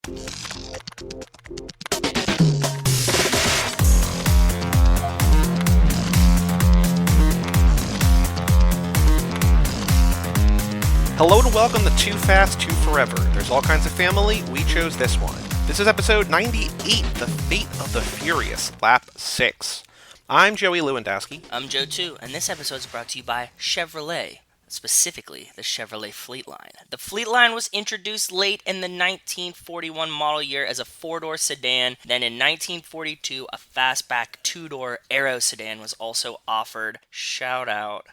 Hello and welcome to Too Fast, Too Forever. There's all kinds of family, we chose this one. This is episode 98, The Fate of the Furious, Lap 6. I'm Joey Lewandowski. I'm Joe too, and this episode is brought to you by Chevrolet, specifically the Chevrolet Fleet Line. The Fleet Line was introduced late in the 1941 model year as a four-door sedan. Then in 1942, a fastback two-door Aero sedan was also offered. Shout out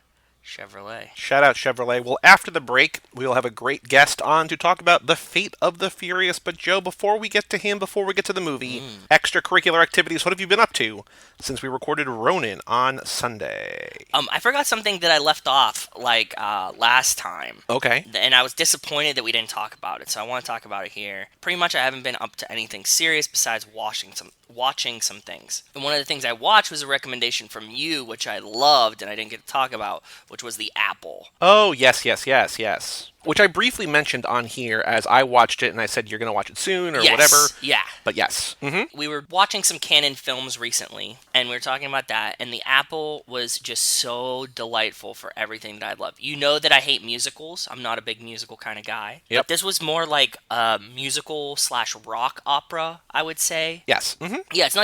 Chevrolet. Shout out Chevrolet. Well, after the break, we will have a great guest on to talk about the fate of the Furious. But Joe, before we get to him, before we get to the movie, extracurricular activities, what have you been up to since we recorded Ronin on Sunday? I forgot something that I left off, last time. Okay. And I was disappointed that we didn't talk about it, so I want to talk about it here. Pretty much I haven't been up to anything serious besides watching some things. And one of the things I watched was a recommendation from you, which I loved and I didn't get to talk about, which was The Apple. Oh, yes. Which I briefly mentioned on here as I watched it and I said you're going to watch it soon or whatever. Yeah. But yes. Mm-hmm. We were watching some Canon films recently and we were talking about that, and The Apple was just so delightful for everything that I love. You know that I hate musicals. I'm not a big musical kind of guy. Yep. But this was more like a musical/rock opera, I would say. Yes. Mm-hmm. Yeah, it's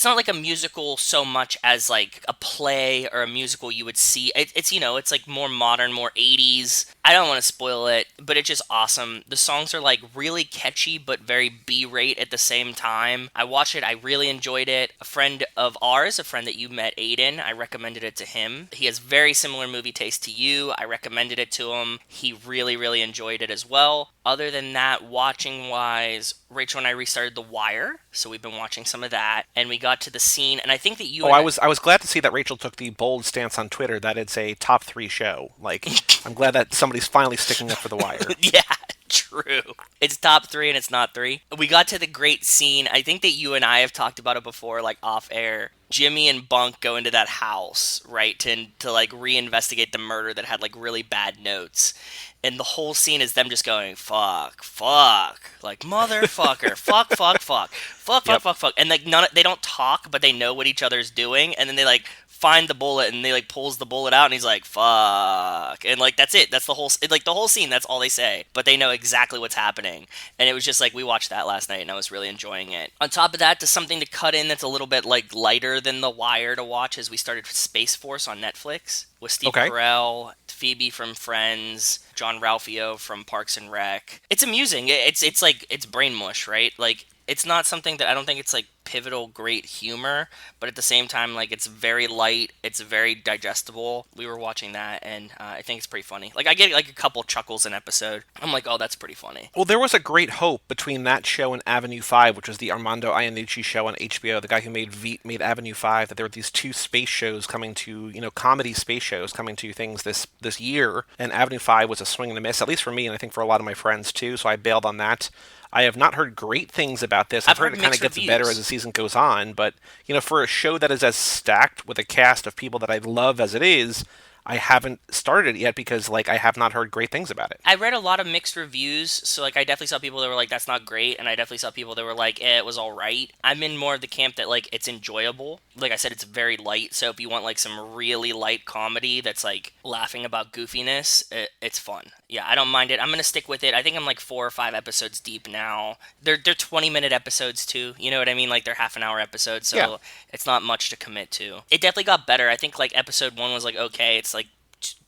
not like a musical so much as like a play or a musical you would see. It's like more modern, more 80s. I don't want to spoil it, but it's just awesome. The songs are like really catchy but very B-rate at the same time. I watched it, I really enjoyed it. A friend of ours, a friend that you met, Aiden, I recommended it to him. He has very similar movie taste to you. I recommended it to him. He really, really enjoyed it as well. Other than that, watching-wise, Rachel and I restarted The Wire, so we've been watching some of that, and we got to the scene, and I think that you... I was glad to see that Rachel took the bold stance on Twitter that it's a top 3 show. Like, I'm glad that somebody's finally sticking up for The Wire. Yeah, true. It's top 3 and it's not 3. We got to the great scene. I think that you and I have talked about it before, like off air. Jimmy and Bunk go into that house, right, to like reinvestigate the murder that had like really bad notes. And the whole scene is them just going, fuck, like, motherfucker, fuck. And, like, they don't talk, but they know what each other's doing. And then they, like, find the bullet, and they, like, pulls the bullet out, and he's like, fuck. And, like, that's it. That's the whole scene, that's all they say. But they know exactly what's happening. And it was just, like, we watched that last night, and I was really enjoying it. On top of that, to something to cut in that's a little bit, like, lighter than The Wire to watch, is we started Space Force on Netflix with Steve Purell, Phoebe from Friends, John Ralphio from Parks and Rec. It's amusing. It's like, it's brain mush, right? Like, it's not something that I don't think it's like pivotal great humor, but at the same time, like, it's very light, it's very digestible. We were watching that, and I think it's pretty funny. Like, I get like a couple chuckles an episode. I'm like, oh, that's pretty funny. Well, there was a great hope between that show and Avenue 5, which was the Armando Iannucci show on HBO, the guy who made Veep, made Avenue 5, that there were these 2 space shows coming to, comedy space shows coming to things this year, and Avenue 5 was a swing and a miss, at least for me, and I think for a lot of my friends too, so I bailed on that. I have not heard great things about this. I've heard it kind of gets better as the season goes on, but, for a show that is as stacked with a cast of people that I love as it is, I haven't started it yet because, like, I have not heard great things about it. I read a lot of mixed reviews, so, like, I definitely saw people that were like, that's not great, and I definitely saw people that were like, it was alright. I'm in more of the camp that, like, it's enjoyable. Like I said, it's very light, so if you want, like, some really light comedy that's, like, laughing about goofiness, it's fun. Yeah, I don't mind it. I'm gonna stick with it. I think I'm, like, 4 or 5 episodes deep now. They're 20-minute episodes, too. You know what I mean? Like, they're half-an-hour episodes, so It's not much to commit to. It definitely got better. I think, like, episode 1 was, like, okay. It's, like,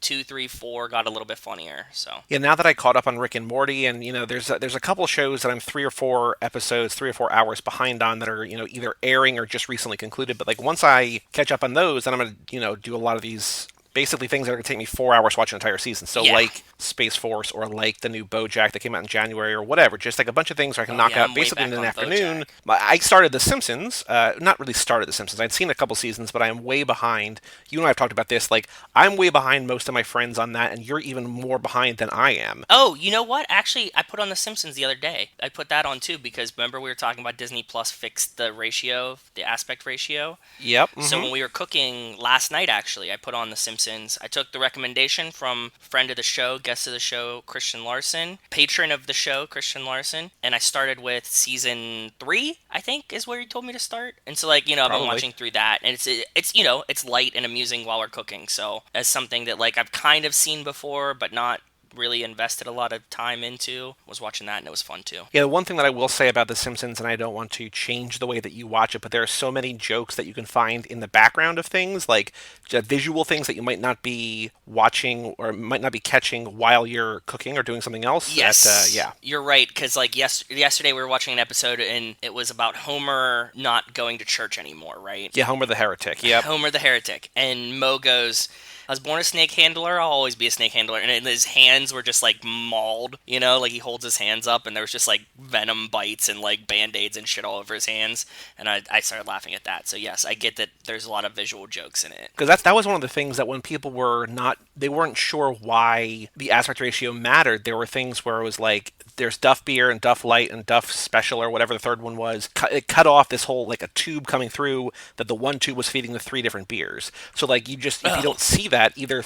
2, 3, 4 got a little bit funnier. So yeah, now that I caught up on Rick and Morty, and there's a couple shows that I'm 3 or 4 episodes, 3 or 4 hours behind on that are either airing or just recently concluded. But like once I catch up on those, then I'm gonna do a lot of these basically things that are going to take me 4 hours to watch an entire season. So like Space Force or like the new BoJack that came out in January or whatever. Just like a bunch of things where I can knock out basically in an afternoon. BoJack. I started The Simpsons. Not really started The Simpsons. I'd seen a couple seasons, but I am way behind. You and I have talked about this. Like, I'm way behind most of my friends on that, and you're even more behind than I am. Oh, you know what? Actually, I put on The Simpsons the other day. I put that on too because remember we were talking about Disney Plus fixed the ratio, the aspect ratio? Yep. So when we were cooking last night, actually, I put on The Simpsons Simpsons. I took the recommendation from friend of the show, guest of the show, Christian Larson, patron of the show, Christian Larson, and I started with season 3, I think, is where he told me to start. And so, like, I've been Probably. watching through that, and it's it's light and amusing while we're cooking. So that's something that, like, I've kind of seen before, but not really invested a lot of time into. Was watching that, and it was fun too. Yeah, the one thing that I will say about The Simpsons, and I don't want to change the way that you watch it, but there are so many jokes that you can find in the background of things, like visual things that you might not be watching or might not be catching while you're cooking or doing something else. Yes, Yeah. you're right. Because like yesterday we were watching an episode, and it was about Homer not going to church anymore, right? Yeah, Homer the Heretic. Yep. Homer the Heretic, and Mo goes, I was born a snake handler, I'll always be a snake handler. And his hands were just like mauled, like he holds his hands up and there was just like venom bites and like band-aids and shit all over his hands. And I started laughing at that. So yes, I get that there's a lot of visual jokes in it. Because that was one of the things that when people they weren't sure why the aspect ratio mattered. There were things where it was like, there's Duff Beer and Duff Light and Duff Special or whatever the third one was. It cut off this whole, like, a tube coming through that the one tube was feeding the 3 different beers. So, like, if you don't see that either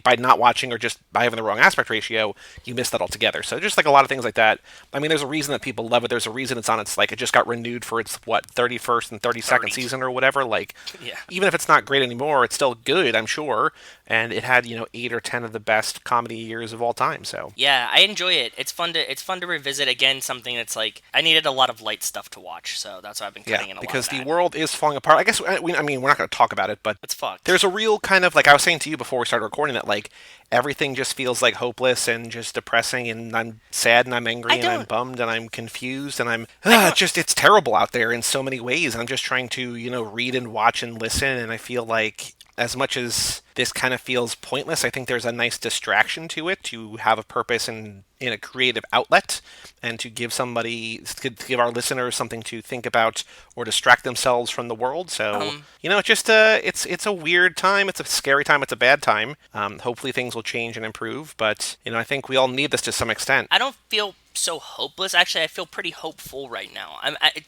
by not watching or just by having the wrong aspect ratio, you miss that altogether. So just like a lot of things like that. I mean, there's a reason that people love it. There's a reason it's on it just got renewed for its, 31st and 32nd season or whatever. Like, yeah. Even if it's not great anymore, it's still good, I'm sure. And it had, 8 or 10 of the best comedy years of all time, so. Yeah, I enjoy it. It's fun to revisit again something that's like I needed a lot of light stuff to watch, so that's why I've been cutting in a lot of because that. the world is falling apart. I guess we're not going to talk about it, but it's fucked. There's a real kind of, like I was saying to you before we started recording, that like everything just feels like hopeless and just depressing, and I'm sad and I'm angry and I'm bummed and I'm confused and I'm it's terrible out there in so many ways. And I'm just trying to read and watch and listen, and I feel like as much as this kind of feels pointless, I think there's a nice distraction to it, to have a purpose in a creative outlet, and to give our listeners something to think about or distract themselves from the world. So, it's a weird time. It's a scary time. It's a bad time. Hopefully things will change and improve, but, I think we all need this to some extent. I don't feel so hopeless. Actually, I feel pretty hopeful right now.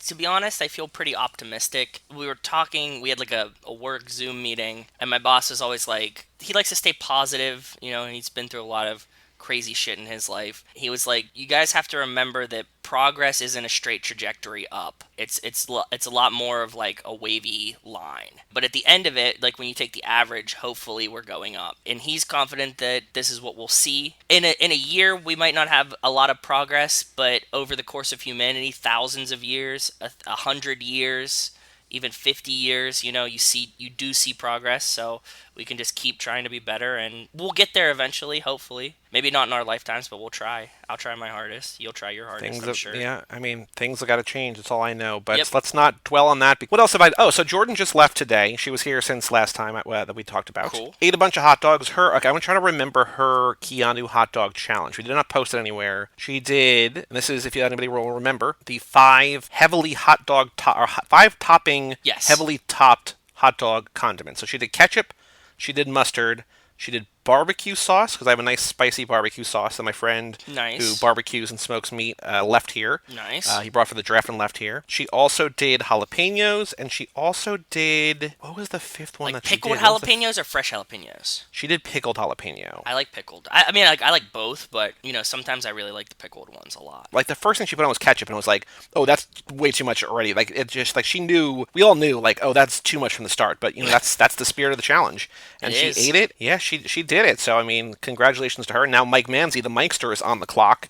To be honest, I feel pretty optimistic. We were talking, we had like a work Zoom meeting, and my boss is always like, he likes to stay positive, and he's been through a lot of crazy shit in his life. He was like, you guys have to remember that progress isn't a straight trajectory up. It's a lot more of like a wavy line. But at the end of it, like when you take the average, hopefully we're going up. And he's confident that this is what we'll see. In a year, we might not have a lot of progress, but over the course of humanity, thousands of years, 100 years, even 50 years, you do see progress. So we can just keep trying to be better, and we'll get there eventually, hopefully. Maybe not in our lifetimes, but we'll try. I'll try my hardest. You'll try your hardest, I'm sure. Yeah, I mean, things have got to change. That's all I know. But let's not dwell on that. What else have I... Oh, so Jordan just left today. She was here since last time that we talked about. Cool. Ate a bunch of hot dogs. I'm going to try to remember her Keanu hot dog challenge. We did not post it anywhere. She did, and this is, if anybody will remember, the 5 heavily or 5 topping, heavily topped hot dog condiments. So she did ketchup, she did mustard, she did barbecue sauce, because I have a nice spicy barbecue sauce that my friend who barbecues and smokes meat left here. Nice. He brought for the draft and left here. She also did jalapenos, and she also did... What was the 5th one that she did? Pickled jalapenos or fresh jalapenos? She did pickled jalapeno. I like pickled. I mean, I like both, but, sometimes I really like the pickled ones a lot. Like, the first thing she put on was ketchup, and it was like, oh, that's way too much already. Like, it just, like, we all knew, like, oh, that's too much from the start. But, that's the spirit of the challenge. And she ate it. Yeah, she did it. So, I mean, congratulations to her. Now Mike Manzi, the Mikester, is on the clock.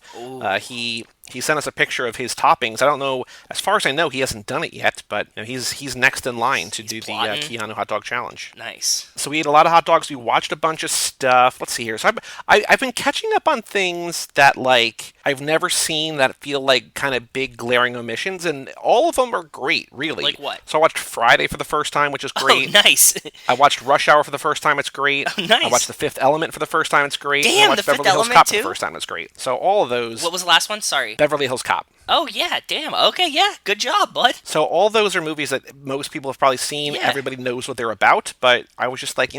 He sent us a picture of his toppings. I don't know, as far as I know, he hasn't done it yet, but he's next in line to do the Keanu hot dog challenge. Nice. So we ate a lot of hot dogs. We watched a bunch of stuff. Let's see here. So I've been catching up on things that, like, I've never seen that feel like kind of big glaring omissions, and all of them are great, really. Like what? So I watched Friday for the first time, which is great. Oh, nice. I watched Rush Hour for the first time. It's great. Oh, nice. I watched The Fifth Element for the first time. It's great. Damn, I watched The Fifth Beverly Hills Element Cop too? for the first time. It's great. So all of those. What was the last one? Sorry. Beverly Hills Cop. Oh yeah, damn. Okay, yeah, good job, bud. So all those are movies that most people have probably seen. Yeah, Everybody knows what they're about, but I was just like,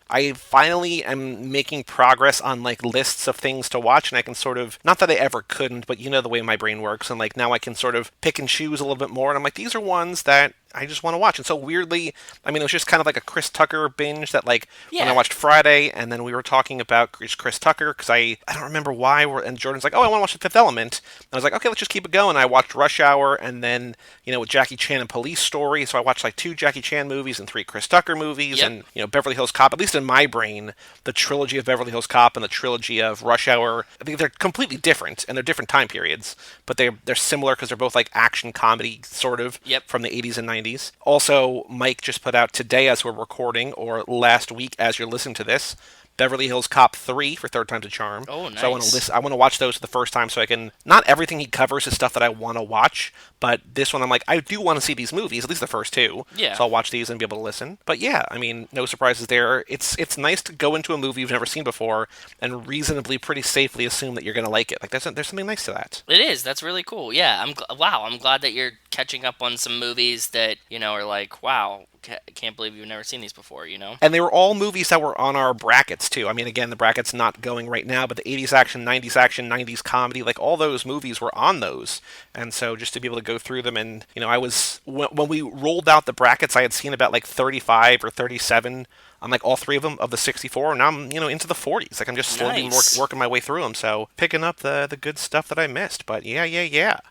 I finally am making progress on like lists of things to watch, and I can sort of, not that I ever couldn't, but you know the way my brain works, and like now I can sort of pick and choose a little bit more, and I'm like, these are ones that I just want to watch. And so weirdly, I mean, it was just kind of like a Chris Tucker binge that like when I yeah. watched Friday, and then we were talking about Chris Tucker because I don't remember why. And Jordan's like, oh, I want to watch The Fifth Element. And I was like, okay, let's just keep it going. I watched Rush Hour, and then with Jackie Chan and Police Story. So I watched like 2 Jackie Chan movies and 3 Chris Tucker movies, Yep. and Beverly Hills Cop. At least in my brain, the trilogy of Beverly Hills Cop and the trilogy of Rush Hour. I think they're completely different, and they're different time periods, but they're similar because they're both like action comedy sort of Yep. from the 80s and 90s. Also, Mike just put out today as we're recording, or last week as you're listening to this, Beverly Hills Cop 3 for Third Time's a Charm. Oh, So I want to nice. listen. I want to watch those for the first time, so I can. Not everything he covers is stuff that I want to watch, but this one I'm like, I do want to see these movies, at least the first 2. Yeah. So I'll watch these and be able to listen. But yeah, I mean, no surprises there. It's nice to go into a movie you've never seen before and reasonably, pretty safely assume that you're going to like it. Like there's something nice to that. It is. That's really cool. Yeah. Wow. I'm glad that you're catching up on some movies that are like, wow, can't believe you've never seen these before. And they were all movies that were on our brackets too. I mean, again, the bracket's not going right now, but the 80s action, 90s comedy, like all those movies were on those. And so just to be able to go through them, and I was when we rolled out the brackets, I had seen about like 35 or 37 on like all 3 of them of the 64, and now I'm into the 40s. Like I'm just slowly Nice. working my way through them, so picking up the good stuff that I missed. But yeah.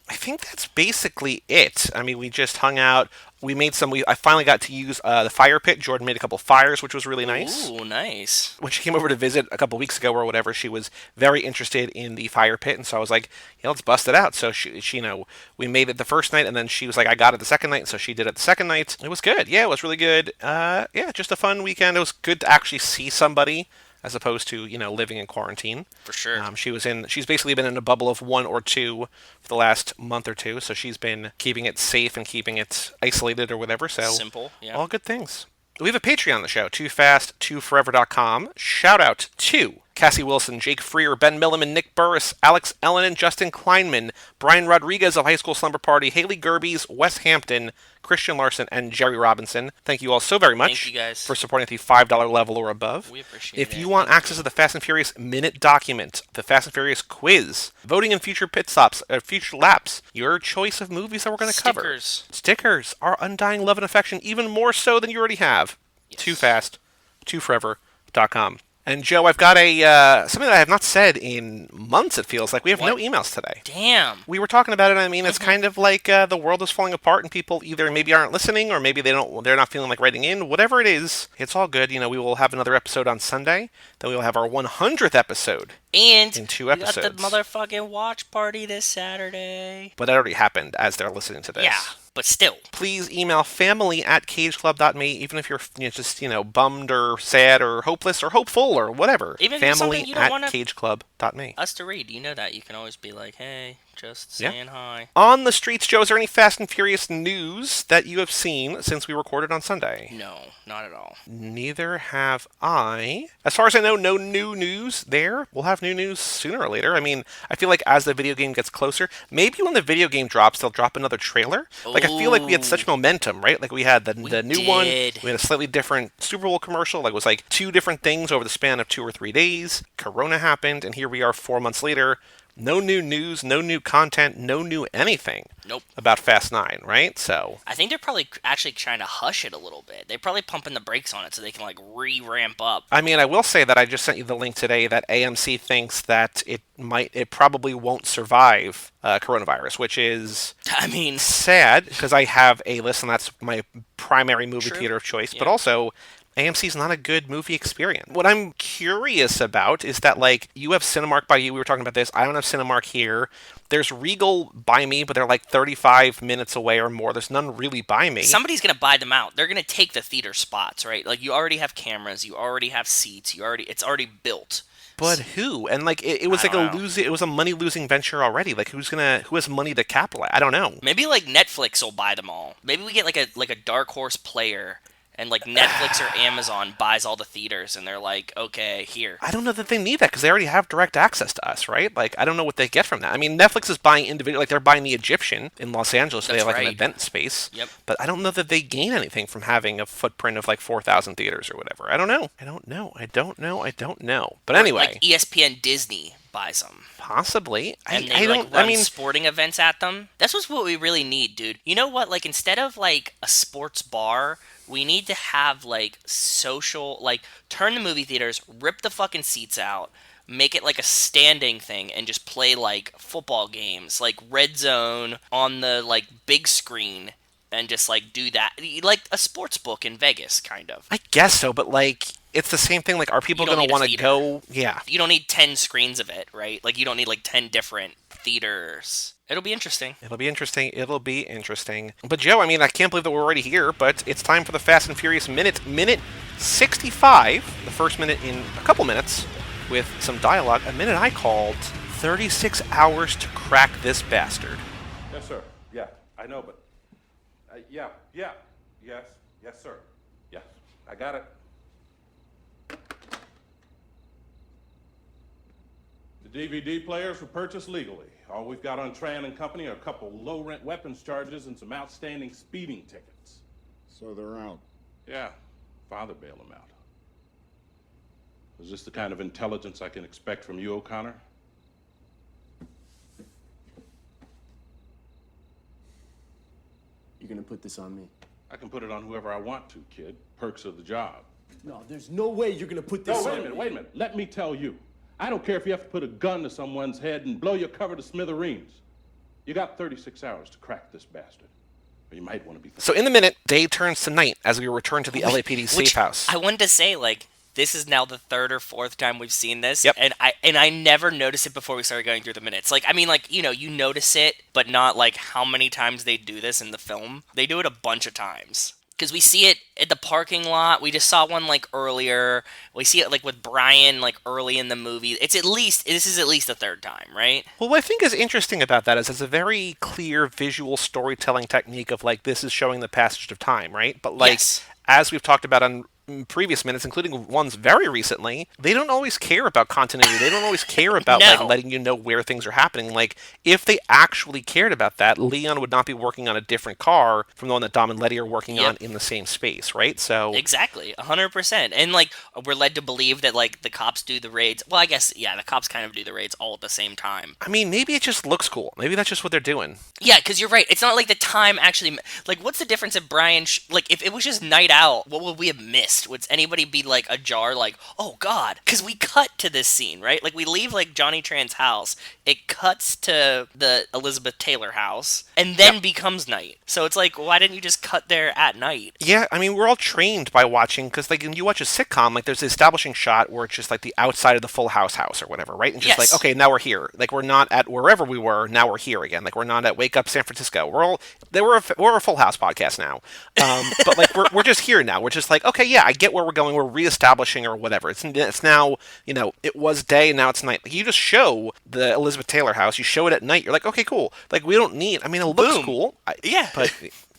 I think that's basically it. I mean, we just hung out. We made some. I finally got to use the fire pit. Jordan made a couple fires, which was really nice. Ooh, nice. When she came over to visit a couple weeks ago or whatever, she was very interested in the fire pit, and so I was like, yeah, let's bust it out. So she we made it the first night, and then she was like, I got it the second night, so she did it the second night. It was good. Yeah, it was really good. Yeah, just a fun weekend. It was good to actually see somebody as opposed to living in quarantine. For sure. She's basically been in a bubble of 1 or 2 for the last month or 2, so she's been keeping it safe and keeping it isolated or whatever. So Simple. Yeah. all good things. We have a Patreon on the show, toofast2forever.com. Shout out to Cassie Wilson, Jake Freer, Ben Milliman, Nick Burris, Alex Ellen and Justin Kleinman, Brian Rodriguez of High School Slumber Party, Haley Gerbies, Wes Hampton, Christian Larson, and Jerry Robinson. Thank you all so very much Thank you guys. for supporting at the $5 level or above. We appreciate If it. you want access to the Fast and Furious Minute Document, the Fast and Furious Quiz, voting in future pit stops, future laps, your choice of movies that we're going to cover. Stickers. Stickers, our undying love and affection, even more so than you already have. Yes. Toofast2forever.com. And Joe, I've got something that I have not said in months, it feels like. We have no What? emails today. Damn. We were talking about it. I mean, it's kind of like the world is falling apart, and people either maybe aren't listening, or maybe they're not feeling like writing in. Whatever it is, it's all good. We will have another episode on Sunday. Then we will have our 100th episode And in 2 we got episodes. the motherfucking watch party this Saturday. But that already happened as they're listening to this. Yeah, but still. Please email family@cageclub.me, even if you're just bummed or sad or hopeless or hopeful or whatever. Even if it's something you don't want family@cageclub.me. us to read. You know that. You can always be like, hey, just saying hi. On the streets, Joe, is there any Fast and Furious news that you have seen since we recorded on Sunday? No, not at all. Neither have I. As far as I know, no new news there. We'll have new news sooner or later. I mean, I feel like as the video game gets closer, maybe when the video game drops, they'll drop another trailer. Like, I feel like we had such momentum, right? Like, we had the new one. did. We had a slightly different Super Bowl commercial. Like, it was like 2 different things over the span of 2 or 3 days. Corona happened, and here we are 4 months later. No new news, no new content, no new anything Nope. about Fast 9, right? So, I think they're probably actually trying to hush it a little bit. They're probably pumping the brakes on it so they can like re-ramp up. I mean, I will say that I just sent you the link today that AMC thinks that it probably won't survive coronavirus, which is I mean, sad because I have A-list and that's my primary movie True. theater of choice, but Yeah. also AMC's not a good movie experience. What I'm curious about is that, like, you have Cinemark by you. We were talking about this. I don't have Cinemark here. There's Regal by me, but they're like 35 minutes away or more. There's none really by me. somebody's gonna buy them out. They're gonna take the theater spots, right? Like you already have cameras, you already have seats, it's already built. But who? And like it was I like don't know. it was a money losing venture already. Like who has money to capitalize? I don't know. Maybe like Netflix will buy them all. Maybe we get like a dark horse player, And like Netflix or Amazon buys all the theaters, and they're like, okay, here. I don't know that they need that because they already have direct access to us, right? Like, I don't know what they get from that. I mean, Netflix is buying individual, like they're buying the Egyptian in Los Angeles, so they That's have like an right. event space. Yep. But I don't know that they gain anything from having a footprint of like 4,000 theaters or whatever. I don't know. I don't know. I don't know. I don't know. But Or like anyway, ESPN Disney buys them. possibly. And I they like don't. I run mean, sporting events at them. That's what we really need, dude. You know what? Like instead of like a sports bar, we need to have like social, like turn the movie theaters, rip the fucking seats out, make it like a standing thing, and just play like football games, like Red Zone on the like big screen, and just like do that, like a sports book in Vegas, kind of. I guess so. But like, it's the same thing. Like, are You people don't going need to a want to theater. go? Yeah. You don't need 10 screens of it, right? Like you don't need like 10 different theaters. It'll be interesting. It'll be interesting. It'll be interesting. But Joe, I mean, I can't believe that we're already here, but it's time for the Fast and Furious minute. Minute 65, the first minute in a couple minutes, with some dialogue. A minute I called 36 hours to crack this bastard. Yes, sir. Yeah, I know, but yeah, yes, sir. Yes, I got it. The DVD players were purchased legally. All we've got on Tran and Company are a couple low-rent weapons charges and some outstanding speeding tickets. So they're out. Yeah, father bailed them out. Is this the kind of intelligence I can expect from you, O'Connor? You're gonna put this on me? I can put it on whoever I want to, kid. Perks of the job. No, there's no way you're gonna put this No, on me. wait a minute. Let me tell you. I don't care if you have to put a gun to someone's head and blow your cover to smithereens. You got 36 hours to crack this bastard. Or you might want to be... So in the minute, day turns to night as we return to the LAPD safe house. I wanted to say, like, this is now the third or fourth time we've seen this, Yep. and I never noticed it before we started going through the minutes. Like, I mean, like, you know, you notice it, but not like how many times they do this in the film. They do it a bunch of times. Because we see it at the parking lot. We just saw one like earlier. We see it like with Brian like early in the movie. This is at least the third time, right? Well, what I think is interesting about that is it's a very clear visual storytelling technique of like this is showing the passage of time, right? But like Yes. as we've talked about on previous minutes, including ones very recently, they don't always care about continuity. They don't always care about like No. letting you know where things are happening. Like if they actually cared about that, Leon would not be working on a different car from the one that Dom and Letty are working Yep. on in the same space, right? So Exactly, 100%. And like we're led to believe that like the cops do the raids. Well, I guess yeah, the cops kind of do the raids all at the same time. I mean, maybe it just looks cool. Maybe that's just what they're doing. Yeah, because you're right. It's not like the time actually. Like, what's the difference if Brian? Like, if it was just night out, what would we have missed? Would anybody be like ajar? Like, oh God, because we cut to this scene, right? Like, we leave like Johnny Tran's house. It cuts to the Elizabeth Taylor house, and then becomes night. So it's like, why didn't you just cut there at night? Yeah, I mean, we're all trained by watching, because like when you watch a sitcom, like there's the establishing shot where it's just like the outside of the Full House or whatever, right? And just Yes. like, okay, now we're here. Like we're not at wherever we were, now we're here again. Like we're not at Wake Up San Francisco. We're a Full House podcast now, but like we're just here now. We're just like, okay, yeah, I get where we're going. We're reestablishing or whatever. It's now, it was day and now it's night. Like, you just show the Elizabeth Taylor house. You show it at night. You're like, okay, cool. Like we don't need. I mean, it looks Boom. cool. Yeah. But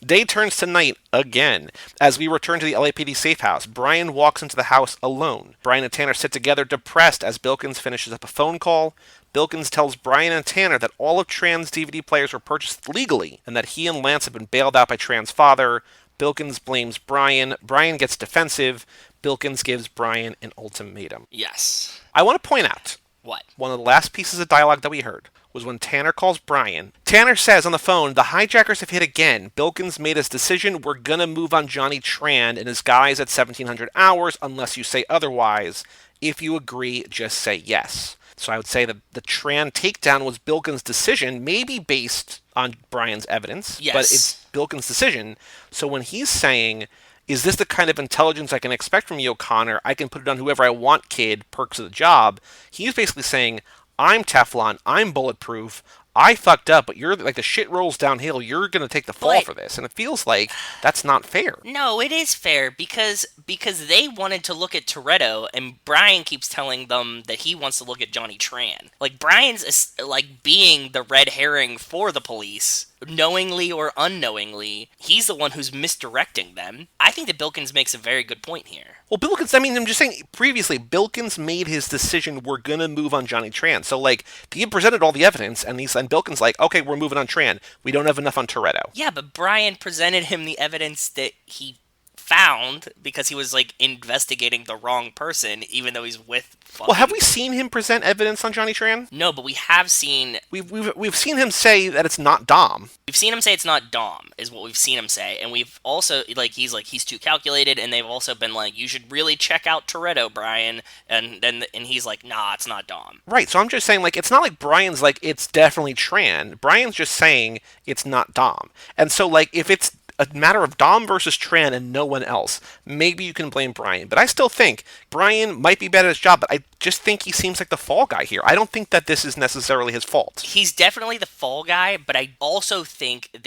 day turns to night again. As we return to the LAPD safe house, Brian walks into the house alone. Brian and Tanner sit together, depressed, as Bilkins finishes up a phone call. Bilkins tells Brian and Tanner that all of Tran's DVD players were purchased legally, and that he and Lance have been bailed out by Tran's father. Bilkins blames Brian. Brian gets defensive. Bilkins gives Brian an ultimatum. Yes. I want to point out, What? one of the last pieces of dialogue that we heard was when Tanner calls Brian. Tanner says on the phone, the hijackers have hit again. Bilkins made his decision. We're going to move on Johnny Tran and his guys at 1700 hours unless you say otherwise. If you agree, just say yes. So I would say that the Tran takedown was Bilkins' decision, maybe based on Brian's evidence, Yes. but it's Bilkins' decision. So when he's saying, is this the kind of intelligence I can expect from you, O'Connor? I can put it on whoever I want, kid, perks of the job. He's basically saying, I'm Teflon, I'm bulletproof, I fucked up, but you're like the shit rolls downhill, you're going to take the fall But- for this. And it feels like that's not fair. No, it is fair because they wanted to look at Toretto, and Brian keeps telling them that he wants to look at Johnny Tran. Like Brian's like being the red herring for the police knowingly or unknowingly, he's the one who's misdirecting them. I think that Bilkins makes a very good point here. Well, Bilkins, I mean, I'm just saying, previously, Bilkins made his decision, we're going to move on Johnny Tran. So, like, he presented all the evidence, and Bilkins like, okay, we're moving on Tran. We don't have enough on Toretto. Yeah, but Brian presented him the evidence that he found because he was, like, investigating the wrong person, even though he's with fucking... Well, have we seen him present evidence on Johnny Tran? No, but we have seen... We've seen him say that it's not Dom. We've seen him say it's not Dom, is what we've seen him say. And we've also, he's too calculated, and they've also been like, you should really check out Toretto, Brian. And he's like, nah, it's not Dom. Right, so I'm just saying, like, it's not like Brian's like, it's definitely Tran. Brian's just saying it's not Dom. And so, like, if it's a matter of Dom versus Tran and no one else, maybe you can blame Brian. But I still think Brian might be bad at his job, but I just think he seems like the fall guy here. I don't think that this is necessarily his fault. He's definitely the fall guy, but I also think that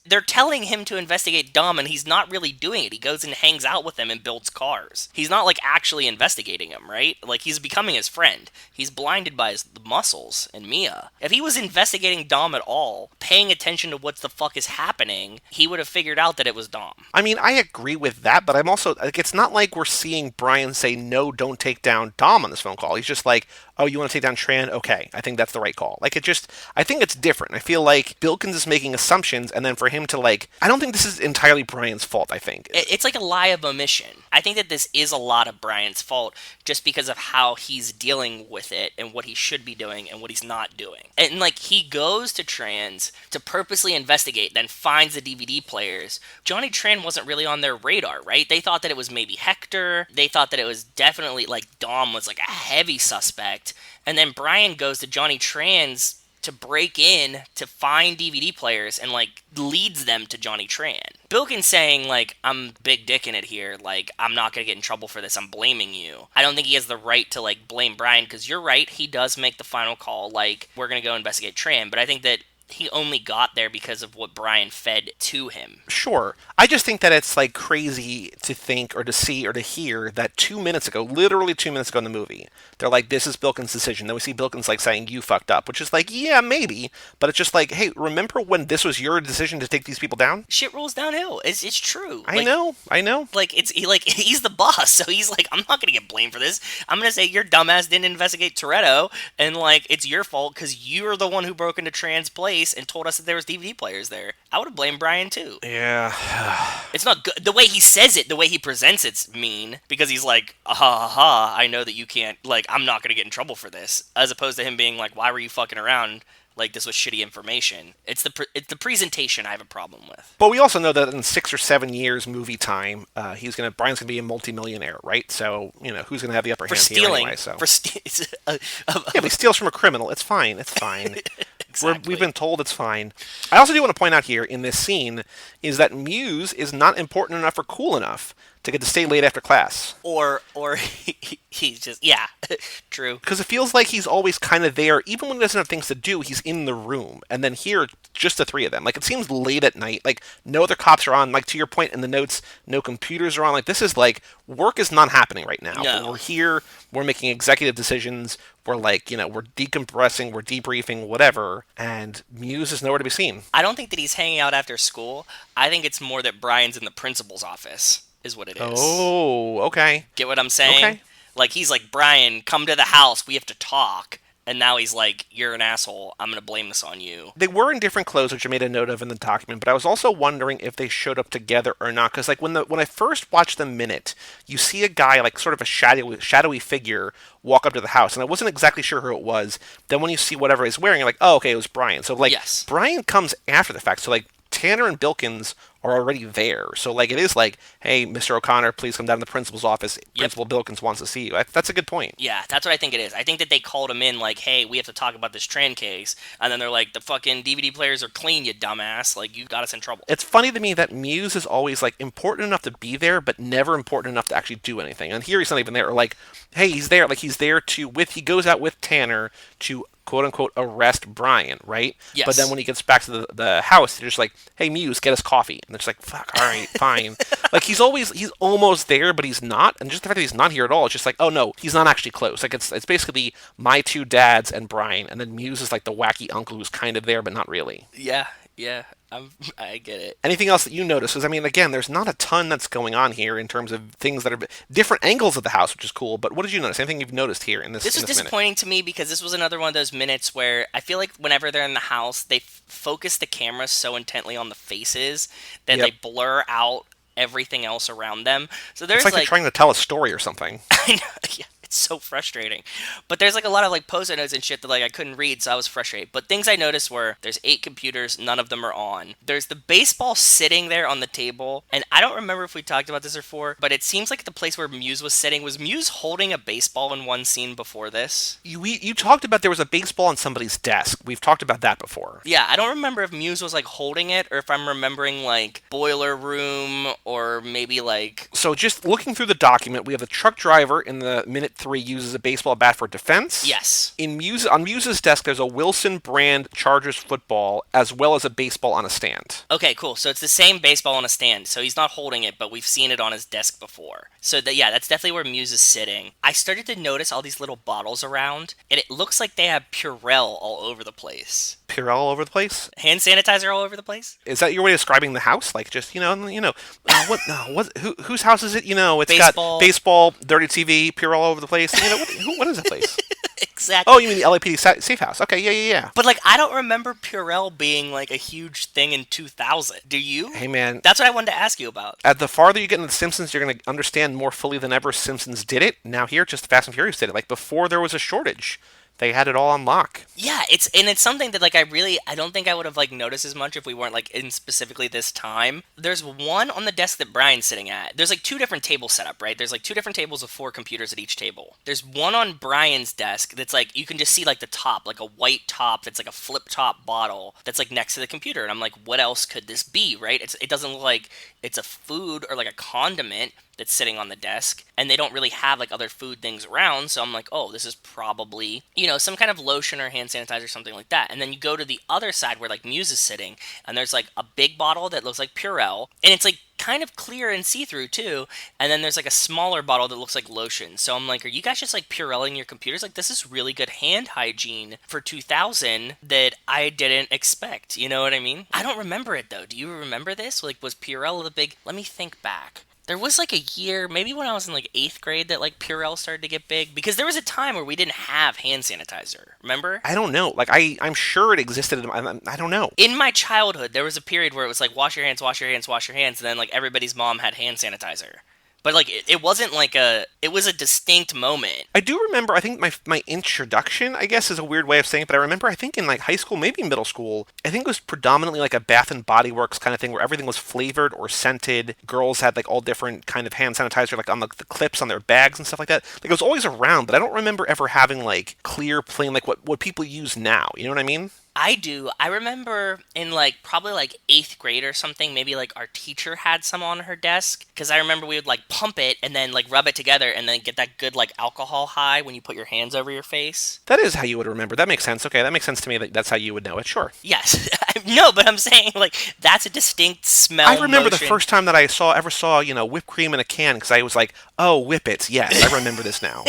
they're telling him to investigate Dom, and he's not really doing it. He goes and hangs out with him and builds cars. He's not, like, actually investigating him, right? Like, he's becoming his friend. He's blinded by the muscles and Mia. If he was investigating Dom at all, paying attention to what the fuck is happening, he would have figured out that it was Dom. I mean, I agree with that, but I'm also, like, it's not like we're seeing Brian say, no, don't take down Dom on this phone call. He's just like, oh, you want to take down Tran? Okay, I think that's the right call. Like, I think it's different. I feel like Bilkins is making assumptions, and then for him to, like, I don't think this is entirely Brian's fault, I think. It's like a lie of omission. I think that this is a lot of Brian's fault just because of how he's dealing with it and what he should be doing and what he's not doing. And, like, he goes to Tran's to purposely investigate, then finds the DVD players. Johnny Tran wasn't really on their radar, right? They thought that it was maybe Hector. They thought that it was definitely, like, Dom was, like, a heavy suspect. And then Brian goes to Johnny Tran's to break in to find DVD players and, like, leads them to Johnny Tran. Bilkins saying, like, I'm big dicking it here, like, I'm not gonna get in trouble for this, I'm blaming you. I don't think he has the right to, like, blame Brian, because you're right, he does make the final call, like, we're gonna go investigate Tran, but I think that he only got there because of what Brian fed to him. Sure. I just think that it's, like, crazy to think or to see or to hear that 2 minutes ago, literally 2 minutes ago in the movie, they're like, this is Bilkins' decision. Then we see Bilkins, like, saying, you fucked up, which is like, yeah, maybe, but it's just like, hey, remember when this was your decision to take these people down? Shit rolls downhill. It's true. I know. Like, he's the boss, so he's like, I'm not gonna get blamed for this. I'm gonna say your dumbass didn't investigate Toretto, and, like, it's your fault because you're the one who broke into Tran's place and told us that there was DVD players there. I would have blamed Brian too. Yeah. It's not good. The way he says it, the way he presents it's mean, because he's like, I know that you can't, like, I'm not gonna get in trouble for this, as opposed to him being like, why were you fucking around? Like, this was shitty information. It's the presentation I have a problem with. But we also know that in 6 or 7 years movie time, Brian's gonna be a multimillionaire, right? So, you know, who's gonna have the upper hand here anyway? So yeah, but he steals from a criminal. It's fine. Exactly. We've been told it's fine. I also do want to point out here in this scene is that Muse is not important enough or cool enough to get to stay late after class. Or he's just, yeah, true. Because it feels like he's always kind of there. Even when he doesn't have things to do, he's in the room. And then here, just the three of them. Like, it seems late at night. Like, no other cops are on. Like, to your point in the notes, no computers are on. Like, this is like, work is not happening right now. No. But we're here, we're making executive decisions. We're like, you know, we're decompressing, we're debriefing, whatever. And Muse is nowhere to be seen. I don't think that he's hanging out after school. I think it's more that Brian's in the principal's office, is what it is. Oh, okay. Get what I'm saying? Okay. Like, he's like, Brian, come to the house, we have to talk. And now he's like, you're an asshole, I'm going to blame this on you. They were in different clothes, which I made a note of in the document, but I was also wondering if they showed up together or not, because, like, when I first watched the minute, you see a guy, like, sort of a shadowy figure walk up to the house, and I wasn't exactly sure who it was. Then when you see whatever he's wearing, you're like, oh, okay, it was Brian. So, like, yes. Brian comes after the fact, so, like, Tanner and Bilkins are already there. So, like, it is like, hey, Mr. O'Connor, please come down to the principal's office. Yep. Principal Bilkins wants to see you. That's a good point. Yeah, that's what I think it is. I think that they called him in like, hey, we have to talk about this Tran case. And then they're like, the fucking DVD players are clean, you dumbass. Like, you got us in trouble. It's funny to me that Muse is always, like, important enough to be there, but never important enough to actually do anything. And here he's not even there. Or, like, hey, he's there. Like, he's there he goes out with Tanner to quote-unquote arrest Brian, right? Yes. But then when he gets back to the house, they're just like, hey, Muse, get us coffee. And they're just like, fuck, all right, fine. Like, he's almost there, but he's not. And just the fact that he's not here at all, it's just like, oh, no, he's not actually close. Like, it's basically my two dads and Brian, and then Muse is like the wacky uncle who's kind of there, but not really. Yeah. Yeah, I get it. Anything else that you notice? Because, I mean, again, there's not a ton that's going on here in terms of things that are different angles of the house, which is cool. But what did you notice? Anything you've noticed here in this This was minute? disappointing to me because this was another one of those minutes where I feel like whenever they're in the house, they focus the camera so intently on the faces that Yep. they blur out everything else around them. So there's It's like they're like trying to tell a story or something. I know, yeah, it's so frustrating. But there's like a lot of like post-it notes and shit that like I couldn't read, so I was frustrated. But things I noticed were there's 8 computers, none of them are on. There's the baseball sitting there on the table, and I don't remember if we talked about this before, but it seems like the place where Muse was sitting was Muse holding a baseball in one scene before this. You talked about there was a baseball on somebody's desk. We've talked about that before. Yeah, I don't remember if Muse was like holding it or if I'm remembering like boiler room or maybe like So just looking through the document, we have the truck driver in the minute 3 uses a baseball bat for defense. yes. On Muse's desk, there's a Wilson brand Chargers football as well as a baseball on a stand. Okay, cool. So it's the same baseball on a stand. So he's not holding it, but we've seen it on his desk before. So yeah, that's definitely where Muse is sitting. I started to notice all these little bottles around, and it looks like they have Purell all over the place. Purell all over the place. Hand sanitizer all over the place. Is that your way of describing the house? Like just whose house is it? It's Baseball. got baseball, dirty TV, Purell all over the place. What is that place? Exactly. Oh, you mean the LAPD safe house? Okay, yeah. But like, I don't remember Purell being like a huge thing in 2000. Do you? Hey man, That's what I wanted to ask you about. at the farther you get into The Simpsons, you're going to understand more fully than ever Simpsons did it. Now here, just Fast and Furious did it. Like before there was a shortage, they had it all on lock. Yeah, it's something that like I don't think I would have like noticed as much if we weren't like in specifically this time. There's one on the desk that Brian's sitting at. There's like 2 different tables set up, right? There's like 2 different tables of 4 computers at each table. There's one on Brian's desk that's like you can just see like the top, like a white top that's like a flip top bottle that's like next to the computer. And I'm like, what else could this be, right? It doesn't look like it's a food or like a condiment that's sitting on the desk, and they don't really have like other food things around, so I'm like, oh, this is probably some kind of lotion or hand sanitizer or something like that. And then you go to the other side where like Muse is sitting, and there's like a big bottle that looks like Purell, and it's like kind of clear and see-through too, and then there's like a smaller bottle that looks like lotion. So I'm like, are you guys just like Purelling your computers? Like, this is really good hand hygiene for 2000 that I didn't expect, you know what I mean? I don't remember it though. Do you remember this? Like, was Purell the big... Let me think back. There was like a year, maybe when I was in like 8th grade, that like Purell started to get big, because there was a time where we didn't have hand sanitizer. Remember? I don't know. Like I'm sure it existed. I don't know. In my childhood, there was a period where it was like wash your hands, wash your hands, wash your hands, and then like everybody's mom had hand sanitizer. But like it wasn't like it was a distinct moment. I do remember, I think my introduction, I guess, is a weird way of saying it, but I remember, I think in like high school, maybe middle school, I think it was predominantly like a Bath and Body Works kind of thing where everything was flavored or scented. Girls had like all different kind of hand sanitizer, like on the clips on their bags and stuff like that. Like it was always around, but I don't remember ever having like clear, plain, like what people use now. You know what I mean? I do. I remember in like probably like 8th grade or something, maybe like our teacher had some on her desk, because I remember we would like pump it and then like rub it together and then get that good like alcohol high when you put your hands over your face. That is how you would remember. That makes sense. Okay, that makes sense to me. That's how you would know it. Sure. Yes. No, but I'm saying like that's a distinct smell. I remember motion. the first time that I ever saw whipped cream in a can, because I was like, oh, Whippets. Yes, I remember this now.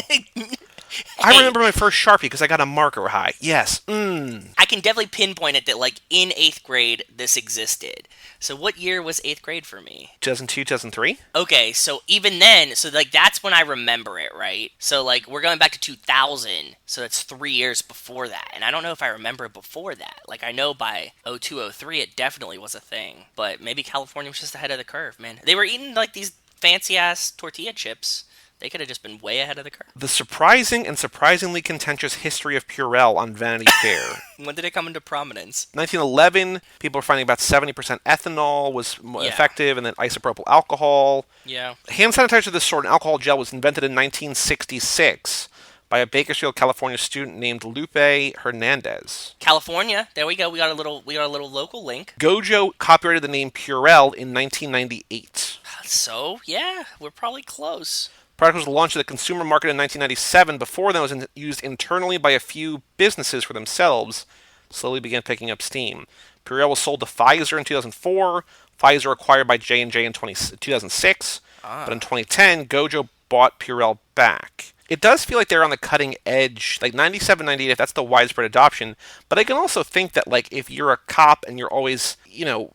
I remember my first Sharpie because I got a marker high. Yes. I can definitely pinpoint it that like in 8th grade this existed. So what year was 8th grade for me? 2002, 2003? Okay, so even then, so like that's when I remember it, right? So like we're going back to 2000, so that's 3 years before that. And I don't know if I remember it before that. Like I know by 02, 03 it definitely was a thing. But maybe California was just ahead of the curve, man. They were eating like these fancy-ass tortilla chips. They could have just been way ahead of the curve. The surprising and surprisingly contentious history of Purell on Vanity Fair. When did it come into prominence? 1911, people were finding about 70% ethanol was effective, and then isopropyl alcohol. Yeah. Hand sanitizer of this sort, an alcohol gel, was invented in 1966 by a Bakersfield, California student named Lupe Hernandez. California. There we go. We got a little local link. Gojo copyrighted the name Purell in 1998. So, yeah, we're probably close. Product was launched to the consumer market in 1997. Before then, it was used internally by a few businesses for themselves. Slowly began picking up steam. Purell was sold to Pfizer in 2004. Pfizer acquired by J&J in 2006. But in 2010, Gojo bought Purell back. It does feel like they're on the cutting edge. Like 97, 98, that's the widespread adoption. But I can also think that, like, if you're a cop and you're always,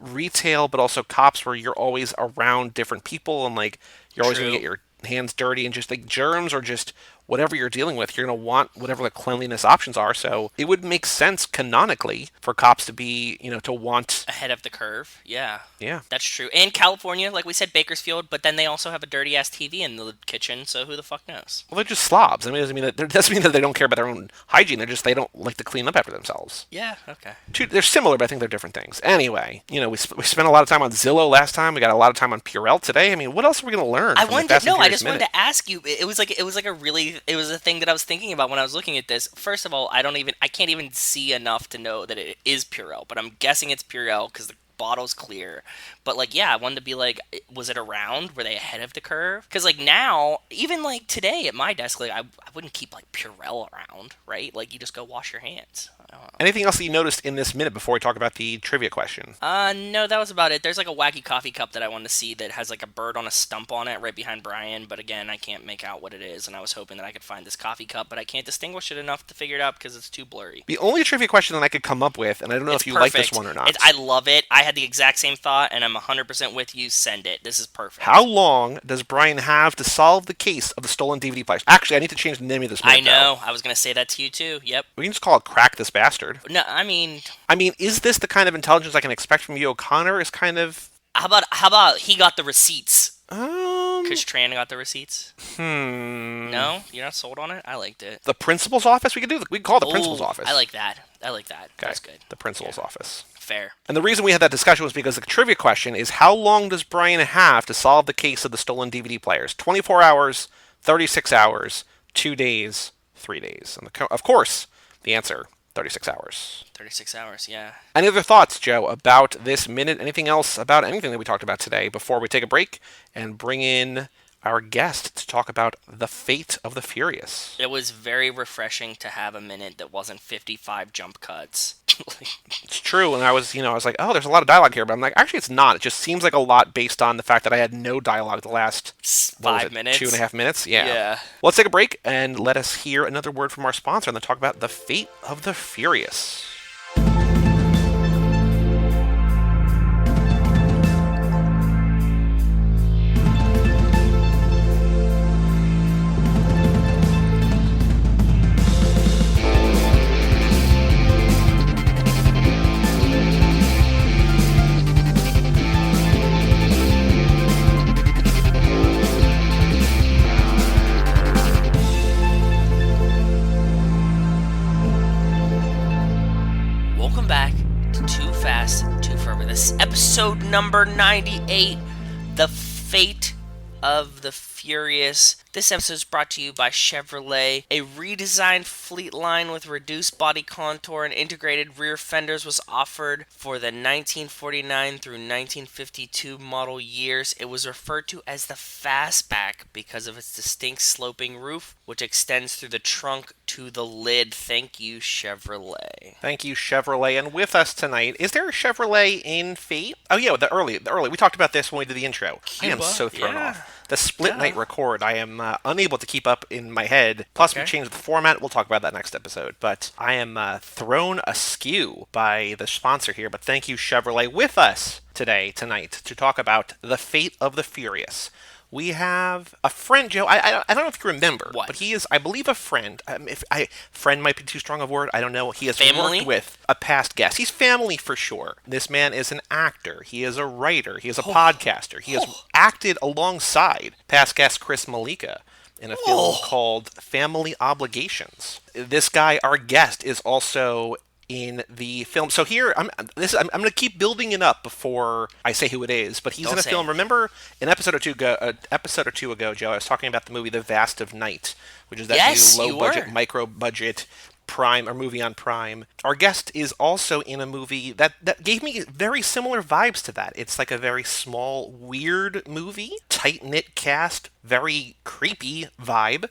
retail, but also cops where you're always around different people and, like, you're always going to True. get your hands dirty and just, like, germs or just whatever you're dealing with, you're going to want whatever the cleanliness options are. So it would make sense canonically for cops to be, to want. Ahead of the curve. Yeah. Yeah. That's true. And California, like we said, Bakersfield, but then they also have a dirty ass TV in the kitchen, so who the fuck knows? Well, they're just slobs. I mean, it doesn't mean that they don't care about their own hygiene. They don't like to clean up after themselves. Yeah, okay. They're similar, but I think they're different things. Anyway, we spent a lot of time on Zillow last time. We got a lot of time on Purell today. I mean, what else are we going to learn? I from the wanted Fast and no, I Furious just Minute? wanted to ask you. It was a thing that I was thinking about when I was looking at this. First of all, I can't even see enough to know that it is Purell, but I'm guessing it's Purell because the bottle's clear. But like, yeah, I wanted to be like, was it around? Were they ahead of the curve? Because like now, even like today at my desk, like I wouldn't keep like Purell around, right? Like you just go wash your hands. I don't know. Anything else that you noticed in this minute before we talk about the trivia question? No, that was about it. There's like a wacky coffee cup that I wanted to see that has like a bird on a stump on it right behind Brian, but again, I can't make out what it is, and I was hoping that I could find this coffee cup, but I can't distinguish it enough to figure it out because it's too blurry. The only trivia question that I could come up with, and I don't know It's if you like this perfect. one or not. I love it. I had the exact same thought, and I'm 100% with you. Send it. This is perfect. How long does Brian have to solve the case of the stolen DVD players? Actually, I need to change the name of this minute. I know. I was going to say that to you, too. Yep. We can just call it Crack This Bastard. No, I mean, Is this the kind of intelligence I can expect from you, O'Connor? Is kind of... how about he got the receipts? Um, Chris Tran got the receipts? No? You're not sold on it? I liked it. the principal's office? We can call it the principal's Ooh, office. I like that. Okay. That's good. The principal's office. Fair. And the reason we had that discussion was because the trivia question is, how long does Brian have to solve the case of the stolen DVD players? 24 hours, 36 hours, 2 days, 3 days. And of course, the answer, 36 hours. 36 hours, yeah. Any other thoughts, Joe, about this minute? Anything else about anything that we talked about today before we take a break and bring in our guest to talk about the fate of the Furious? It was very refreshing to have a minute that wasn't 55 jump cuts. It's true, and I was like, oh, there's a lot of dialogue here, but I'm like, actually, it's not. It just seems like a lot based on the fact that I had no dialogue the last 5 minutes. 2.5 minutes. Yeah. Yeah. Well, let's take a break and let us hear another word from our sponsor, and then talk about the fate of the Furious. Welcome back to Too Fast, Too Forever. This is episode number 98, The Fate of the Furious. This episode is brought to you by Chevrolet. A redesigned fleet line with reduced body contour and integrated rear fenders was offered for the 1949 through 1952 model years. It was referred to as the Fastback because of its distinct sloping roof, which extends through the trunk to the lid. Thank you, Chevrolet. Thank you, Chevrolet. And with us tonight, is there a Chevrolet in Fate? Oh, yeah, the early. We talked about this when we did the intro. I am Cuba? so thrown Yeah. off. The split night record, I am unable to keep up in my head. Plus, we changed the format. We'll talk about that next episode. But I am thrown askew by the sponsor here. But thank you, Chevrolet, with us tonight, to talk about the fate of the Furious. We have a friend, Joe. I don't know if you remember, What? but he is, I believe, a friend. Friend might be too strong a word. I don't know. He has Family? worked with a past guest. He's family for sure. This man is an actor. He is a writer. He is a podcaster. He has acted alongside past guest Chris Malika in a film called Family Obligations. This guy, our guest, is also in the film. So here, I'm going to keep building it up before I say who it is. But he's Don't in a say film. it. Remember, an episode or two ago, Joe, I was talking about the movie The Vast of Night, which is that Yes, new you low-budget, were. micro-budget Prime or movie on Prime. Our guest is also in a movie that gave me very similar vibes to that. It's like a very small, weird movie, tight-knit cast, very creepy vibe,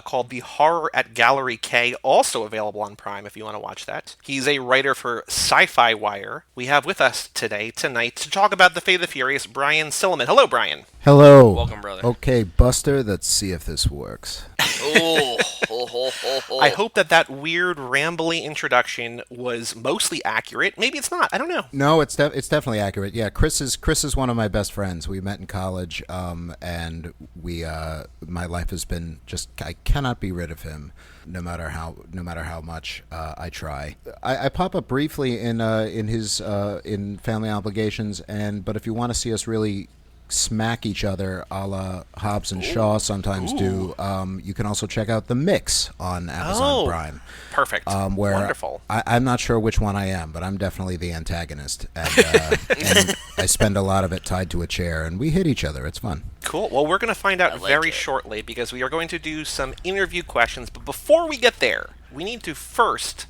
called The Horror at Gallery K, also available on Prime if you want to watch that. He's a writer for Sci-Fi Wire. We have with us tonight, to talk about The Fate of the Furious, Brian Silliman. Hello, Brian. Hello. Welcome, brother. Okay, Buster, let's see if this works. Oh, ho, ho, ho, ho. I hope that weird rambly introduction was mostly accurate. Maybe it's not. I don't know. No, it's definitely accurate. Yeah, Chris is one of my best friends. We met in college, and we my life has been just, I cannot be rid of him, no matter how much I try. I pop up briefly in his in Family Obligations, but if you want to see us really smack each other a la Hobbs and Shaw sometimes do, you can also check out The Mix on Amazon Prime. Perfect. Where Wonderful. I'm not sure which one I am, but I'm definitely the antagonist. And, and I spend a lot of it tied to a chair, and we hit each other. It's fun. Cool. Well, we're going to find out very shortly because we are going to do some interview questions. But before we get there, we need to first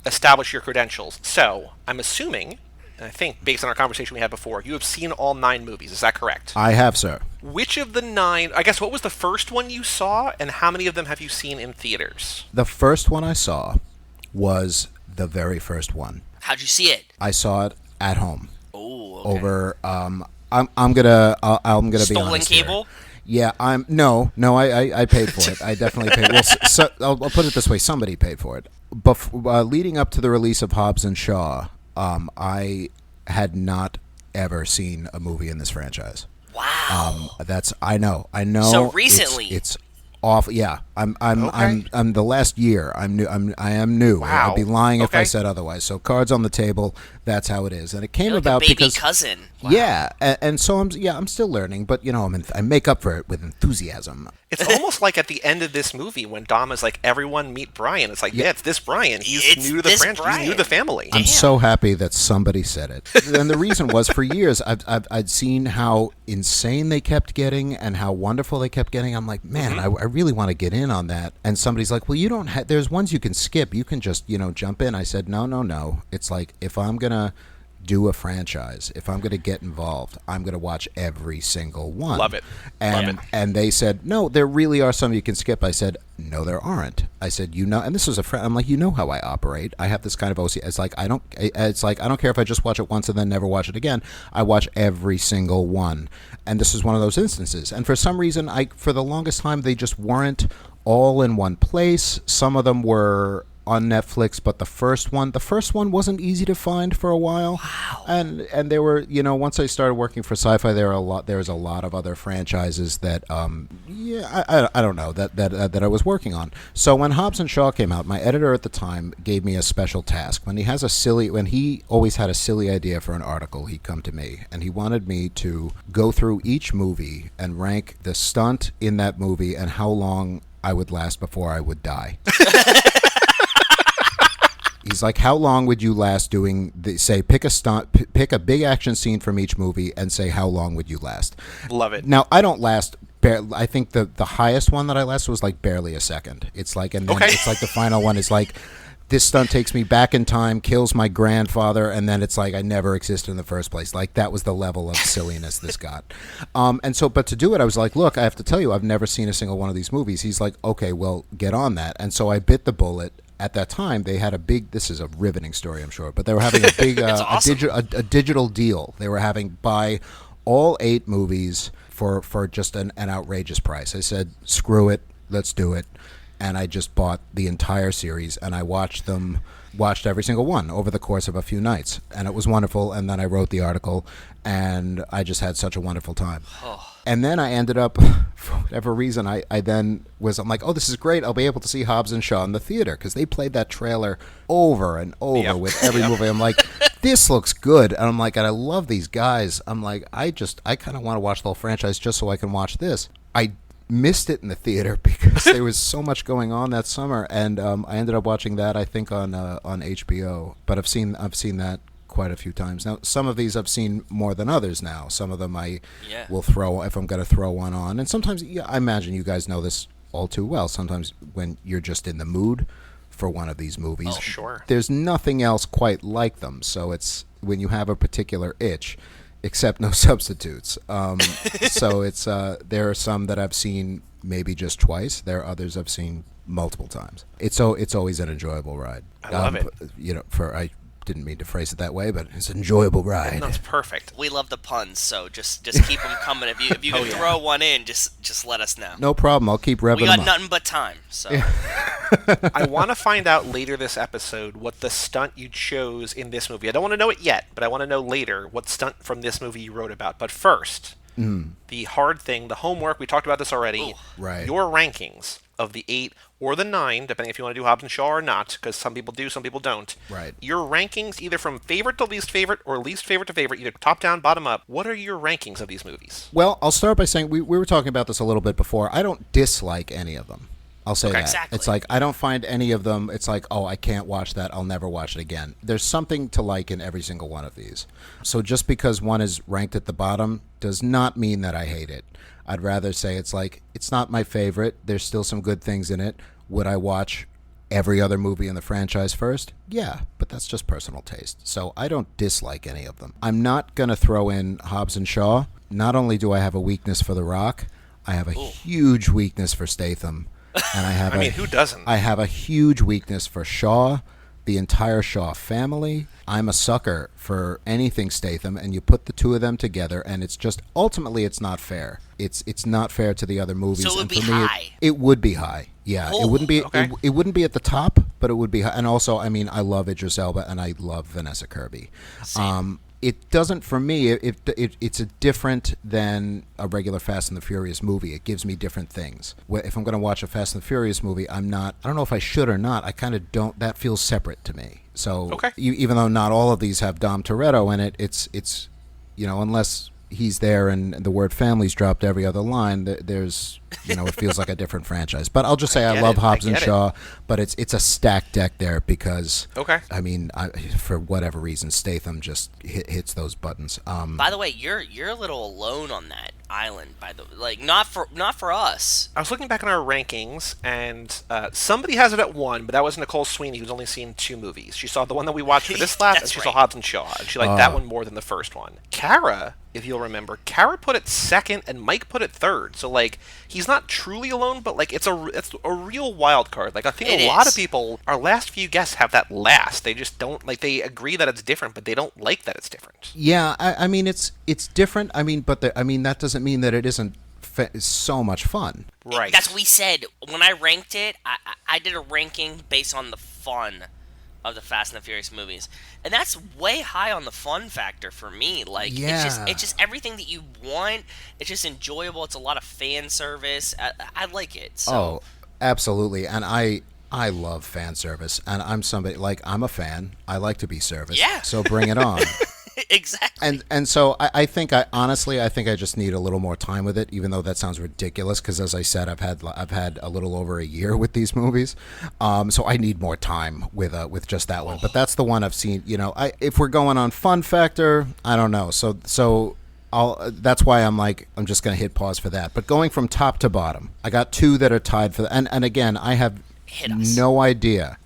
establish your credentials. So I'm assuming, and I think based on our conversation we had before, you have seen all 9 movies. Is that correct? I have, sir. Which of the 9, I guess, what was the first one you saw, and how many of them have you seen in theaters? The first one I saw was the very first one. How'd you see it? I saw it at home. Oh, okay. Over. I'm gonna be honest Stolen cable? Here. Yeah, I paid for it. I definitely paid. Well, I'll put it this way: somebody paid for it. Leading up to the release of Hobbs and Shaw, I had not ever seen a movie in this franchise. Wow. I know. So recently, it's awful. Yeah, I'm the last year. I am new. Wow. I'd be lying if I Okay. said otherwise. So cards on the table. That's how it is, and it came you're like about a baby because cousin. Wow. yeah, and so I'm still learning, but I make up for it with enthusiasm. It's almost like at the end of this movie when Dom is like, everyone meet Brian. It's like, yeah, it's this Brian. He's It's new to the this franchise. He's new to Brian. the family. I'm so happy that somebody said it. And the reason was, for years, I'd seen how insane they kept getting and how wonderful they kept getting. I'm like, man, I really want to get in on that. And somebody's like, well, you don't have, there's ones you can skip. You can just, jump in. I said, no. It's like, if I'm going to do a franchise, if I'm going to get involved, I'm going to watch every single one. Love it. And they said, no, there really are some you can skip. I said, no, there aren't. I said, and this was a friend. I'm like, how I operate. I have this kind of OCD. It's like, I don't care if I just watch it once and then never watch it again. I watch every single one. And this is one of those instances. And for some reason, for the longest time, they just weren't all in one place. Some of them were on Netflix, but the first one wasn't easy to find for a while. Wow. And there were, once I started working for Cipher, there was a lot of other franchises that I don't know that I was working on. So when Hobbs and Shaw came out, my editor at the time gave me a special task. When he always had a silly idea for an article, he'd come to me and he wanted me to go through each movie and rank the stunt in that movie and how long I would last before I would die. He's like, how long would you last doing pick a stunt, pick a big action scene from each movie and say how long would you last? Love it. Now, I don't last, I think the highest one that I lasted was like barely a second. It's like, and then it's like the final one is like, this stunt takes me back in time, kills my grandfather, and then it's like I never existed in the first place. Like, that was the level of silliness this got. But to do it, I was like, look, I have to tell you, I've never seen a single one of these movies. He's like, okay, well, get on that. And so I bit the bullet. At that time, they had this is a riveting story, I'm sure, but they were having a big, awesome. a digital deal. They were having buy all 8 movies for just an outrageous price. I said, screw it, let's do it. And I just bought the entire series, and I watched every single one over the course of a few nights. And it was wonderful, and then I wrote the article, and I just had such a wonderful time. And then I ended up, for whatever reason, I'm like, oh, this is great. I'll be able to see Hobbs and Shaw in the theater, because they played that trailer over and over with every movie. I'm like, this looks good. And I'm like, and I love these guys. I'm like, I kind of want to watch the whole franchise just so I can watch this. I missed it in the theater because there was so much going on that summer, and I ended up watching that, I think, on HBO. But I've seen that quite a few times now. Some of these I've seen more than others now. Some of them I will throw if I'm going to throw one on, and sometimes I imagine you guys know this all too well. Sometimes when you're just in the mood for one of these movies, sure, there's nothing else quite like them. So it's when you have a particular itch, except no substitutes. So it's there are some that I've seen maybe just twice. There are others I've seen multiple times. It's always an enjoyable ride. I love it. didn't mean to phrase it that way, but it's an enjoyable ride. That's perfect. We love the puns, so just keep them coming. If you can throw one in, just let us know. No problem. I'll keep revving We got them up. nothing but time. So I want to find out later this episode what the stunt you chose in this movie. I don't want to know it yet, but I want to know later what stunt from this movie you wrote about. But first, the hard thing, the homework, we talked about this already. Right. Your rankings of the 8 or the 9, depending if you want to do Hobbs and Shaw or not, because some people do, some people don't. Right. Your rankings, either from favorite to least favorite or least favorite to favorite, either top down, bottom up. What are your rankings of these movies? Well, I'll start by saying we were talking about this a little bit before. I don't dislike any of them. I'll say that. Exactly. It's like I don't find any of them, it's like, oh, I can't watch that. I'll never watch it again. There's something to like in every single one of these. So just because one is ranked at the bottom does not mean that I hate it. I'd rather say it's like, it's not my favorite. There's still some good things in it. Would I watch every other movie in the franchise first? Yeah, but that's just personal taste. So I don't dislike any of them. I'm not going to throw in Hobbs and Shaw. Not only do I have a weakness for The Rock, I have a huge weakness for Statham. And I have who doesn't? I have a huge weakness for Shaw, the entire Shaw family. I'm a sucker for anything Statham, and you put the two of them together, and it's just, ultimately, it's not fair. It's not fair to the other movies. So it would and be for me, high. It would be high. Yeah, Oh, it wouldn't be. okay. It wouldn't be at the top, but it would be high. And also, I mean, I love Idris Elba, and I love Vanessa Kirby. It doesn't, for me, it's a different than a regular Fast and the Furious movie. It gives me different things. If I'm going to watch a Fast and the Furious movie, I don't know if I should or not. I kind of don't, that feels separate to me. So Okay. even though not all of these have Dom Toretto in it, it's unless he's there and the word family's dropped every other line, there's, it feels like a different franchise. But I'll just say I get love it. Hobbs I and get it. Shaw, but it's a stacked deck there because, Okay. I mean, for whatever reason, Statham just hits those buttons. by the way, you're a little alone on that island. Not for us. I was looking back on our rankings, and somebody has it at 1, but that was Nicole Sweeney, who's only seen 2 movies. She saw the one that we watched for this lap, and That's she right. saw Hobbs and Shaw, and she liked that one more than the first one. Kara, if you'll remember, Kara put it second, and Mike put it third. So he's not truly alone, but it's a real wild card. I think It a lot is. of people, our last few guests have that last. They just don't they agree that it's different, but they don't like that it's different. Yeah, I mean it's different. I mean, but that doesn't mean that it isn't so much fun. Right. That's what we said when I ranked it. I did a ranking based on the fun of the Fast and the Furious movies, and that's way high on the fun factor for me. Yeah. It's just everything that you want. It's just enjoyable. It's a lot of fan service. I like it. So. Oh, absolutely. And I love fan service, and I'm somebody I'm a fan. I like to be serviced. Yeah. So bring it on. Exactly. And so I think I think I just need a little more time with it, even though that sounds ridiculous because, as I said, I've had a little over a year with these movies, so I need more time with just that one. But that's the one I've seen. If we're going on fun factor, I don't know. So that's why I'm just going to hit pause for that. But going from top to bottom, I got 2 that are tied for and again, I have Hit us. no idea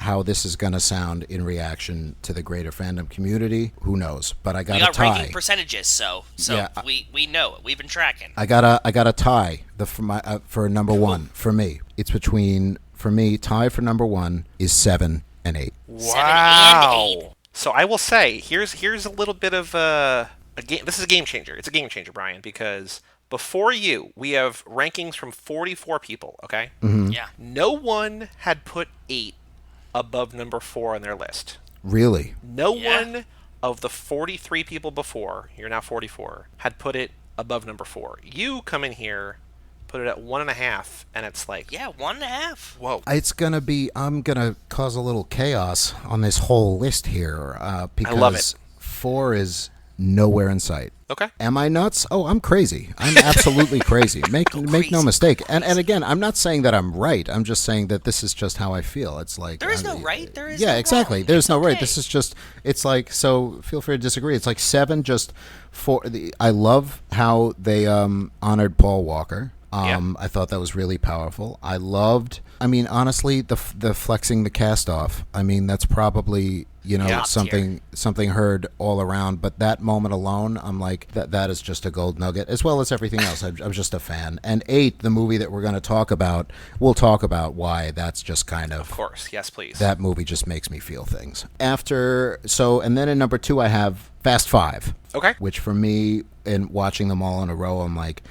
how this is going to sound in reaction to the greater fandom community. Who knows? But I got we a got tie. ranking percentages, so Yeah, we know it. We've been tracking. I got a tie for number 1 for me. It's between, for me, tie for number 1 is 7 and 8. Wow. 7 and 8. So I will say, here's a little bit of a game. This is a game changer. It's a game changer, Brian, because before you, we have rankings from 44 people, okay? Mm-hmm. Yeah. No one had put 8 above number 4 on their list. Really? No Yeah. one of the 43 people before, you're now 44, had put it above number 4. You come in here, put it at 1.5, and it's like, Yeah, 1.5. whoa. I'm gonna cause a little chaos on this whole list here because love it. 4 is nowhere in sight. Okay. Am I nuts? Oh, I'm crazy. I'm absolutely crazy. Make no crazy. mistake. And again, I'm not saying that I'm right. I'm just saying that this is just how I feel. It's like There is no right. There is yeah, no exactly. wrong. There's It's no right. okay. This is just. It's like, so. Feel free to disagree. It's like 7. Just for I love how they honored Paul Walker. Yeah. I thought that was really powerful. I loved. I mean, honestly, the flexing the cast off. I mean, that's probably Yeah. something heard all around. But that moment alone, I'm like, that is just a gold nugget, as well as everything else. I'm just a fan. And 8, the movie that we're going to talk about, we'll talk about why that's just kind of... Of course, yes, please. That movie just makes me feel things. And then in number 2, I have Fast 5. Okay. Which for me, in watching them all in a row, I'm like,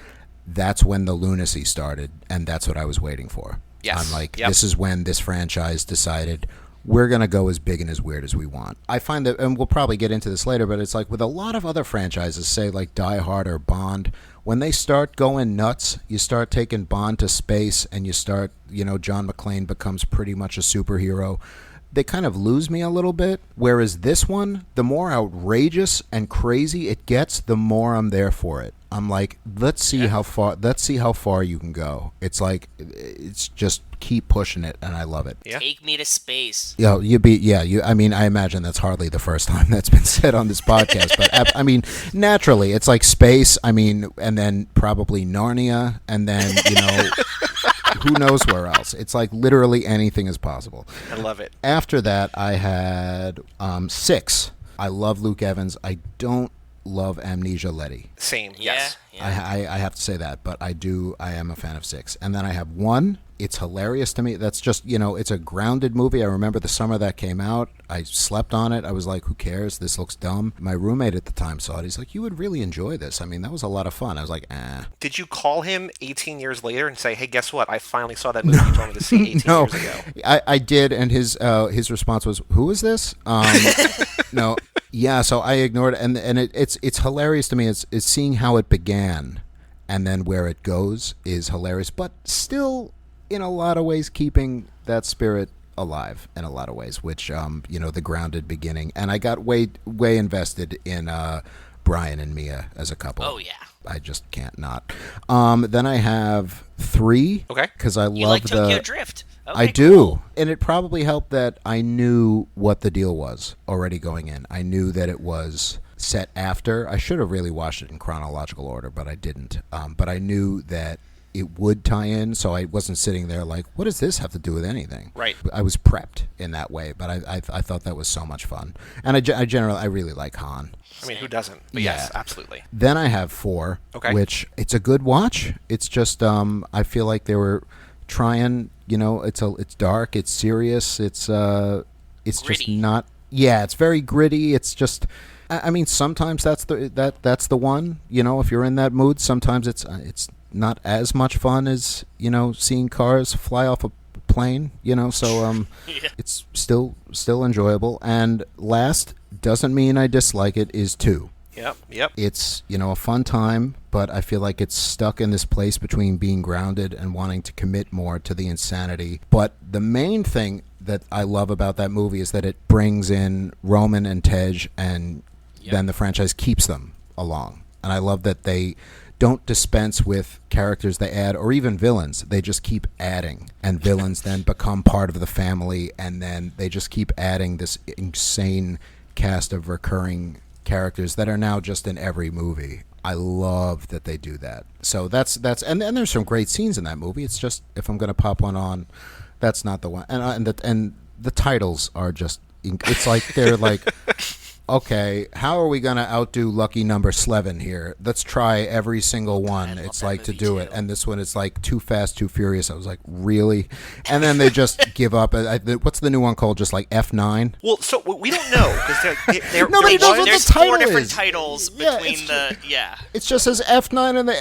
that's when the lunacy started, and that's what I was waiting for. Yes. I'm like, Yep. This is when this franchise decided we're going to go as big and as weird as we want. I find that, and we'll probably get into this later, but it's like with a lot of other franchises, say like Die Hard or Bond, when they start going nuts, you start taking Bond to space, and you start, John McClane becomes pretty much a superhero. They kind of lose me a little bit. Whereas this one, the more outrageous and crazy it gets, the more I'm there for it. I'm like, let's see how far you can go. It's like, it's just keep pushing it, and I love it. Yeah. Take me to space. I mean, I imagine that's hardly the first time that's been said on this podcast, but I mean, naturally, it's like space. I mean, and then probably Narnia, and then who knows where else? It's like literally anything is possible. I love it. After that, I had 6. I love Luke Evans. I don't love Amnesia Letty. Same, yes. Yeah. I have to say that, but I am a fan of 6. And then I have 1. It's hilarious to me. That's just, it's a grounded movie. I remember the summer that came out. I slept on it. I was like, who cares? This looks dumb. My roommate at the time saw it. He's like, you would really enjoy this. I mean, that was a lot of fun. I was like, Did you call him 18 years later and say, hey, guess what? I finally saw that movie you told me to see 18 years ago. I did, and his response was, who is this? No. Yeah, so I ignored it, and it's hilarious to me. It's seeing how it began, and then where it goes is hilarious, but still, in a lot of ways, keeping that spirit alive in a lot of ways, which the grounded beginning, and I got way invested in Brian and Mia as a couple. Oh yeah. I just can't not. Then I have 3. Okay. Because I You love like Tokyo Drift? Okay, I do. cool. And it probably helped that I knew what the deal was already going in. I knew that it was set after. I should have really watched it in chronological order, but I didn't. But I knew that it would tie in, so I wasn't sitting there like, what does this have to do with anything? Right. I was prepped in that way, but I thought that was so much fun. And I really like Han. I mean, who doesn't? But Yeah. yes, absolutely. Then I have 4, Okay. which it's a good watch. It's just I feel like they were trying. It's dark. It's serious. It's just Gritty. not. Yeah, it's very gritty. It's just. I mean, sometimes that's the one. If you're in that mood, sometimes it's not as much fun as seeing cars fly off a plane. So Yeah. it's still enjoyable. And last, doesn't mean I dislike it, is 2. Yep. It's, a fun time, but I feel like it's stuck in this place between being grounded and wanting to commit more to the insanity. But the main thing that I love about that movie is that it brings in Roman and Tej, and then the franchise keeps them along. And I love that they don't dispense with characters they add, or even villains. They just keep adding, and villains then become part of the family, and then they just keep adding this insane cast of recurring characters that are now just in every movie. I love that they do that. So that's and there's some great scenes in that movie. It's just, if I'm going to pop one on, that's not the one. And the titles are just, it's like they're like, okay, how are we going to outdo Lucky Number 11 here? Let's try every single one. love It's that like to movie do too. it. And this one is like Too Fast, Too Furious. I was like, really? And then they just give up. What's the new one called? Just like F9? Well, so we don't know because Nobody knows what the There's title 4 different is. titles Yeah, between it's the yeah. It just says F9,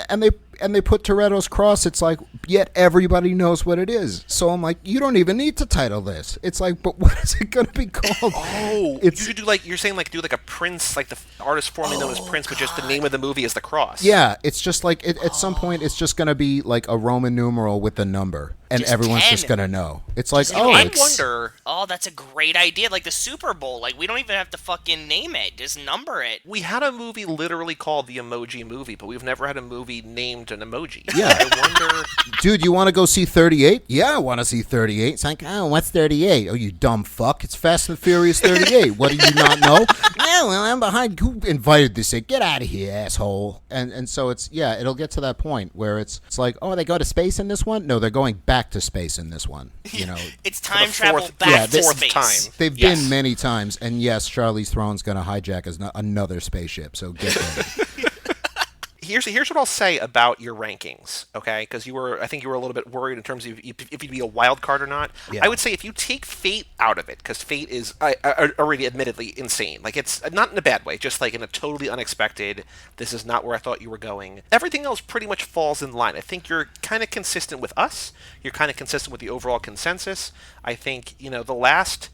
and they put Toretto's Cross. It's like, yet everybody knows what it is. So I'm like, you don't even need to title this. It's like, but what is it going to be called? Oh, It's- you should do you're saying do a Prince, like the artist formerly known as Prince, but just the name of the movie is the cross. Yeah, it's just like at some point it's just going to be like a Roman numeral with a number, and Just everyone's 10. just going to know. It's like, Just oh, I X. wonder. Oh, that's a great idea. Like the Super Bowl. Like we don't even have to fucking name it. Just number it. We had a movie literally called the Emoji Movie, but we've never had a movie named an emoji. Yeah. I wonder. dude, you want to go see 38? Yeah, I want to see 38. It's like, oh, what's 38? Oh, you dumb fuck. It's Fast and Furious 38. What do you not know? Yeah, well, I'm behind. Who invited this thing? Get out of here, asshole. And so it's, yeah, it'll get to that point where it's like, oh, they go to space in this one? No, they're going back back to space in this one. It's time the travel fourth- back to fourth space. time. They've Yes. been many times, and yes, Charlize Theron's going to hijack another spaceship. So get ready. Here's what I'll say about your rankings, okay? Because I think you were a little bit worried in terms of if you'd be a wild card or not. Yeah. I would say if you take Fate out of it, because Fate is already admittedly insane. Like, it's not in a bad way, just like in a totally unexpected, this is not where I thought you were going. Everything else pretty much falls in line. I think you're kind of consistent with us. You're kind of consistent with the overall consensus. I think, the last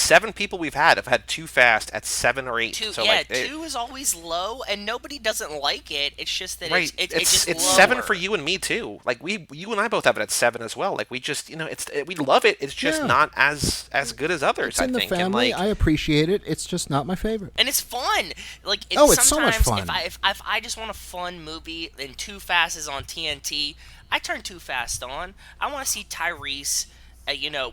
7 people we've had have had Too Fast at 7 or 8. Two, So, yeah, like, 2 is always low, and nobody doesn't like it. It's just that right. it's just It's lower. 7 for you and me too. Like you and I both have it at 7 as well. Like we just we love it. It's just Yeah. not as good as others. It's in I the think. family. And I appreciate it. It's just not my favorite. And it's fun. Like It's so much sometimes fun. if I just want a fun movie and Too Fast is on TNT, I turn Too Fast on. I want to see Tyrese,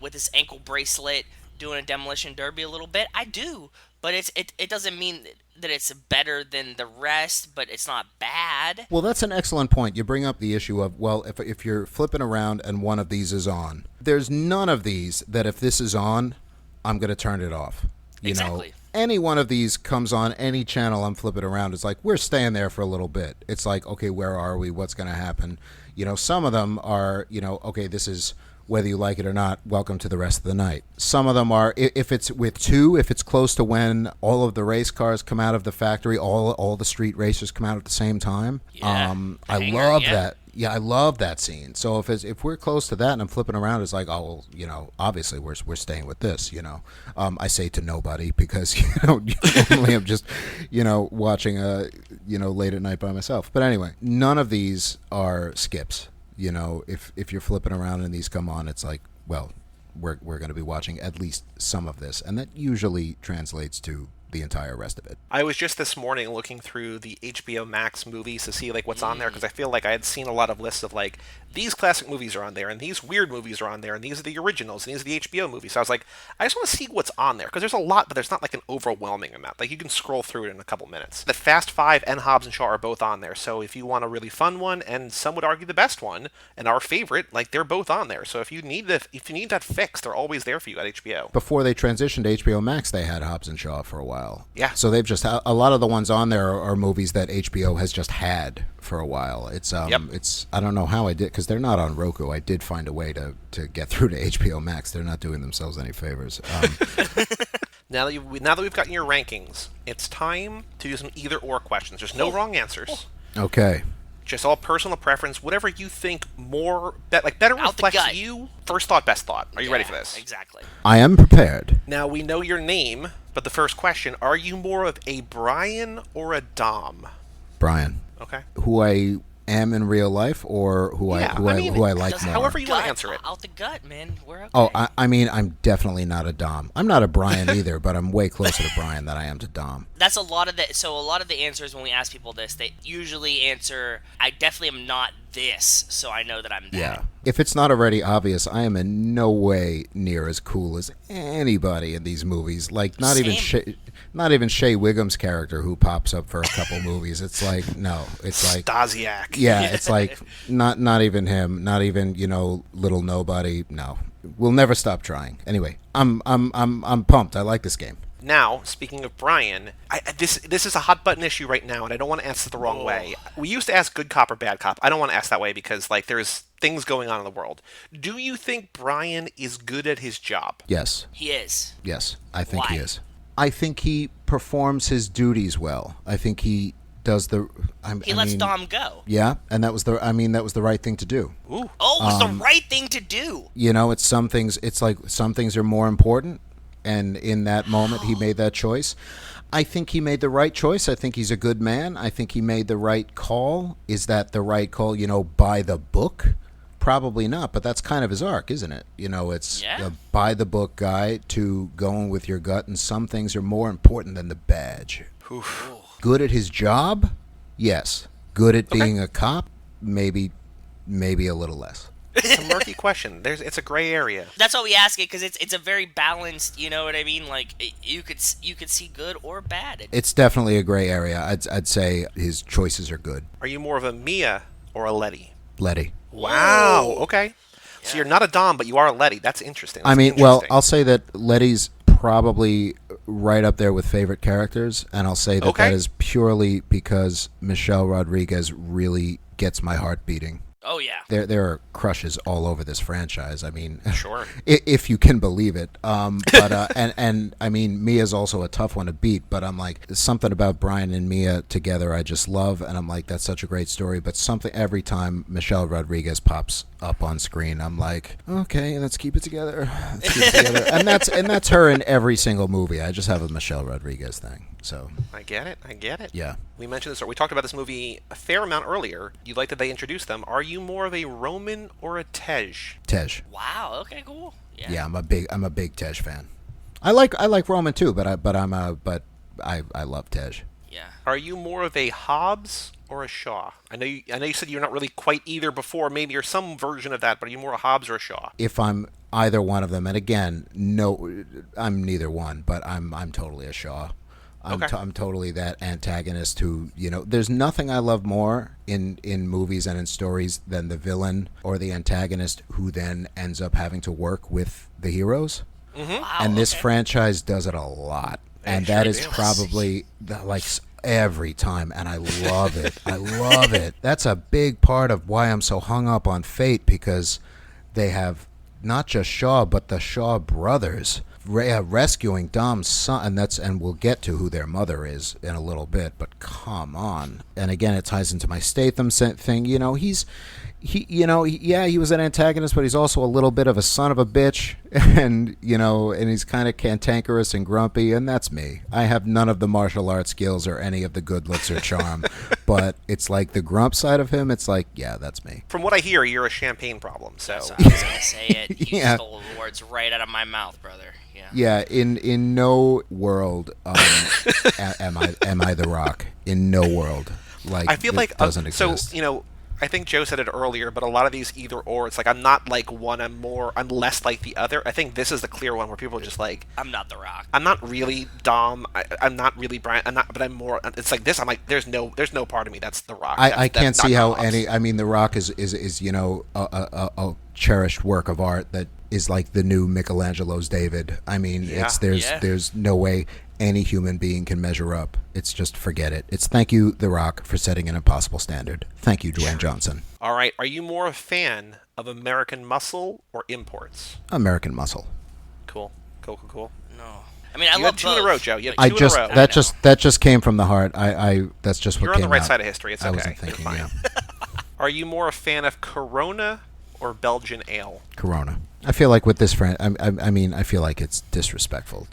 with his ankle bracelet doing a demolition derby a little bit. I do, but it doesn't mean that it's better than the rest, but it's not bad. Well, that's an excellent point. You bring up the issue of, well, if you're flipping around and one of these is on, there's none of these that if this is on, I'm going to turn it off. Exactly. Any one of these comes on any channel I'm flipping around, it's like, we're staying there for a little bit. It's like, okay, where are we? What's going to happen? Some of them are, okay, this is, whether you like it or not, welcome to the rest of the night. Some of them are, if it's with 2, if it's close to when all of the race cars come out of the factory, all the street racers come out at the same time. Yeah, I the love hangar, yeah. that. Yeah, I love that scene. So if we're close to that and I'm flipping around, it's like, oh, well, obviously we're staying with this, I say to nobody because, normally I'm just, watching, late at night by myself. But anyway, none of these are skips. If you're flipping around and these come on, it's like, well, we're going to be watching at least some of this, and that usually translates to the entire rest of it. I was just this morning looking through the HBO Max movies to see like what's on there because I feel like I had seen a lot of lists of like these classic movies are on there and these weird movies are on there and these are the originals and these are the HBO movies. So I was like, I just want to see what's on there because there's a lot, but there's not like an overwhelming amount. Like you can scroll through it in a couple minutes. The Fast Five and Hobbs and Shaw are both on there. So if you want a really fun one and some would argue the best one and our favorite, like they're both on there. So if you need that fix, they're always there for you at HBO. Before they transitioned to HBO Max, they had Hobbs and Shaw for a while. Yeah. So they've just a lot of the ones on there are movies that HBO has just had for a while. It's I don't know how I did because they're not on Roku. I did find a way to get through to HBO Max. They're not doing themselves any favors. Now that we've gotten your rankings, it's time to do some either or questions. There's no wrong answers. Okay. Just all personal preference, whatever you think better Out the reflects gut. you. First thought, best thought. Are you ready for this? Exactly. I am prepared. Now we know your name, but the first question: are you more of a Brian or a Dom? Brian. Okay. Who I am in real life, or who I like Just more. however you want to answer it. Out the gut, man. We're okay. Oh, I mean, I'm definitely not a Dom. I'm not a Brian either, but I'm way closer to Brian than I am to Dom. That's a lot of the answers when we ask people this, they usually answer, I definitely am not this, so I know that I'm that. Yeah. If it's not already obvious, I am in no way near as cool as anybody in these movies. Like, not even Shea Wiggum's character who pops up for a couple movies. It's like, no. It's like Stasiak. yeah, it's like not even him, not even, little nobody. No. We'll never stop trying. Anyway, I'm pumped. I like this game. Now, speaking of Brian, this is a hot button issue right now, and I don't want to answer the wrong way. We used to ask good cop or bad cop. I don't want to ask that way because like there's things going on in the world. Do you think Brian is good at his job? Yes. He is. Yes, I think Why? he is. I think he performs his duties well. I think he does He lets Dom go. Yeah, and that was the right thing to do. Ooh. Oh, it was the right thing to do. It's some things are more important, and in that moment he made that choice. I think he made the right choice. I think he's a good man. I think he made the right call. Is that the right call, by the book? Probably not, but that's kind of his arc, isn't it? It's a by-the-book guy to going with your gut, and some things are more important than the badge. Oof. Good at his job? Yes. Good at being a cop? Maybe a little less. It's a murky question. It's a gray area. That's why we ask it, because it's a very balanced, you know what I mean? Like, you could see good or bad. It's definitely a gray area. I'd say his choices are good. Are you more of a Mia or a Letty? Letty. Wow. Okay. So you're not a Dom, but you are a Letty. That's interesting. I That's mean, well, interesting. I'll say that Letty's probably right up there with favorite characters, and I'll say that Okay. that is purely because Michelle Rodriguez really gets my heart beating. Oh yeah. There are crushes all over this franchise. I mean, Sure. if you can believe it. But and I mean, Mia's also a tough one to beat. But I'm like, something about Brian and Mia together, I just love, and I'm like, that's such a great story. But something every time Michelle Rodriguez pops up on screen, I'm like, okay, let's keep it together. Let's keep it together. And that's her in every single movie. I just have a Michelle Rodriguez thing. So I get it. I get it. yeah. We mentioned this, or we talked about this movie a fair amount earlier. You like that they introduced them. Are you more of a Roman or a Tej? Tej. Wow. Okay. Cool. Yeah. Yeah, I'm a big Tej fan. I like Roman too, but I love Tej. Yeah. Are you more of a Hobbs or a Shaw? I know you said you're not really quite either before. Maybe you're some version of that, but are you more a Hobbs or a Shaw? If I'm either one of them, and again, no, I'm neither one, but I'm totally a Shaw. Okay. I'm totally that antagonist who, there's nothing I love more in movies and in stories than the villain or the antagonist who then ends up having to work with the heroes. Wow. And this okay. franchise does it a lot. And sure that is do. probably every time, and I love it. I love it. That's a big part of why I'm so hung up on Fate, because they have not just Shaw, but the Shaw brothers rescuing Dom's son, and we'll get to who their mother is in a little bit. But come on, and again, it ties into my Statham thing. He was an antagonist, but he's also a little bit of a son of a bitch, and he's kind of cantankerous and grumpy, and that's me. I have none of the martial arts skills or any of the good looks or charm, but it's like the grump side of him. It's like, yeah, that's me. From what I hear, you're a champagne problem. So So I was gonna say it. You Yeah. stole the words right out of my mouth, brother. Yeah. Yeah, in no world am I the Rock. In no world, I feel it like doesn't exist. So I think Joe said it earlier, but a lot of these either or. It's like I'm not like one. I'm less like the other. I think this is the clear one where people are just like, I'm not the Rock. I'm not really Dom. I'm not really Brian. I'm not, but I'm more. It's like this. I'm like, there's no part of me that's the Rock. I can't that's see not how Hobbs. I mean, the Rock is a cherished work of art that is like the new Michelangelo's David. I mean, Yeah. there's no way any human being can measure up. It's just forget it. It's thank you, The Rock, for setting an impossible standard. Thank you, Dwayne Johnson. All right. Are you more a fan of American Muscle or imports? American Muscle. Cool. No. I mean, I You love had two in a both, row, Joe. You had but- two in a row. That just came from the heart. That's just what You're on the came right out. side of history. It's I okay. wasn't You're thinking. fine. Yeah. Are you more a fan of Corona or Belgian ale? Corona. I feel like with this I mean, I feel like it's disrespectful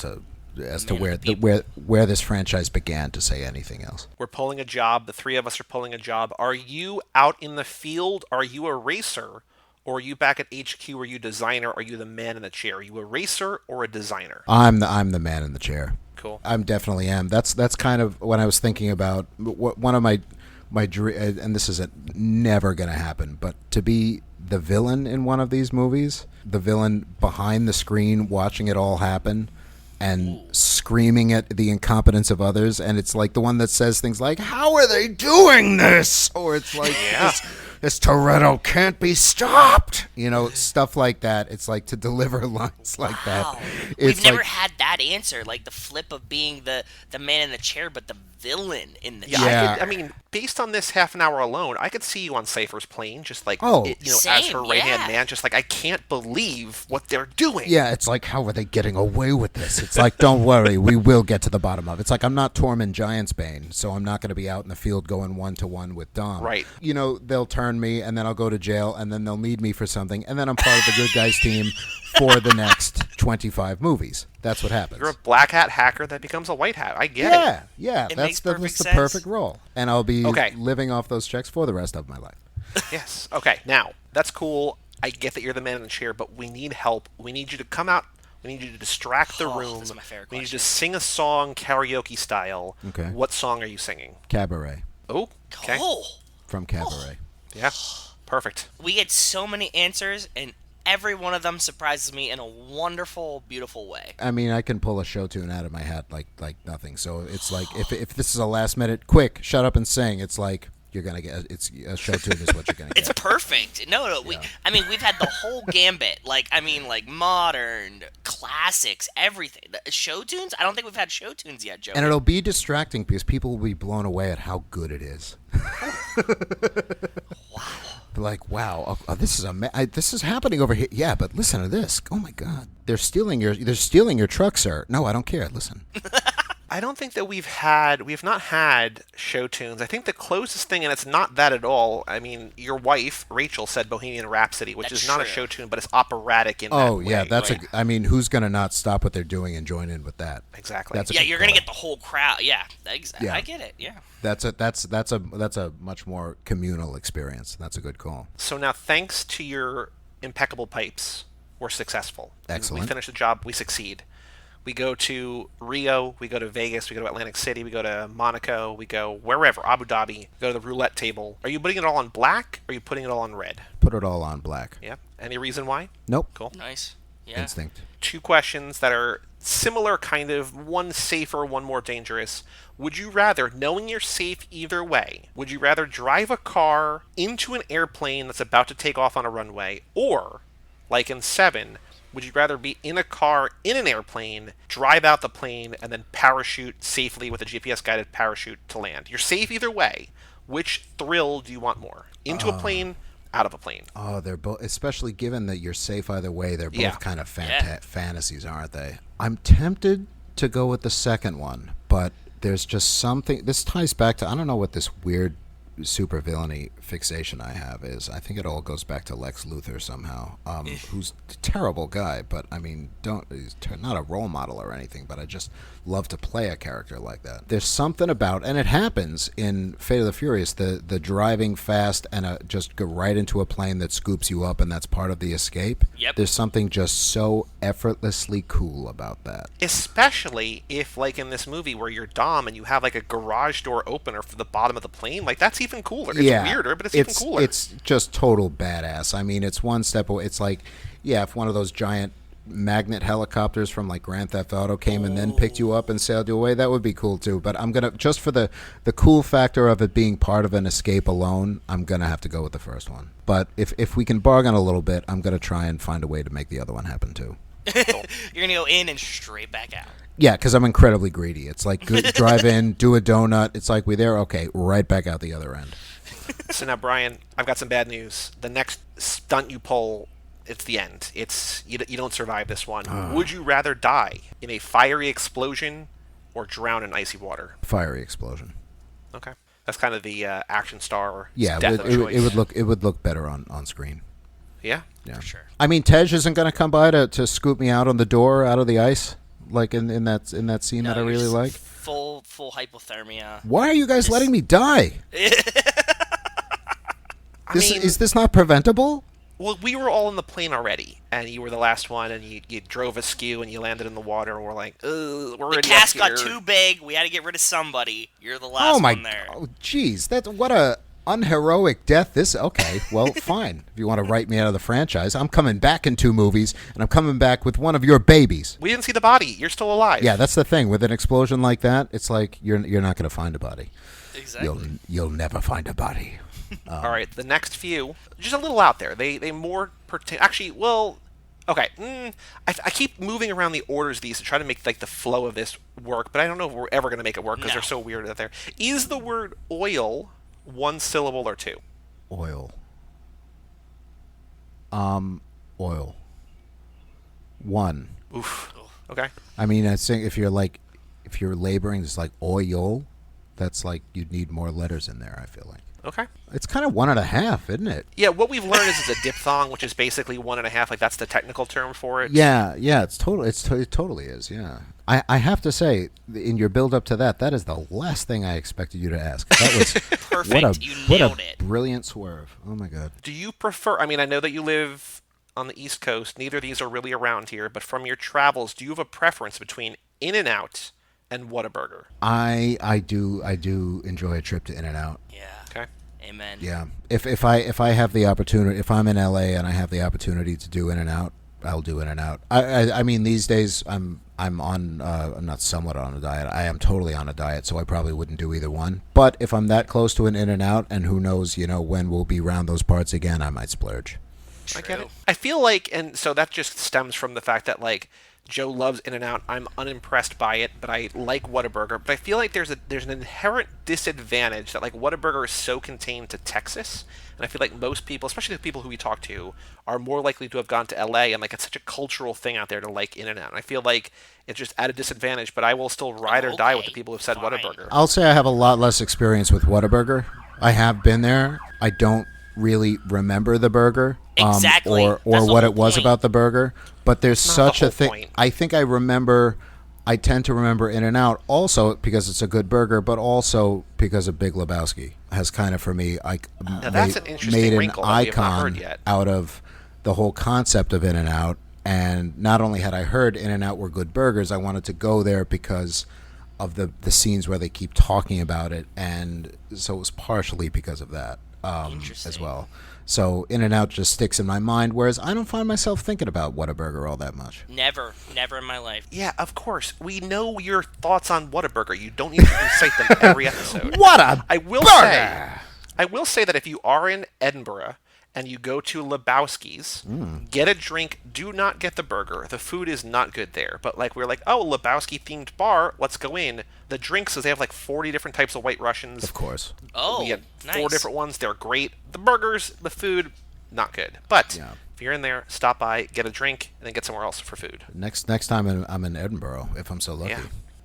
as to where this franchise began to say anything else. We're pulling a job. The three of us are pulling a job. Are you out in the field? Are you a racer? Or are you back at HQ? Are you a designer? Are you the man in the chair? Are you a racer or a designer? I'm the man in the chair. Cool. I'm definitely am. That's kind of when I was thinking about one of my dream, and this isn't never going to happen, but to be the villain in one of these movies, the villain behind the screen watching it all happen and screaming at the incompetence of others, and it's like the one that says things like, how are they doing this? Or it's like, this Toretto can't be stopped. Stuff like that. It's like to deliver lines like Wow. that. We've It's never like, had that answer, like the flip of being the man in the chair, but the villain in the Yeah, chair. I mean, based on this half an hour alone, I could see you on Cipher's plane, just like, Oh. as Same, her right-hand yeah. man, just like, I can't believe what they're doing. yeah, it's like, how are they getting away with this? It's like, don't worry, we will get to the bottom of it. It's like, I'm not Tormund Giantsbane, so I'm not going to be out in the field going one-to-one with Dom. Right. They'll turn me, and then I'll go to jail, and then they'll need me for something, and then I'm part of the good guys team for the next 25 movies. That's what happens. You're a black hat hacker that becomes a white hat. I get yeah, it. yeah, It that's makes the perfect sense. perfect role. And I'll be Okay. living off those checks for the rest of my life. Yes. Okay. Now, that's cool. I get that you're the man in the chair, but we need help. We need you to come out. We need you to distract the Oh, room. that's my favorite We need you to question. sing a song karaoke style. Okay. What song are you singing? Cabaret, Oh, okay. Oh, from Cabaret. Yeah. Perfect. we get so many answers, and every one of them surprises me in a wonderful, beautiful way. I mean, I can pull a show tune out of my hat like nothing. So it's like, if this is a last minute, quick, shut up and sing, it's like, you're gonna get. It's a show tune is what you're gonna It's get. perfect. No, we've had the whole gambit. Like modern, classics, everything. Show tunes? I don't think we've had show tunes yet, Joey. And it'll be distracting because people will be blown away at how good it is. Wow. Like, wow, this is this is happening over here. Yeah, but listen to this. Oh my God, they're stealing your truck, sir. No, I don't care. Listen. I don't think that we have not had show tunes. I think the closest thing, and it's not that at all. I mean, your wife Rachel said Bohemian Rhapsody, which That's is not a true. show tune, but it's operatic in that Oh way. yeah, that's Like, I mean, who's gonna not stop what they're doing and join in with that? Exactly. That's a Yeah, good you're gonna call. get the whole crowd. Yeah, exactly. Yeah. I get it. Yeah. That's a much more communal experience. That's a good call. So now, thanks to your impeccable pipes, we're successful. Excellent. We finish the job. We succeed. We go to Rio. We go to Vegas. We go to Atlantic City. We go to Monaco. We go wherever. Abu Dhabi. We go to the roulette table. Are you putting it all on black? Or are you putting it all on red? Put it all on black. Yeah. Any reason why? Nope. Cool. Nice. Yeah. Instinct. 2 questions that are similar, kind of. One safer, one more dangerous. Would you rather, knowing you're safe either way, would you rather drive a car into an airplane that's about to take off on a runway, or, like in Seven, would you rather be in a car in an airplane, drive out the plane, and then parachute safely with a GPS-guided parachute to land? You're safe either way. Which thrill do you want more? Into a plane, out of a plane? Oh, they're both, especially given that you're safe either way. They're both Yeah. kind of Yeah. fantasies, aren't they? I'm tempted to go with the second one, but there's just something. This ties back to, I don't know what this weird supervillainy fixation I have is. I think it all goes back to Lex Luthor somehow, who's a terrible guy, but I mean, he's not a role model or anything, but I just love to play a character like that. There's something about, and it happens in Fate of the Furious, the driving fast and just go right into a plane that scoops you up, and that's part of the escape. Yep. There's something just so effortlessly cool about that. Especially if, like in this movie, where you're Dom and you have like a garage door opener for the bottom of the plane, like that's even cooler. It's weirder, but it's even cooler. It's just total badass. I mean, it's one step away. It's like, yeah, if one of those giant magnet helicopters from like Grand Theft Auto came and then picked you up and sailed you away, that would be cool too. But I'm gonna, just for the cool factor of it being part of an escape alone, I'm gonna have to go with the first one. But if we can bargain a little bit, I'm gonna try and find a way to make the other one happen too. You're gonna go in and straight back out. Yeah, because I'm incredibly greedy. It's like drive in, do a donut. It's like, we there, okay, right back out the other end. So now, Brian, I've got some bad news. The next stunt you pull, it's the end. It's you don't survive this one. Would you rather die in a fiery explosion or drown in icy water? Fiery explosion. Okay, that's kind of the action star Yeah, death of choice. it would look better on screen. Yeah. Yeah, For sure. I mean, Tej isn't going to come by to scoop me out on the door out of the ice, like in that scene that I you're really just like. Full hypothermia. Why are you guys letting me die? Is this not preventable? Well, we were all in the plane already, and you were the last one, and you drove askew, and you landed in the water, and we're like, ugh, we're The already cast up here. got too big. We had to get rid of somebody. You're the last Oh my! one there. Oh, jeez, what a unheroic death. Okay, well, fine. If you want to write me out of the franchise, I'm coming back in 2 movies, and I'm coming back with one of your babies. We didn't see the body. You're still alive. Yeah, that's the thing. With an explosion like that, it's like you're not going to find a body. Exactly. You'll never find a body. All right, the next few, just a little out there. They more pertain. Actually, well, okay. I keep moving around the orders of these to try to make like the flow of this work, but I don't know if we're ever going to make it work because they're so weird out there. Is the word oil 1 syllable or 2? Oil. Oil. 1. Oof. Okay. I mean, I think if you're laboring, it's like oil. That's like you'd need more letters in there. I feel like Okay. it's kind of 1.5, isn't it? Yeah, what we've learned is it's a diphthong, which is basically 1.5. Like that's the technical term for it. Yeah. It totally is. Yeah. I have to say, in your build up to that is the last thing I expected you to ask. That was Perfect. You nailed it. Brilliant swerve. Oh my god. Do you prefer? I mean, I know that you live on the East Coast. Neither of these are really around here. But from your travels, do you have a preference between In-N-Out and Whataburger? I do enjoy a trip to In-N-Out. Yeah. Okay. Amen. Yeah. If I have the opportunity, if I'm in LA and I have the opportunity to do In-N-Out, I'll do In-N-Out. I mean, these days I'm I'm on, not somewhat on a diet. I am totally on a diet, so I probably wouldn't do either one. But if I'm that close to an In-N-Out, and who knows, when we'll be round those parts again, I might splurge. True. I get it. I feel like, and so that just stems from the fact that like Joe loves In-N-Out. I'm unimpressed by it, but I like Whataburger. But I feel like there's an inherent disadvantage that like Whataburger is so contained to Texas, and I feel like most people, especially the people who we talk to, are more likely to have gone to LA, and like it's such a cultural thing out there to like In-N-Out. And I feel like it's just at a disadvantage, but I will still ride or die with the people who've said fine. Whataburger. I'll say I have a lot less experience with Whataburger. I have been there. I don't really remember the burger. Exactly. Or That's the what whole it was point. about the burger. But there's Not such the a whole thing. point. I think I tend to remember In-N-Out also because it's a good burger, but also because of Big Lebowski has kind of, for me, Now, that's an interesting made an wrinkle that we have not heard icon yet. out of the whole concept of In-N-Out. And not only had I heard In-N-Out were good burgers, I wanted to go there because of the scenes where they keep talking about it. And so it was partially because of that as Interesting. well. So In-N-Out just sticks in my mind, whereas I don't find myself thinking about Whataburger all that much. Never in my life. Yeah, of course. We know your thoughts on Whataburger. You don't need to recite them every episode. What a I will say that if you are in Edinburgh and you go to Lebowski's, get a drink. Do not get the burger. The food is not good there. But like we're like, oh, Lebowski themed bar. Let's go in. The drinks is they have like 40 different types of White Russians. Of course. Oh, We had nice. 4 different ones. They're great. The burgers, the food, not good. But Yeah. if you're in there, stop by, get a drink, and then get somewhere else for food. Next time I'm in Edinburgh, if I'm so lucky. Yeah.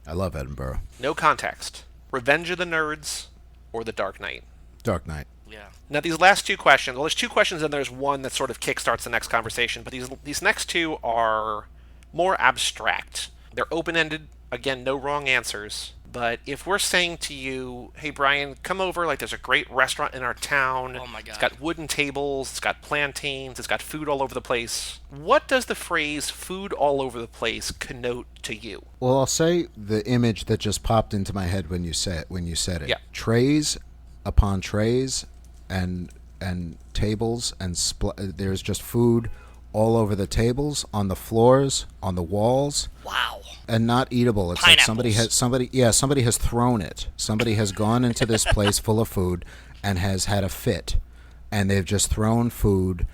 I love Edinburgh. No context. Revenge of the Nerds or The Dark Knight? Dark Knight. Yeah. Now, these last 2 questions, well, there's 2 questions and there's one that sort of kickstarts the next conversation, but these next 2 are more abstract. They're open-ended. Again, no wrong answers. But if we're saying to you, hey, Brian, come over, like there's a great restaurant in our town. Oh, my God. It's got wooden tables, it's got plantains, it's got food all over the place. What does the phrase food all over the place connote to you? Well, I'll say the image that just popped into my head when you said it. Yeah. Trays upon trays and tables and there's just food all over the tables, on the floors, on the walls. Wow. And not eatable. It's Pineapples. like somebody has thrown it. Somebody has gone into this place full of food and has had a fit, and they've just thrown food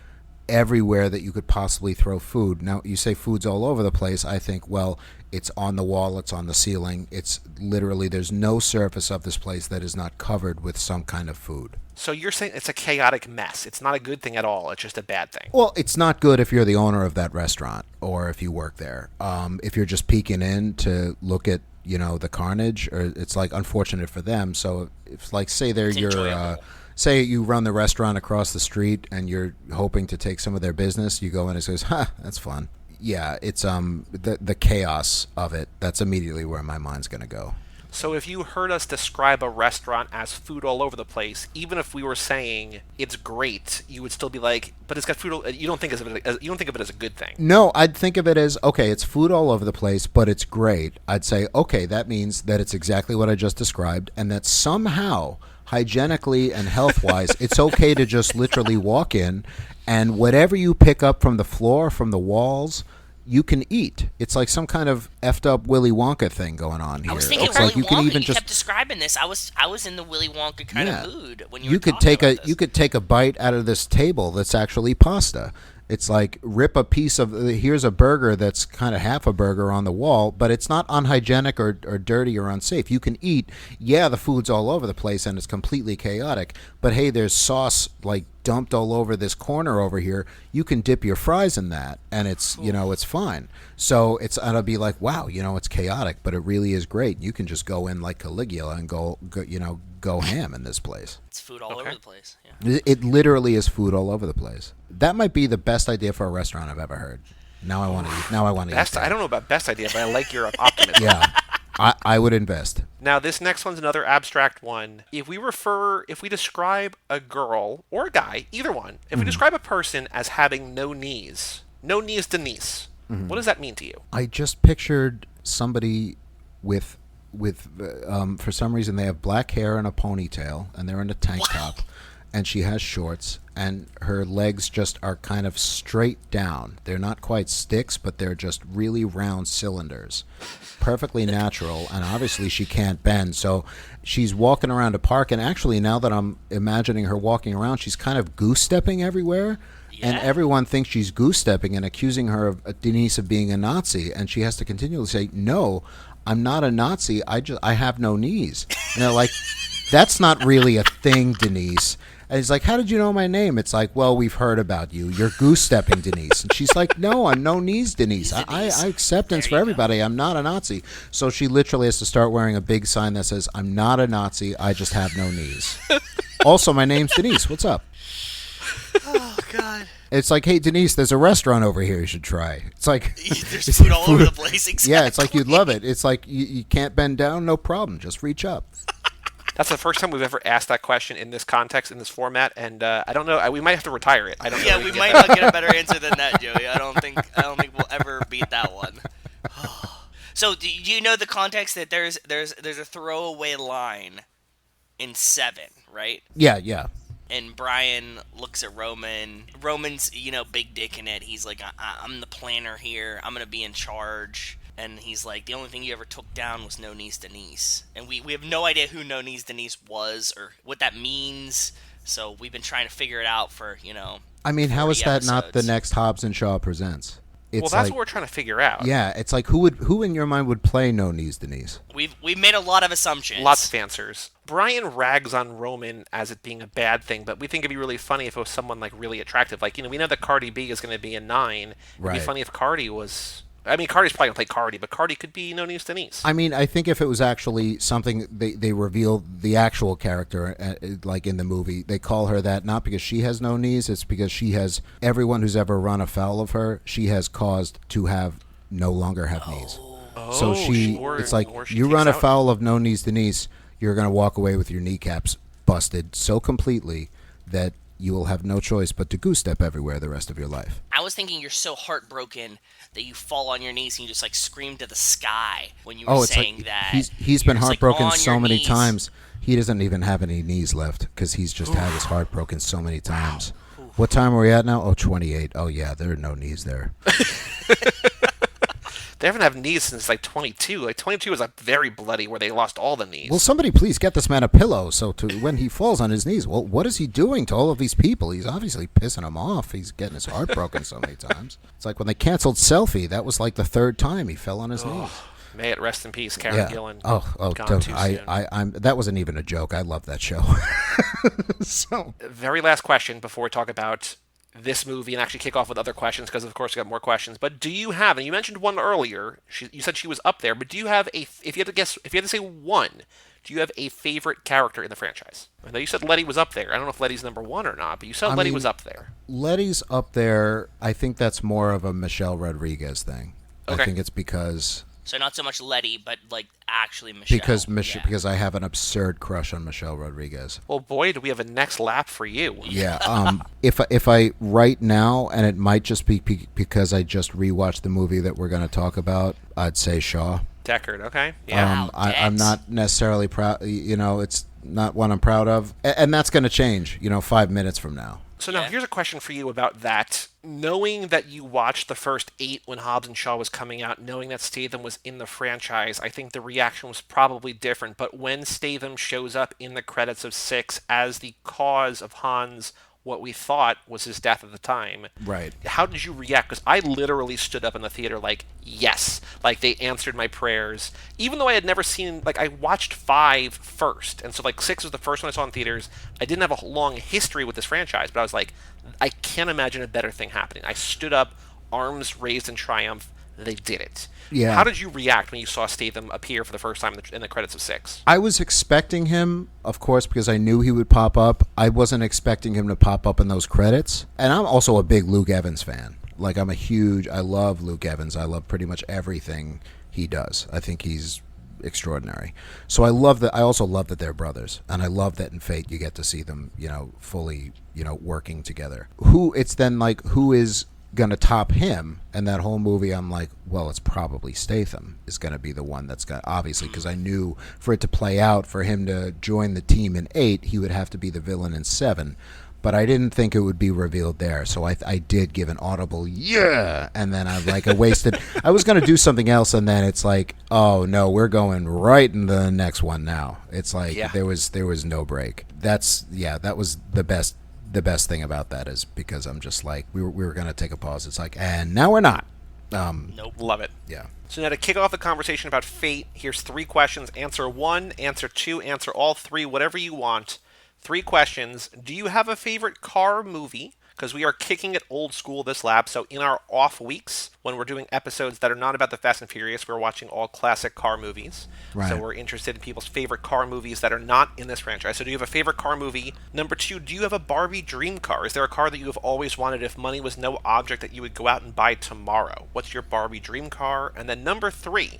everywhere that you could possibly throw food. Now, you say food's all over the place. I think, well, it's on the wall, it's on the ceiling. It's literally, there's no surface of this place that is not covered with some kind of food. So you're saying it's a chaotic mess. It's not a good thing at all. It's just a bad thing. Well, it's not good if you're the owner of that restaurant or if you work there. If you're just peeking in to look at, the carnage, or it's like unfortunate for them. So if like, say they're It's enjoyable. say you run the restaurant across the street and you're hoping to take some of their business, you go in and says, that's fun. Yeah, it's the chaos of it. That's immediately where my mind's going to go. So if you heard us describe a restaurant as food all over the place, even if we were saying it's great, you would still be like, but it's got food. You don't think of it as a good thing. No, I'd think of it as, okay, it's food all over the place, but it's great. I'd say, okay, that means that it's exactly what I just described, and that somehow, hygienically and health-wise, it's okay to just literally walk in, and whatever you pick up from the floor, from the walls, you can eat. It's like some kind of effed up Willy Wonka thing going on here. I was thinking It's Willy like you Wonka. can even You just kept describing this. I was in the Willy Wonka kind of mood when you were could talking take about this. you could take a bite out of this table that's actually pasta. It's like rip a piece of, here's a burger that's kind of half a burger on the wall, but it's not unhygienic or dirty or unsafe. You can eat. Yeah, the food's all over the place and it's completely chaotic, but hey, there's sauce like dumped all over this corner over here. You can dip your fries in that and it's, it's fine. So it'll be like, wow, it's chaotic, but it really is great. You can just go in like Caligula and go ham in this place. It's food all over the place. Yeah. It literally is food all over the place. That might be the best idea for a restaurant I've ever heard. Now I want to eat. Now I want to eat. Best. I don't know about best idea, but I like your optimism. Yeah, I would invest. Now, this next one's another abstract one. If we describe a girl or a guy, either one, if we describe a person as having no knees Denise, what does that mean to you? I just pictured somebody with for some reason they have black hair and a ponytail and they're in a tank top and she has shorts, and her legs just are kind of straight down. They're not quite sticks, but they're just really round cylinders. Perfectly natural, and obviously she can't bend, so she's walking around a park, and actually now that I'm imagining her walking around, she's kind of goose-stepping everywhere, and everyone thinks she's goose-stepping and accusing her of Denise of being a Nazi, and she has to continually say, no, I'm not a Nazi, I have no knees. And they're like, that's not really a thing, Denise. And he's like, how did you know my name? It's like, well, we've heard about you. You're goose-stepping, Denise. And she's like, no, I'm no knees, Denise. I acceptance for everybody. I'm not a Nazi. So she literally has to start wearing a big sign that says, I'm not a Nazi. I just have no knees. Also, my name's Denise. What's up? Oh, God. It's like, hey, Denise, there's a restaurant over here you should try. It's like... There's food all over the place, exactly. Yeah, it's like you'd love it. It's like, you can't bend down? No problem. Just reach up. That's the first time we've ever asked that question in this context, in this format, and I don't know. We might have to retire it. I don't know. Yeah, we might not get a better answer than that, Joey. I don't think we'll ever beat that one. So, do you know the context that there's a throwaway line in 7, right? Yeah. And Brian looks at Roman. Roman's, big dick in it. He's like, I'm the planner here. I'm gonna be in charge. And he's like, the only thing you ever took down was No Knees Denise. And we have no idea who No Knees Denise was or what that means. So we've been trying to figure it out for, I mean, how is that episodes. not the next Hobbs and Shaw Presents? It's well, that's what we're trying to figure out. Yeah, it's like, who in your mind would play No Knees Denise? We've made a lot of assumptions. Lots of answers. Brian rags on Roman as it being a bad thing, but we think it'd be really funny if it was someone like really attractive. Like, we know that Cardi B is going to be a 9. It'd be funny if Cardi was... I mean, Cardi's probably going to play Cardi, but Cardi could be No Knees Denise. I mean, I think if it was actually something, they reveal the actual character, like in the movie, they call her that not because she has no knees, it's because she has, everyone who's ever run afoul of her, she has caused to have, no longer have knees. So it's like, you run afoul of No Knees Denise, you're going to walk away with your kneecaps busted so completely that you will have no choice but to goose step everywhere the rest of your life. I was thinking you're so heartbroken that you fall on your knees and you just like scream to the sky when you were saying that. He's been heartbroken like, so many times. He doesn't even have any knees left because he's just had his heart broken so many times. Wow. What time are we at now? 28. Oh, yeah, there are no knees there. They haven't had knees since like 22. Like 22 was like very bloody where they lost all the knees. Well, somebody please get this man a pillow so when he falls on his knees. Well, what is he doing to all of these people? He's obviously pissing them off. He's getting his heart broken so many times. It's like when they canceled Selfie, that was like the 3rd time he fell on his knees. May it rest in peace, Karen Gillan. Don't. I'm that wasn't even a joke. I love that show. So, very last question before we talk about this movie and actually kick off with other questions, because of course we got more questions. But do you have, and you mentioned one earlier, you said she was up there, but do you have if you had to say one, do you have a favorite character in the franchise? I know you said Letty was up there. I don't know if Letty's number 1 or not, but you said Letty was up there. Letty's up there. I think that's more of a Michelle Rodriguez thing. Okay. I think it's because... So not so much Letty, but like actually Michelle. Because I have an absurd crush on Michelle Rodriguez. Well, boy, do we have a next lap for you. Yeah. If I right now, and it might just be because I just rewatched the movie that we're going to talk about, I'd say Shaw. Deckard, okay. Yeah. I'm not necessarily proud. It's not one I'm proud of, and that's going to change. 5 minutes from now. So now here's a question for you about that. Knowing that you watched the first 8 when Hobbs and Shaw was coming out, knowing that Statham was in the franchise, I think the reaction was probably different. But when Statham shows up in the credits of 6 as the cause of Han's, what we thought was his death at the time. Right. How did you react? Because I literally stood up in the theater like, yes. Like, they answered my prayers. Even though I had never seen, like, I watched 5 first. And so, like, 6 was the first one I saw in theaters. I didn't have a long history with this franchise, but I was like, I can't imagine a better thing happening. I stood up, arms raised in triumph. They did it. Yeah. How did you react when you saw Statham appear for the first time in the credits of 6? I was expecting him, of course, because I knew he would pop up. I wasn't expecting him to pop up in those credits. And I'm also a big Luke Evans fan. Like, I love Luke Evans. I love pretty much everything he does. I think he's extraordinary. So I also love that they're brothers. And I love that in Fate you get to see them, fully, working together. Who is going to top him, and that whole movie, I'm like, well, it's probably Statham is going to be the one that's going to, obviously, because I knew for it to play out, for him to join the team in 8, he would have to be the villain in 7. But I didn't think it would be revealed there, so I did give an audible yeah, and then I wasted. I was going to do something else, and then it's like, oh no, we're going right in the next one now. It's like there was no break. That was the best. The best thing about that is because I'm just like we were going to take a pause. It's like, and now we're not. Nope, love it. Yeah. So now to kick off the conversation about Fate, here's 3 questions. Answer 1, answer 2, answer all 3, whatever you want. 3 questions. Do you have a favorite car movie? Because we are kicking it old school this lab, so in our off weeks, when we're doing episodes that are not about the Fast and Furious, we're watching all classic car movies. Right. So we're interested in people's favorite car movies that are not in this franchise. So do you have a favorite car movie? Number 2, do you have a Barbie dream car? Is there a car that you have always wanted if money was no object that you would go out and buy tomorrow? What's your Barbie dream car? And then number 3,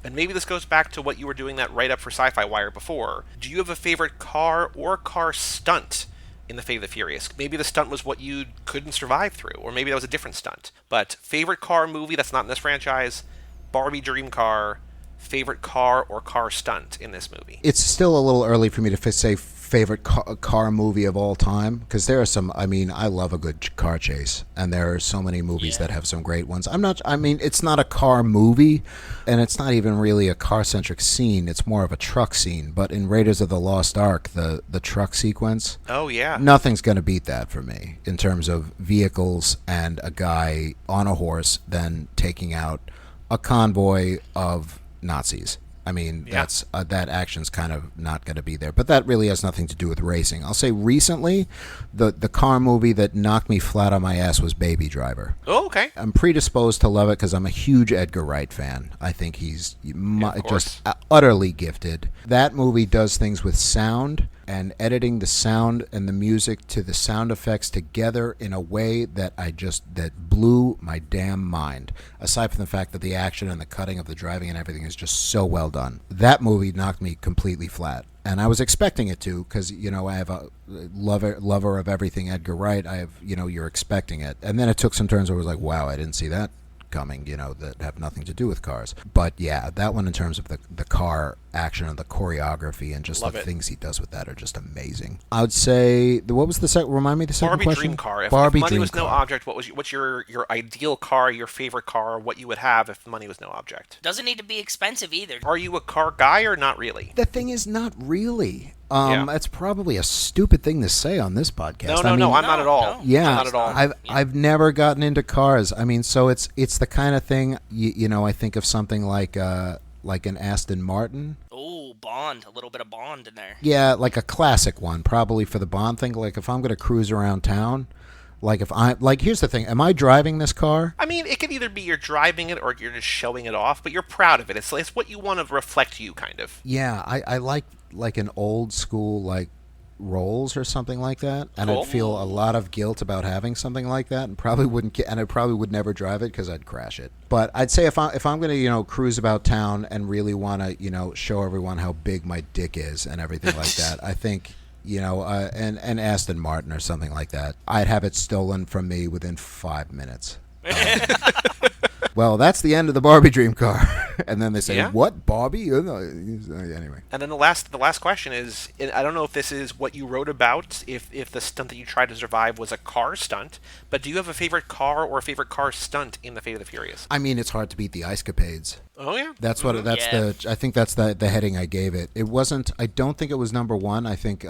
and maybe this goes back to what you were doing that write-up for Sci-Fi Wire before, do you have a favorite car or car stunt in the Fate of the Furious? Maybe the stunt was what you couldn't survive through, or maybe that was a different stunt. But favorite car movie that's not in this franchise, Barbie dream car, favorite car or car stunt in this movie? It's still a little early for me to say favorite car movie of all time, because there are some. I mean, I love a good car chase, and there are so many movies that have some great ones. It's not a car movie, and it's not even really a car-centric scene. It's more of a truck scene. But in Raiders of the Lost Ark, the truck sequence, Oh, yeah. nothing's going to beat that for me in terms of vehicles and a guy on a horse then taking out a convoy of Nazis. I mean, that's that action's kind of not going to be there. But that really has nothing to do with racing. I'll say recently, the car movie that knocked me flat on my ass was Baby Driver. Oh, okay. I'm predisposed to love it because I'm a huge Edgar Wright fan. I think he's of course. just utterly gifted. That movie does things with sound and editing the sound and the music to the sound effects together in a way that that blew my damn mind. Aside from the fact that the action and the cutting of the driving and everything is just so well done. That movie knocked me completely flat. And I was expecting it to, because, I have a lover of everything Edgar Wright. You're expecting it. And then it took some turns where I was like, wow, I didn't see that coming, that have nothing to do with cars. But yeah, that one in terms of the car action and the choreography and just things he does with that are just amazing. I would say, what was the second? Remind me the second Barbie question. dream car. If Barbie money dream was no car. object, what's your ideal car, your favorite car, what you would have if money was no object? Doesn't need to be expensive either. Are you a car guy or not really? The thing is, not really. Yeah. That's probably a stupid thing to say on this podcast. No, I'm not at all. No. Yeah, I'm not at all. I've never gotten into cars. I mean, so it's the kind of thing I think of something like an Aston Martin. Oh, Bond. A little bit of Bond in there. Yeah, like a classic one, probably for the Bond thing. Like if I'm going to cruise around town, here's the thing: am I driving this car? I mean, it could either be you're driving it or you're just showing it off, but you're proud of it. It's what you want to reflect you, kind of. Yeah, I like an old school Rolls or something like that, and Cool. I'd feel a lot of guilt about having something like that, and probably wouldn't and I probably would never drive it because I'd crash it. But I'd say if I'm going to cruise about town and really want to show everyone how big my dick is and everything like that, I think an Aston Martin or something like that, I'd have it stolen from me within 5 minutes. Well, that's the end of the Barbie dream car. And then they say, what, Barbie? Anyway. And then the last question is, I don't know if this is what you wrote about, if the stunt that you tried to survive was a car stunt, but do you have a favorite car or a favorite car stunt in the Fate of the Furious? I mean, it's hard to beat the Ice Capades. Oh, yeah. That's what. That's I think that's the heading I gave it. It wasn't. I don't think it was number one. I think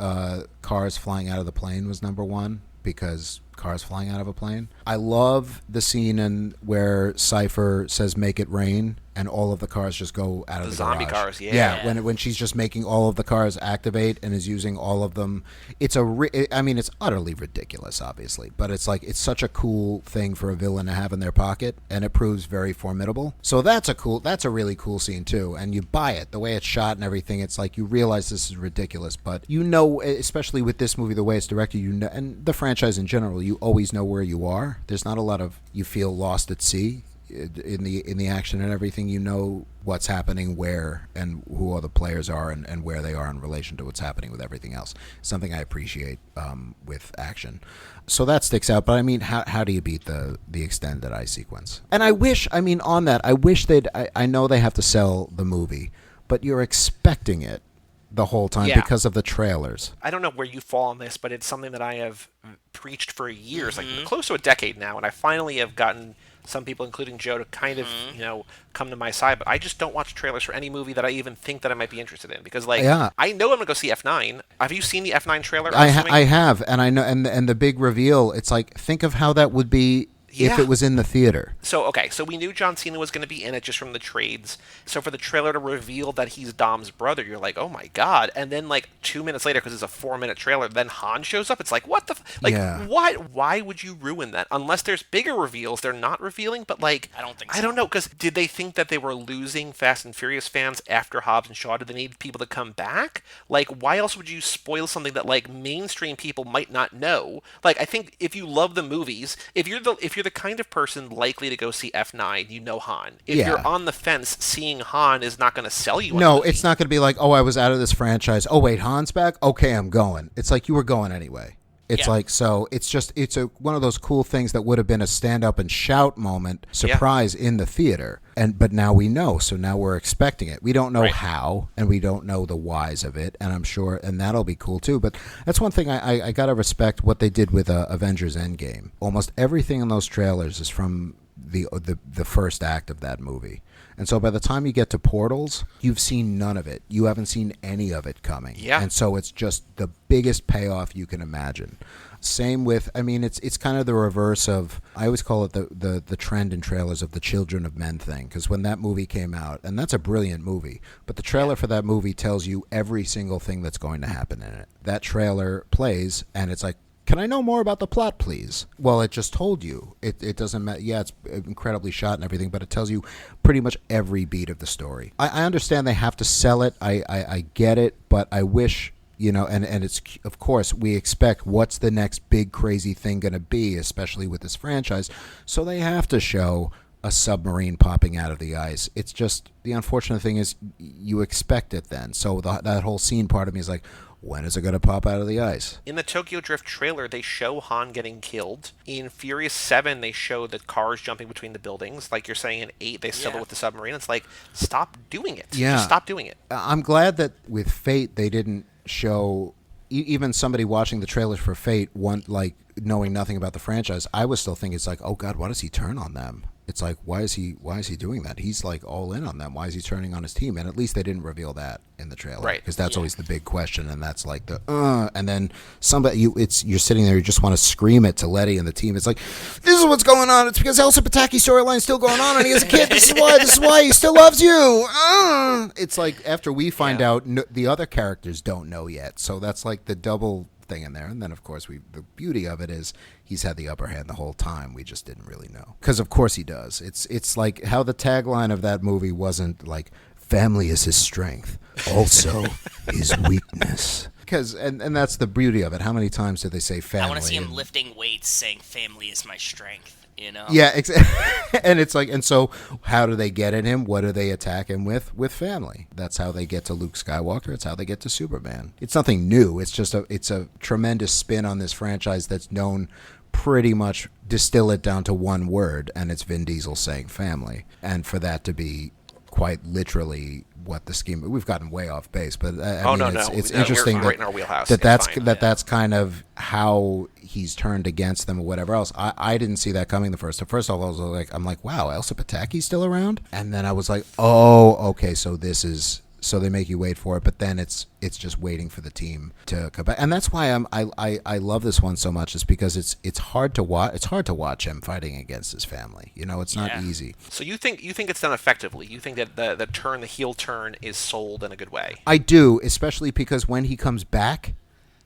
cars flying out of the plane was number one, because cars flying out of a plane. I love the scene where Cipher says "Make it rain," and all of the cars just go out of the zombie garage. cars. Yeah. When she's just making all of the cars activate and is using all of them. It's it's utterly ridiculous, obviously, but it's such a cool thing for a villain to have in their pocket, and it proves very formidable. So that's a really cool scene too, and you buy it. The way it's shot and everything, it's like you realize this is ridiculous, but especially with this movie, the way it's directed, and the franchise in general, you always know where you are. There's not a lot of you feel lost at sea. in the action and everything, you know what's happening where and who all the players are and where they are in relation to what's happening with everything else. Something I appreciate with action. So that sticks out. But I mean, how do you beat the extended ice sequence? And I wish, I mean, on that, I wish I know they have to sell the movie, but you're expecting it the whole time because of the trailers. I don't know where you fall on this, but it's something that I have preached for years, like close to a decade now, and I finally have gotten some people, including Joe, to kind of, come to my side. But I just don't watch trailers for any movie that I even think that I might be interested in, because, I know I'm gonna go see F9. Have you seen the F9 trailer? I have, and I know, and the big reveal. It's like, think of how that would be. If it was in the theater. So we knew John Cena was going to be in it just from the trades. So for the trailer to reveal that he's Dom's brother, you're like, oh my god. And then 2 minutes later, because it's a 4-minute trailer, then Han shows up. It's like, what the why would you ruin that? Unless there's bigger reveals they're not revealing, but I don't think so. I don't know, because did they think that they were losing Fast and Furious fans after Hobbs and Shaw? Did they need people to come back? Why else would you spoil something that mainstream people might not know? I think if you love the movies, if you're the kind of person likely to go see F9, you know Han. If you're on the fence, seeing Han is not going to sell you. No, it's not going to be like, oh, I was out of this franchise. Oh, wait, Han's back? Okay, I'm going. It's like you were going anyway. It's so it's one of those cool things that would have been a stand up and shout moment, surprise in the theater. But now we know, so now we're expecting it. We don't know how, and we don't know the whys of it, and I'm sure, and that'll be cool too. But that's one thing I gotta respect what they did with Avengers Endgame. Almost everything in those trailers is from the first act of that movie. And so by the time you get to Portals, you've seen none of it. You haven't seen any of it coming. Yeah. And so it's just the biggest payoff you can imagine. Same with, I mean, it's kind of the reverse of, I always call it the trend in trailers of the Children of Men thing. Because when that movie came out, and that's a brilliant movie, but the trailer for that movie tells you every single thing that's going to happen in it. That trailer plays, and it's like, can I know more about the plot, please? Well, it just told you. It doesn't matter. Yeah, it's incredibly shot and everything, but it tells you pretty much every beat of the story. I understand they have to sell it. I get it, but I wish, and it's, of course, we expect what's the next big crazy thing going to be, especially with this franchise. So they have to show a submarine popping out of the ice. It's just, the unfortunate thing is you expect it then. So that whole scene part of me is like, when is it going to pop out of the ice? In the Tokyo Drift trailer, they show Han getting killed. In Furious 7, they show the cars jumping between the buildings. Like you're saying, in 8, they sell it with the submarine. It's like, stop doing it. Yeah. Just stop doing it. I'm glad that with Fate, they didn't show, even somebody watching the trailers for Fate, knowing nothing about the franchise, I was still thinking, it's like, oh God, why does he turn on them? It's like, why is he doing that? He's all in on them. Why is he turning on his team? And at least they didn't reveal that in the trailer, right? Because that's always the big question, and that's like and then you're sitting there, you just want to scream it to Letty and the team. It's like, this is what's going on. It's because Elsa Pataki's storyline's still going on, and he has a kid. This is why he still loves you. It's like after we find out, the other characters don't know yet, so that's like the double thing in there. And then of course the beauty of it is he's had the upper hand the whole time. We just didn't really know, because of course he does. It's like how the tagline of that movie wasn't like, family is his strength, also his weakness. Because and that's the beauty of it. How many times did they say family? I want to see him lifting weights saying family is my strength. Yeah, and it's like, and so how do they get at him? What do they attack him with? With family. That's how they get to Luke Skywalker. It's how they get to Superman. It's nothing new. It's just it's a tremendous spin on this franchise that's known, pretty much distill it down to one word, and it's Vin Diesel saying family. And for that to be quite literally what the scheme, we've gotten way off base, but it's interesting we're right in our wheelhouse. That's kind of how he's turned against them or whatever else. I didn't see that coming first of all. I'm like, wow, Elsa Pataki's still around, and then I was like, oh, okay, so this is. So they make you wait for it, but then it's just waiting for the team to come back, and that's why I love this one so much. Is because it's hard to watch. It's hard to watch him fighting against his family. It's not easy. So you think it's done effectively? You think that the heel turn is sold in a good way? I do, especially because when he comes back,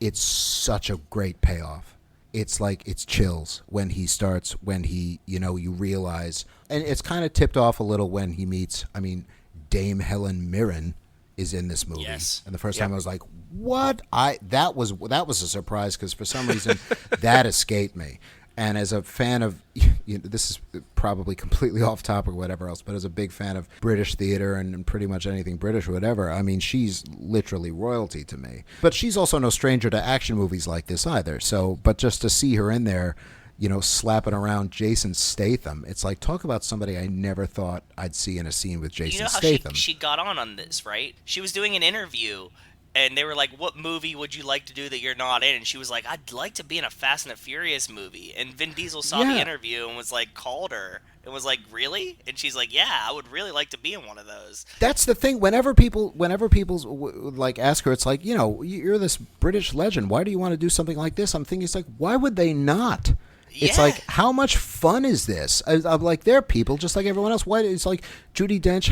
it's such a great payoff. It's like, it's chills when he starts. When he, you realize, and it's kind of tipped off a little when he meets. I mean, Dame Helen Mirren is in this movie. Yes. And the first time I was like, what? That was a surprise, because for some reason that escaped me. And as a fan of, this is probably completely off topic or whatever else, but as a big fan of British theater and pretty much anything British or whatever, I mean, she's literally royalty to me. But she's also no stranger to action movies like this either. So, but just to see her in there, slapping around Jason Statham, it's like, talk about somebody I never thought I'd see in a scene with Jason You know how Statham. she got on this, right? She was doing an interview, and they were like, what movie would you like to do that you're not in? And she was like, I'd like to be in a Fast and the Furious movie. And Vin Diesel saw the interview and was like, called her and was like, really? And she's like, yeah, I would really like to be in one of those. That's the thing. Whenever people like ask her, it's like, you're this British legend. Why do you want to do something like this? I'm thinking, it's like, why would they not? It's like, how much fun is this? I'm like, they're people just like everyone else. Why? It's like Judi Dench,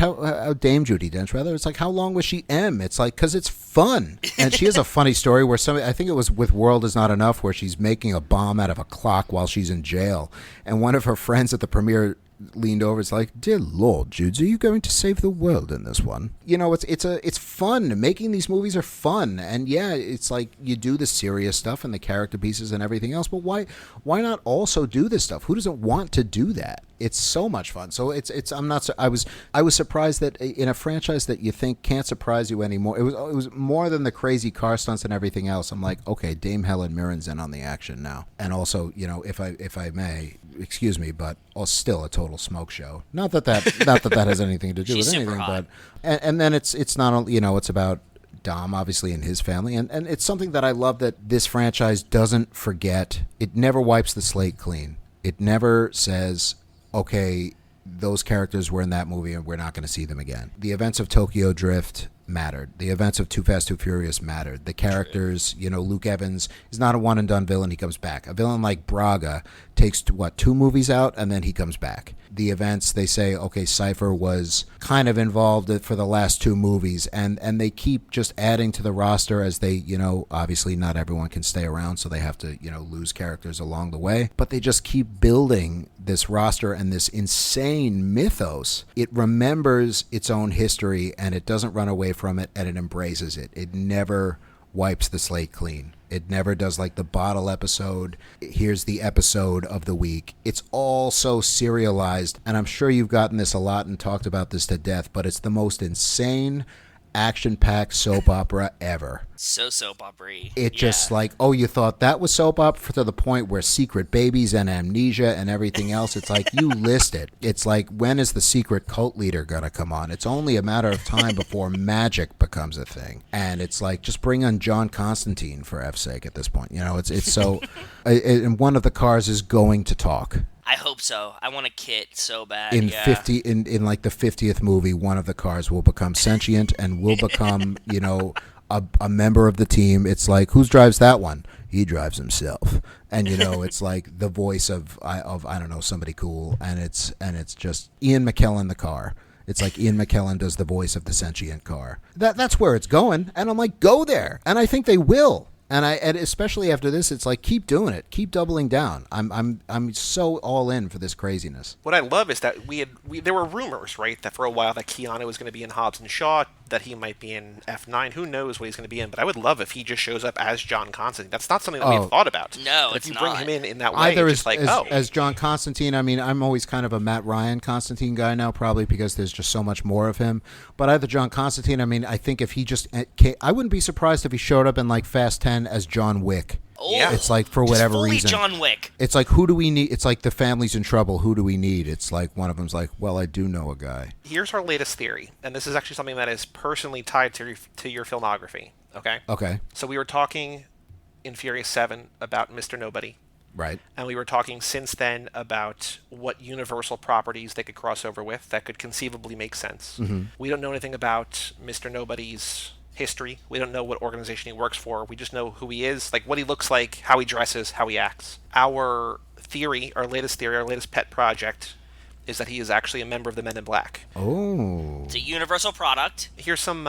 Dame Judi Dench, rather. It's like, how long was she M? It's like, because it's fun. And she has a funny story where I think it was with World Is Not Enough, where she's making a bomb out of a clock while she's in jail. And one of her friends at the premiere leaned over. It's like, dear Lord, Judes, are you going to save the world in this one? It's fun. Making these movies are fun, and it's like you do the serious stuff and the character pieces and everything else. But why not also do this stuff? Who doesn't want to do that? It's so much fun. So I was surprised that in a franchise that you think can't surprise you anymore, it was more than the crazy car stunts and everything else. I'm like, okay, Dame Helen Mirren's in on the action now, and also, if I may, excuse me, but still a total smoke show. Not that has anything to do with anything, but and then it's not only it's about Dom, obviously, and his family, and it's something that I love that this franchise doesn't forget. It never wipes the slate clean. It never says, okay, those characters were in that movie and we're not going to see them again. The events of Tokyo Drift mattered. The events of Too Fast, Too Furious mattered. The characters, Luke Evans is not a one-and-done villain. He comes back. A villain like Braga takes, 2 movies out, and then he comes back. The events, they say, okay, Cipher was kind of involved for the last 2 movies, and they keep just adding to the roster as they, obviously not everyone can stay around, so they have to, lose characters along the way. But they just keep building this roster and this insane mythos. It remembers its own history, and it doesn't run away from it, and it embraces it. It never wipes the slate clean. It never does like the bottle episode. Here's the episode of the week. It's all so serialized, and I'm sure you've gotten this a lot and talked about this to death, but it's the most insane action-packed soap opera ever. So soap opera-y. It just like, oh, you thought that was soap opera to the point where secret babies and amnesia and everything else. It's like, you list it. It's like, when is the secret cult leader going to come on? It's only a matter of time before magic becomes a thing. And it's like, just bring on John Constantine for F's sake at this point. It's so, and one of the cars is going to talk. I hope so. I want a kit so bad. In like the 50th movie, one of the cars will become sentient and will become, a member of the team. It's like, who drives that one? He drives himself. And it's like the voice of I don't know, somebody cool, and it's just Ian McKellen the car. It's like Ian McKellen does the voice of the sentient car. That's where it's going, and I'm like, go there. And I think they will. And especially after this, it's like, keep doing it, keep doubling down. I'm so all in for this craziness. What I love is that there were rumors, right, that for a while that Keanu was going to be in Hobbs and Shaw, that he might be in F9. Who knows what he's going to be in? But I would love if he just shows up as John Constantine. That's not something that we've thought about. No, but it's not. If you bring him in that way, either it's just as John Constantine. I mean, I'm always kind of a Matt Ryan Constantine guy now, probably because there's just so much more of him. But either John Constantine. I mean, I think if he just, I wouldn't be surprised if he showed up in like Fast 10 as John Wick. Oh, yeah. It's like, for whatever fully reason, John Wick. It's like, who do we need? It's like the family's in trouble. Who do we need? It's like one of them's like, well, I do know a guy. Here's our latest theory, and this is actually something that is personally tied to your filmography. Okay. Okay. So we were talking in Furious 7 about Mr. Nobody. Right. And we were talking since then about what Universal properties they could cross over with that could conceivably make sense. Mm-hmm. We don't know anything about Mr. Nobody's history. We don't know what organization he works for. We just know who he is, like what he looks like, how he dresses, how he acts. Our latest pet project, is that he is actually a member of the Men in Black. Oh. It's a Universal product. Here's some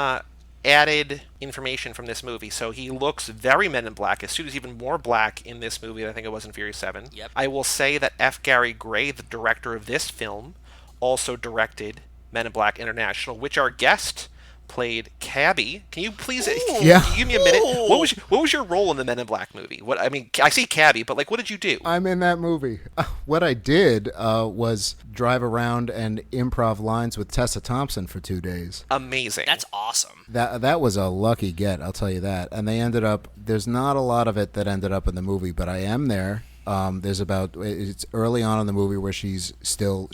added information from this movie. So he looks very Men in Black. His suit is even more black in this movie than I think it was in Furious 7. Yep. I will say that F. Gary Gray, the director of this film, also directed Men in Black International, which our guest, played Cabby. Can you please Yeah. can you give me a minute? What was your role in the Men in Black movie? What I mean, I see Cabby, but like, what did you do? I'm in that movie. What I did was drive around and improv lines with Tessa Thompson for 2 days. Amazing. That's awesome. That was a lucky get, I'll tell you that. And they ended up. There's not a lot of it that ended up in the movie, but I am there. It's early on in the movie where she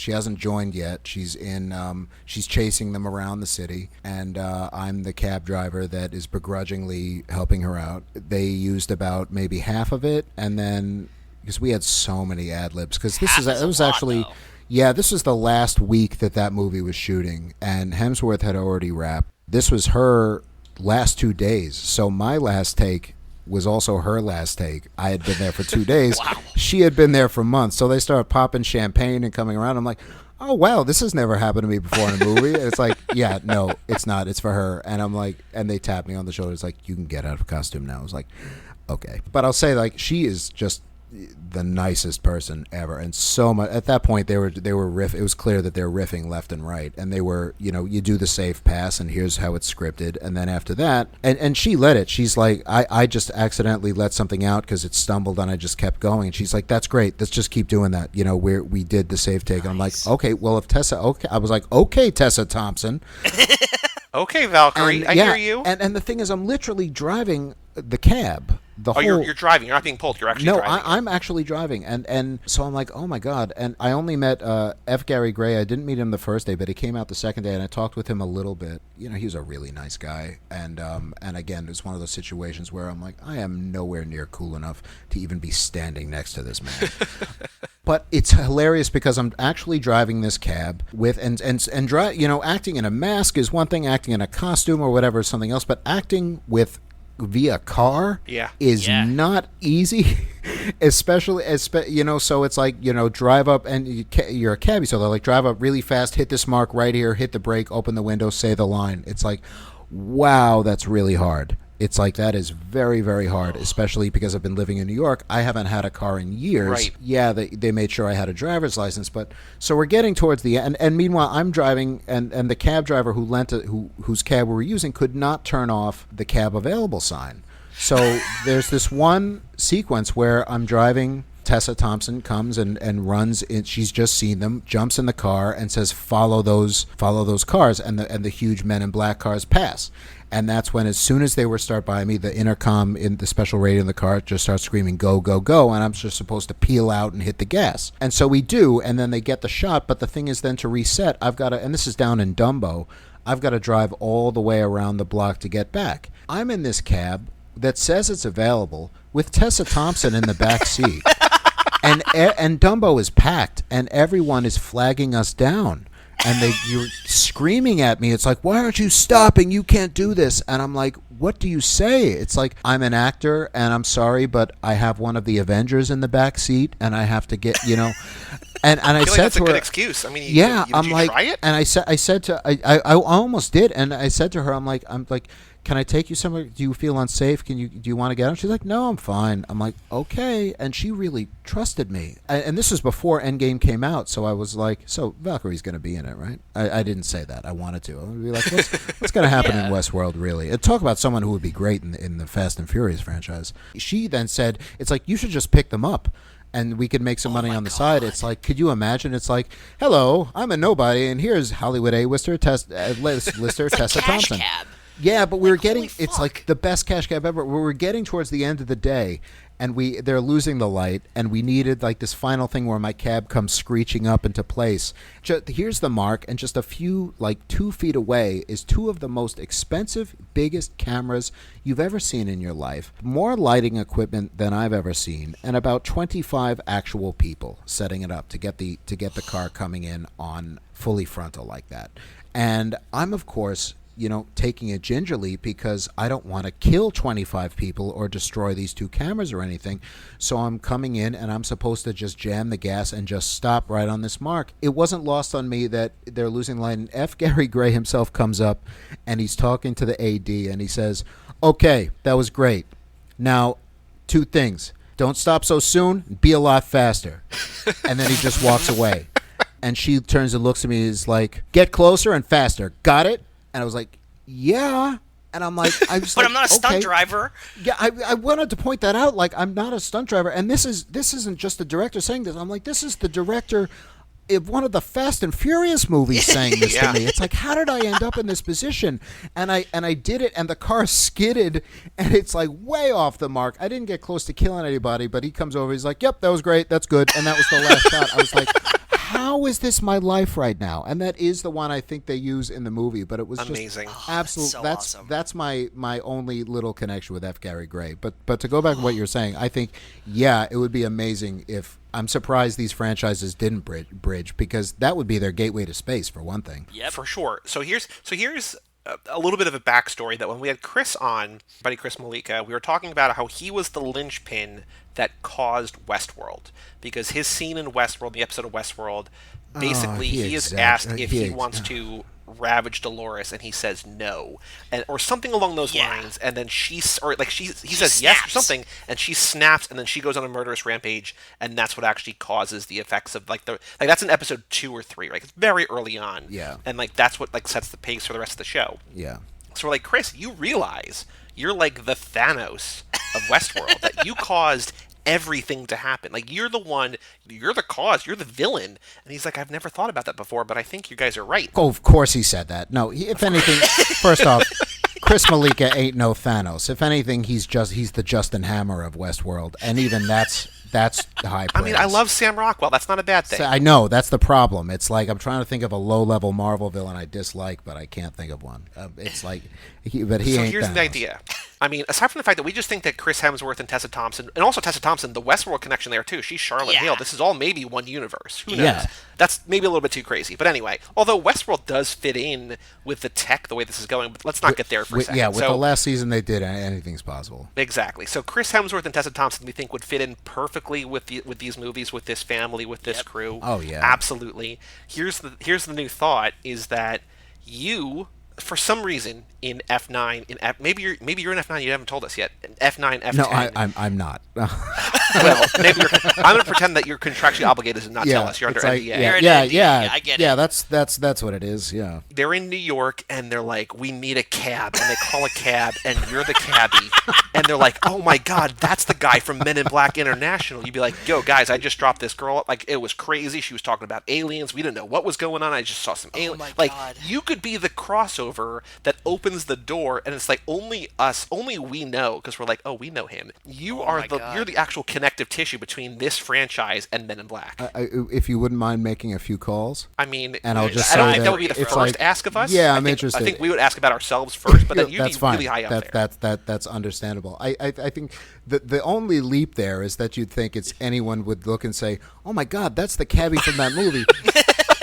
hasn't joined yet. She's chasing them around the city, and I'm the cab driver that is begrudgingly helping her out. They used about maybe half of it, and then because we had so many ad libs, because this was the last week that movie was shooting, and Hemsworth had already wrapped. This was her last 2 days, so my last take was also her last take. I had been there for 2 days. Wow. She had been there for months. So they started popping champagne and coming around. I'm like, oh, wow, this has never happened to me before in a movie. And it's like, yeah, no, it's not. It's for her. And I'm like, and they tapped me on the shoulder. It's like, you can get out of costume now. I was like, okay. But I'll say, like, she is just the nicest person ever, and so much. At that point, they were riff. It was clear that they were riffing left and right, and they were, you do the safe pass, and here's how it's scripted, and then after that, and she let it. She's like, I just accidentally let something out because it stumbled, and I just kept going. And she's like, that's great. Let's just keep doing that. We did the safe take. And I'm like, okay, well, if Tessa, okay, I was like, okay, Tessa Thompson. Okay, Valkyrie, I hear you. And the thing is, I'm literally driving the cab. You're driving. You're not being pulled. You're actually driving. No, I'm actually driving. And so I'm like, oh, my God. And I only met F. Gary Gray. I didn't meet him the first day, but he came out the second day, and I talked with him a little bit. He was a really nice guy. And again, it's one of those situations where I'm like, I am nowhere near cool enough to even be standing next to this man. But it's hilarious because I'm actually driving this cab with acting in a mask is one thing, acting in a costume or whatever is something else, but acting via car is not easy, especially so it's like, drive up, and you're a cabbie, so they're like, drive up really fast, hit this mark right here, hit the brake, open the window, say the line. It's like, wow, that's really hard. It's like, that is very, very hard, especially because I've been living in New York. I haven't had a car in years. Right. Yeah, they made sure I had a driver's license, but so we're getting towards the end. And meanwhile, I'm driving, and the cab driver whose cab we were using could not turn off the cab available sign. So there's this one sequence where I'm driving. Tessa Thompson comes and runs in. She's just seen them, jumps in the car, and says, follow those cars, and the huge Men in Black cars pass. And that's when, as soon as they start by me, the intercom in the special radio in the car just starts screaming, go, go, go, and I'm just supposed to peel out and hit the gas. And so we do, and then they get the shot, but the thing is, then to reset, I've got to, and this is down in Dumbo, I've got to drive all the way around the block to get back. I'm in this cab that says it's available with Tessa Thompson in the back seat. And Dumbo is packed, and everyone is flagging us down. And you're screaming at me. It's like, why aren't you stopping? You can't do this. And I'm like, what do you say? It's like, I'm an actor, and I'm sorry, but I have one of the Avengers in the back seat, and I have to get, And I said that's to a her, good excuse. I mean, I'm did you like, try it? and I almost did, and I said to her, I'm like, can I take you somewhere? Do you feel unsafe? Do you want to get out? She's like, no, I'm fine. I'm like, okay. And she really trusted me. And this was before Endgame came out, so I was like, so Valkyrie's going to be in it, right? I didn't say that. I wanted to. I would be like, what's going to happen in Westworld, really? And talk about someone who would be great in the Fast and Furious franchise. She then said, it's like, you should just pick them up, and we could make some money on the side. It's like, could you imagine? It's like, hello, I'm a nobody, and here's Hollywood A-lister Tessa Thompson. Cab. Yeah, but we were getting, holy it's fuck. like the best cash cab ever. We were getting towards the end of the day, and they're losing the light, and we needed like this final thing where my cab comes screeching up into place. Here's the mark, and just a few, like 2 feet away, is two of the most expensive, biggest cameras you've ever seen in your life. More lighting equipment than I've ever seen, and about 25 actual people setting it up to get the car coming in on fully frontal like that. And I'm, of course, taking it gingerly because I don't want to kill 25 people or destroy these 2 cameras or anything. So I'm coming in, and I'm supposed to just jam the gas and just stop right on this mark. It wasn't lost on me that they're losing light. And F. Gary Gray himself comes up, and he's talking to the AD, and he says, okay, that was great. Now, 2 things. Don't stop so soon. Be a lot faster. And then he just walks away. And she turns and looks at me and is like, get closer and faster. Got it? And I was like, yeah. And I'm like, But I'm not a stunt okay. driver. Yeah, I wanted to point that out. Like, I'm not a stunt driver, and this isn't just the director saying this. I'm like, this is the director of one of the Fast and Furious movies saying this Yeah. to me. It's like, how did I end up in this position? And I did it, and the car skidded, and it's like way off the mark. I didn't get close to killing anybody, but he comes over, he's like, "Yep, that was great, that's good," and that was the last shot. I was like, how is this my life right now? And that is the one I think they use in the movie, but it was Amazing. just Oh, absolute. so That's awesome. that's my only little connection with F. Gary Gray. But to go back to what you're saying, I think it would be amazing if. I'm surprised these franchises didn't bridge because that would be their gateway to space for one thing. Yep. For sure. So here's a little bit of a backstory that when we had Chris on, buddy Chris Malika, we were talking about how he was the linchpin that caused Westworld because his scene in Westworld, the episode of Westworld, basically he is asked if he wants to ravage Dolores and he says no, and or something along those Yeah. lines, and then he says yes or snaps. something, and she snaps, and then she goes on a murderous rampage, and that's what actually causes the effects of that's in episode 2 or 3, right? It's very early on, Yeah. and that's what sets the pace for the rest of the show. Yeah. So we're like, Chris, you realize you're like the Thanos of Westworld, that you caused everything to happen. Like, you're the one, you're the cause, you're the villain. And he's like, I've never thought about that before, but I think you guys are right. Oh, of course he said that. No, if anything, first off, Chris Malika ain't no Thanos. If anything, he's the Justin Hammer of Westworld, and even that's high praise. I mean, I love Sam Rockwell. That's not a bad thing. So I know that's the problem. It's like I'm trying to think of a low-level Marvel villain I dislike, but I can't think of one. It's like, he So ain't here's Thanos. the idea. I mean, aside from the fact that we just think that Chris Hemsworth and Tessa Thompson, and also Tessa Thompson, the Westworld connection there too. She's Charlotte Yeah. Hale. This is all maybe one universe. Who knows? Yeah. That's maybe a little bit too crazy. But anyway, although Westworld does fit in with the tech the way this is going, but let's not get there for a second. Yeah, with So- the last season they did, anything's possible. Exactly. So Chris Hemsworth and Tessa Thompson, we think, would fit in perfectly with these movies, with this family, with this crew. Oh, yeah. Absolutely. Here's the new thought: is that you, for some reason, in F9, maybe you're in F9, you haven't told us yet. In F9, F10. No, I'm not. Well, maybe I'm going to pretend that you're contractually obligated to not tell us. You're under it's like, NDA. You're Yeah, an yeah, NDA, yeah. I get Yeah, it. that's what it is. Yeah. They're in New York and they're like, we need a cab, and they call a cab and you're the cabbie, and they're like, oh my god, that's the guy from Men in Black International. You'd be like, yo guys, I just dropped this girl, like, it was crazy, she was talking about aliens, we didn't know what was going on, I just saw some aliens. my Like, God. you could be the crossover that opens the door, and it's like only we know, because we're like, oh, we know him. You are my God. you're the actual connective tissue between this franchise and Men in Black. If you wouldn't mind making a few calls. I mean, And I'll just I don't say think that that would be the it's first like- ask of us. Yeah, I I'm think, interested. I think we would ask about ourselves first, but then you'd That's be fine. really high up there. That's understandable. I think the only leap there is that you'd think it's anyone would look and say, "Oh my God, that's the cabbie from that movie."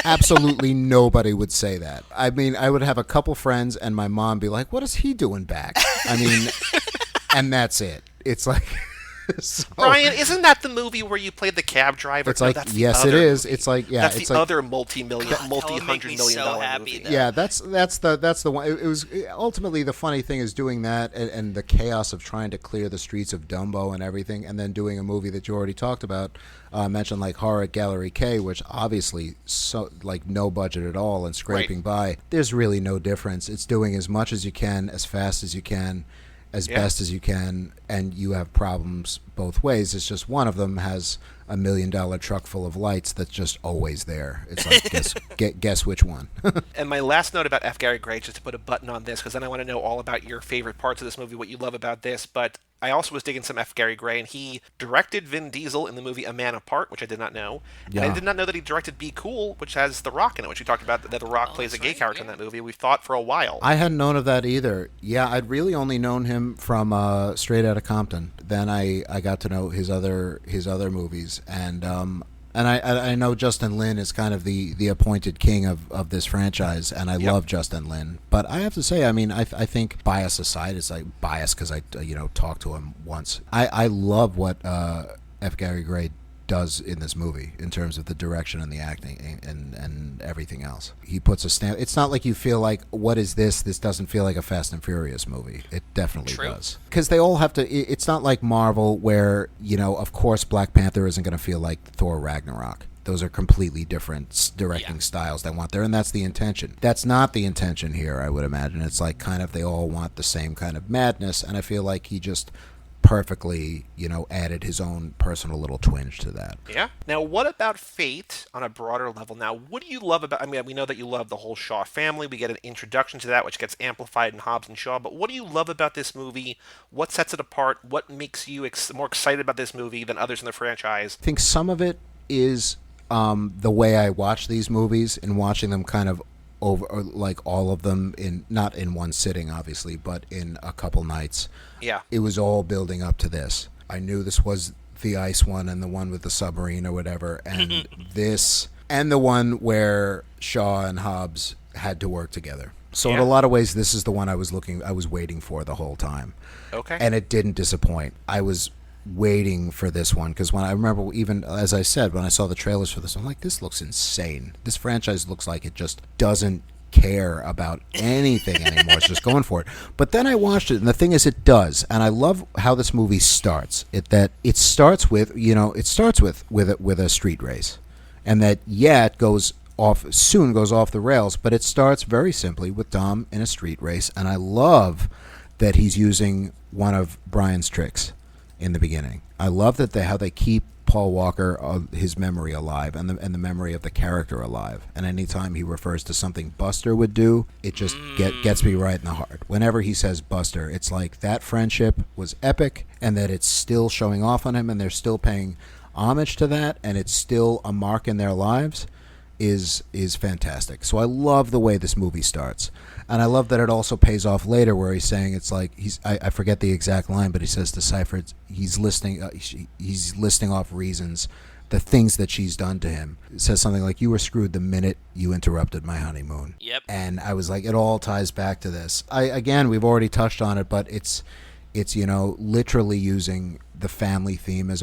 Absolutely nobody would say that. I mean, I would have a couple friends and my mom be like, "What is he doing back?" I mean, and that's it. It's like. So, Brian, isn't that the movie where you played the cab driver? it's No, like, that's the yes, it other is. movie. It's like, yeah, That's it's the like, other that multi-hundred would make me million so dollar happy, movie. though. yeah, that's the one. It was ultimately the funny thing is doing that and the chaos of trying to clear the streets of Dumbo and everything, and then doing a movie that you already talked about, mentioned like Horror at Gallery K, which obviously so like no budget at all and scraping by. There's really no difference. It's doing as much as you can, as fast as you can, as best as you can, and you have problems both ways. It's just one of them has $1 million truck full of lights that's just always there. It's like guess which one. And my last note about F. Gary Gray, just to put a button on this, because then I want to know all about your favorite parts of this movie, what you love about this, but I also was digging some F. Gary Gray, and he directed Vin Diesel in the movie A Man Apart, which I did not know. And I Yeah. did not know that he directed Be Cool, which has The Rock in it, which we talked about, that The Rock plays a that's gay right, character yeah. in that movie. We've thought for a while. I hadn't known of that either. Yeah, I'd really only known him from Straight Outta Compton. Then I got to know his other movies, and I know Justin Lin is kind of the appointed king of this franchise, and I love Justin Lin. But I have to say, I mean, I think bias aside, it's like bias because I talked to him once. I love what F. Gary Gray does in this movie in terms of the direction and the acting and everything else. He puts a stamp. It's not like you feel like, what is this? This doesn't feel like a Fast and Furious movie. It definitely True. does. Because they all have to, it's not like Marvel where, of course Black Panther isn't going to feel like Thor Ragnarok. Those are completely different directing styles they want there, and that's the intention. That's not the intention here, I would imagine. It's like kind of they all want the same kind of madness, and I feel like he just perfectly, added his own personal little twinge to that. Yeah. Now, what about Fate on a broader level? Now, what do you love about? I mean, we know that you love the whole Shaw family. We get an introduction to that, which gets amplified in Hobbs and Shaw. But what do you love about this movie? What sets it apart? What makes you more excited about this movie than others in the franchise? I think some of it is the way I watch these movies and watching them kind of over, like all of them not in one sitting, obviously, but in a couple nights. Yeah. It was all building up to this. I knew this was the ice one and the one with the submarine or whatever, and this and the one where Shaw and Hobbs had to work together. So in a lot of ways, this is the one I was waiting for the whole time. Okay. And it didn't disappoint. I was waiting for this one because when I remember, even as I said, when I saw the trailers for this, I'm like, this looks insane. This franchise looks like it just doesn't care about anything anymore. It's just going for it. But then I watched it, and the thing is, it does. And I love how this movie starts. It starts with a street race, and that it goes off the rails. But it starts very simply with Dom in a street race, and I love that he's using one of Brian's tricks in the beginning. I love that how they keep Paul Walker, his memory alive, and the memory of the character alive. And anytime he refers to something Buster would do, it just gets me right in the heart. Whenever he says Buster, it's like that friendship was epic, and that it's still showing off on him, and they're still paying homage to that, and it's still a mark in their lives, is fantastic. So I love the way this movie starts. And I love that it also pays off later, where he's saying, it's like I forget the exact line, but he says to Cipher, he's listing off reasons, the things that she's done to him. It says something like, "You were screwed the minute you interrupted my honeymoon." Yep. And I was like, it all ties back to this. Again, we've already touched on it, but it's literally using the family theme as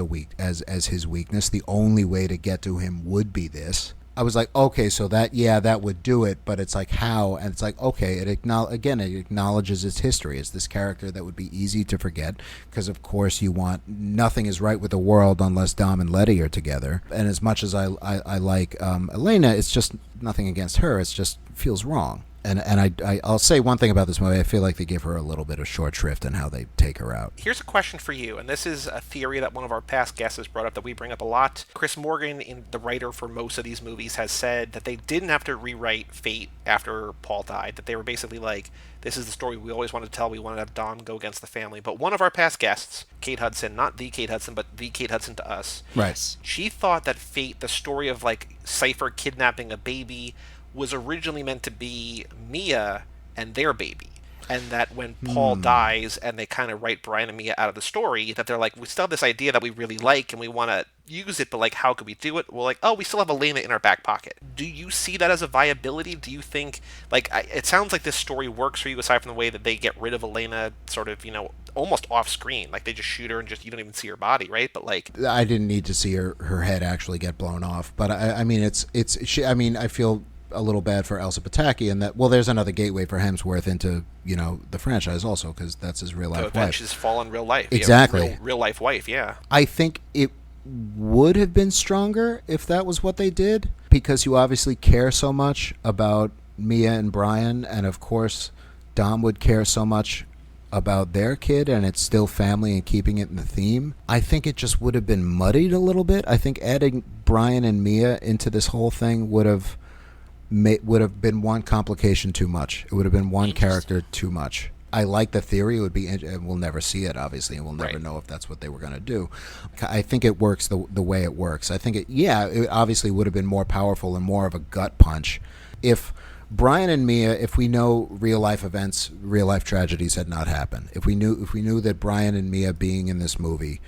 as his weakness. The only way to get to him would be this. I was like, okay, so that would do it, but it's like, how? And it's like, okay, it acknowledges its history. It's this character that would be easy to forget, because of course nothing is right with the world unless Dom and Letty are together. And as much as I like Elena, it's just nothing against her. It's just feels wrong. And I'll say one thing about this movie. I feel like they give her a little bit of short shrift in how they take her out. Here's a question for you, and this is a theory that one of our past guests has brought up that we bring up a lot. Chris Morgan, the writer for most of these movies, has said that they didn't have to rewrite Fate after Paul died, that they were basically like, this is the story we always wanted to tell. We wanted to have Dom go against the family. But one of our past guests, Kate Hudson, not the Kate Hudson, but the Kate Hudson to us, Right. she thought that Fate, the story of like Cipher kidnapping a baby, was originally meant to be Mia and their baby. And that when Paul dies and they kind of write Brian and Mia out of the story, that they're like, we still have this idea that we really like and we want to use it, but like, how could we do it? Well, like, oh, we still have Elena in our back pocket. Do you see that as a viability? Do you think, like, it sounds like this story works for you aside from the way that they get rid of Elena sort of, almost off screen. Like, they just shoot her and you don't even see her body, right? But like, I didn't need to see her head actually get blown off. But I mean, I feel a little bad for Elsa Pataki, and that, well, there's another gateway for Hemsworth into the franchise also, because that's his real life wife. She's fallen real life. Exactly. Real life wife. Yeah. I think it would have been stronger if that was what they did, because you obviously care so much about Mia and Brian, and of course Dom would care so much about their kid, and it's still family and keeping it in the theme. I think it just would have been muddied a little bit. I think adding Brian and Mia into this whole thing would have been one complication too much. It would have been one character too much. I like the theory. It would be, and we'll never see it, obviously, and we'll never know if that's what they were going to do. I think it works the way it works. I think it obviously would have been more powerful and more of a gut punch if Brian and Mia, if we know real life events, real life tragedies had not happened. If we knew that Brian and Mia being in this movie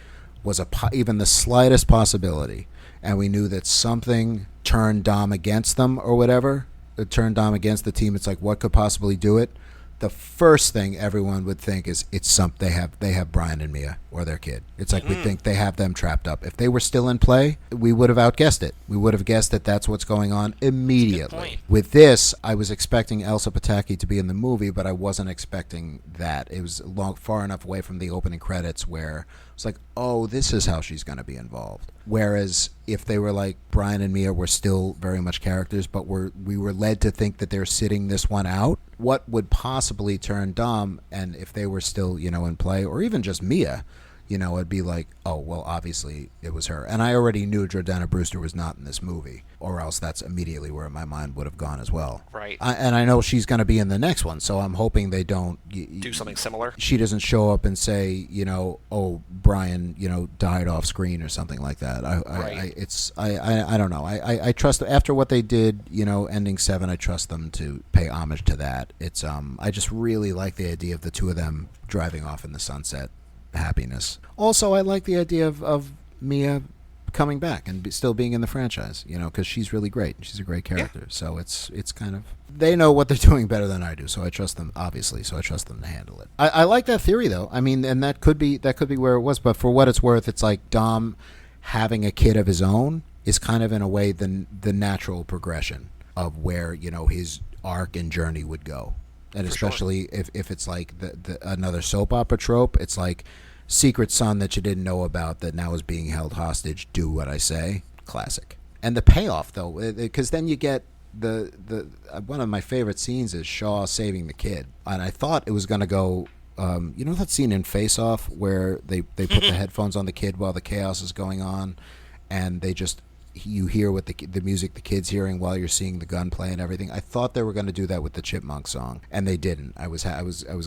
was even the slightest possibility, and we knew that something turned Dom against them or whatever, it turned Dom against the team. It's like, what could possibly do it? The first thing everyone would think is they have Brian and Mia or their kid. It's like we think they have them trapped up. If they were still in play, we would have outguessed it. We would have guessed that that's what's going on immediately. With this, I was expecting Elsa Pataki to be in the movie, but I wasn't expecting that. It was far enough away from the opening credits where It's like, oh, this is how she's going to be involved. Whereas if they were like Brian and Mia were still very much characters, but we were led to think that they're sitting this one out, what would possibly turn Dom, and if they were still, in play, or even just Mia, it'd be like, oh, well, obviously it was her. And I already knew Jordana Brewster was not in this movie, or else that's immediately where my mind would have gone as well. Right. And I know she's going to be in the next one, so I'm hoping they don't do something similar. She doesn't show up and say, oh, Brian, died off screen or something like that. I don't know. I trust, after what they did, ending 7, I trust them to pay homage to that. It's I just really like the idea of the two of them driving off in the sunset. Happiness. Also, I like the idea of Mia coming back and still being in the franchise, because she's really great. She's a great character. Yeah. So it's kind of, they know what they're doing better than I do, so I trust them, obviously, so I trust them to handle it. I like that theory, though. I mean, and that could be where it was, but for what it's worth, it's like Dom having a kid of his own is kind of, in a way, the natural progression of where, his arc and journey would go. And for especially sure. if it's like the another soap opera trope, it's like secret son that you didn't know about that now is being held hostage. Do what I say. Classic. And the payoff, though, because then you get the one of my favorite scenes is Shaw saving the kid, and I thought it was going to go. That scene in Face Off where they put the headphones on the kid while the chaos is going on, and they just. You hear what the music the kid's hearing while you're seeing the gunplay and everything. I thought they were going to do that with the Chipmunk song, and they didn't. I was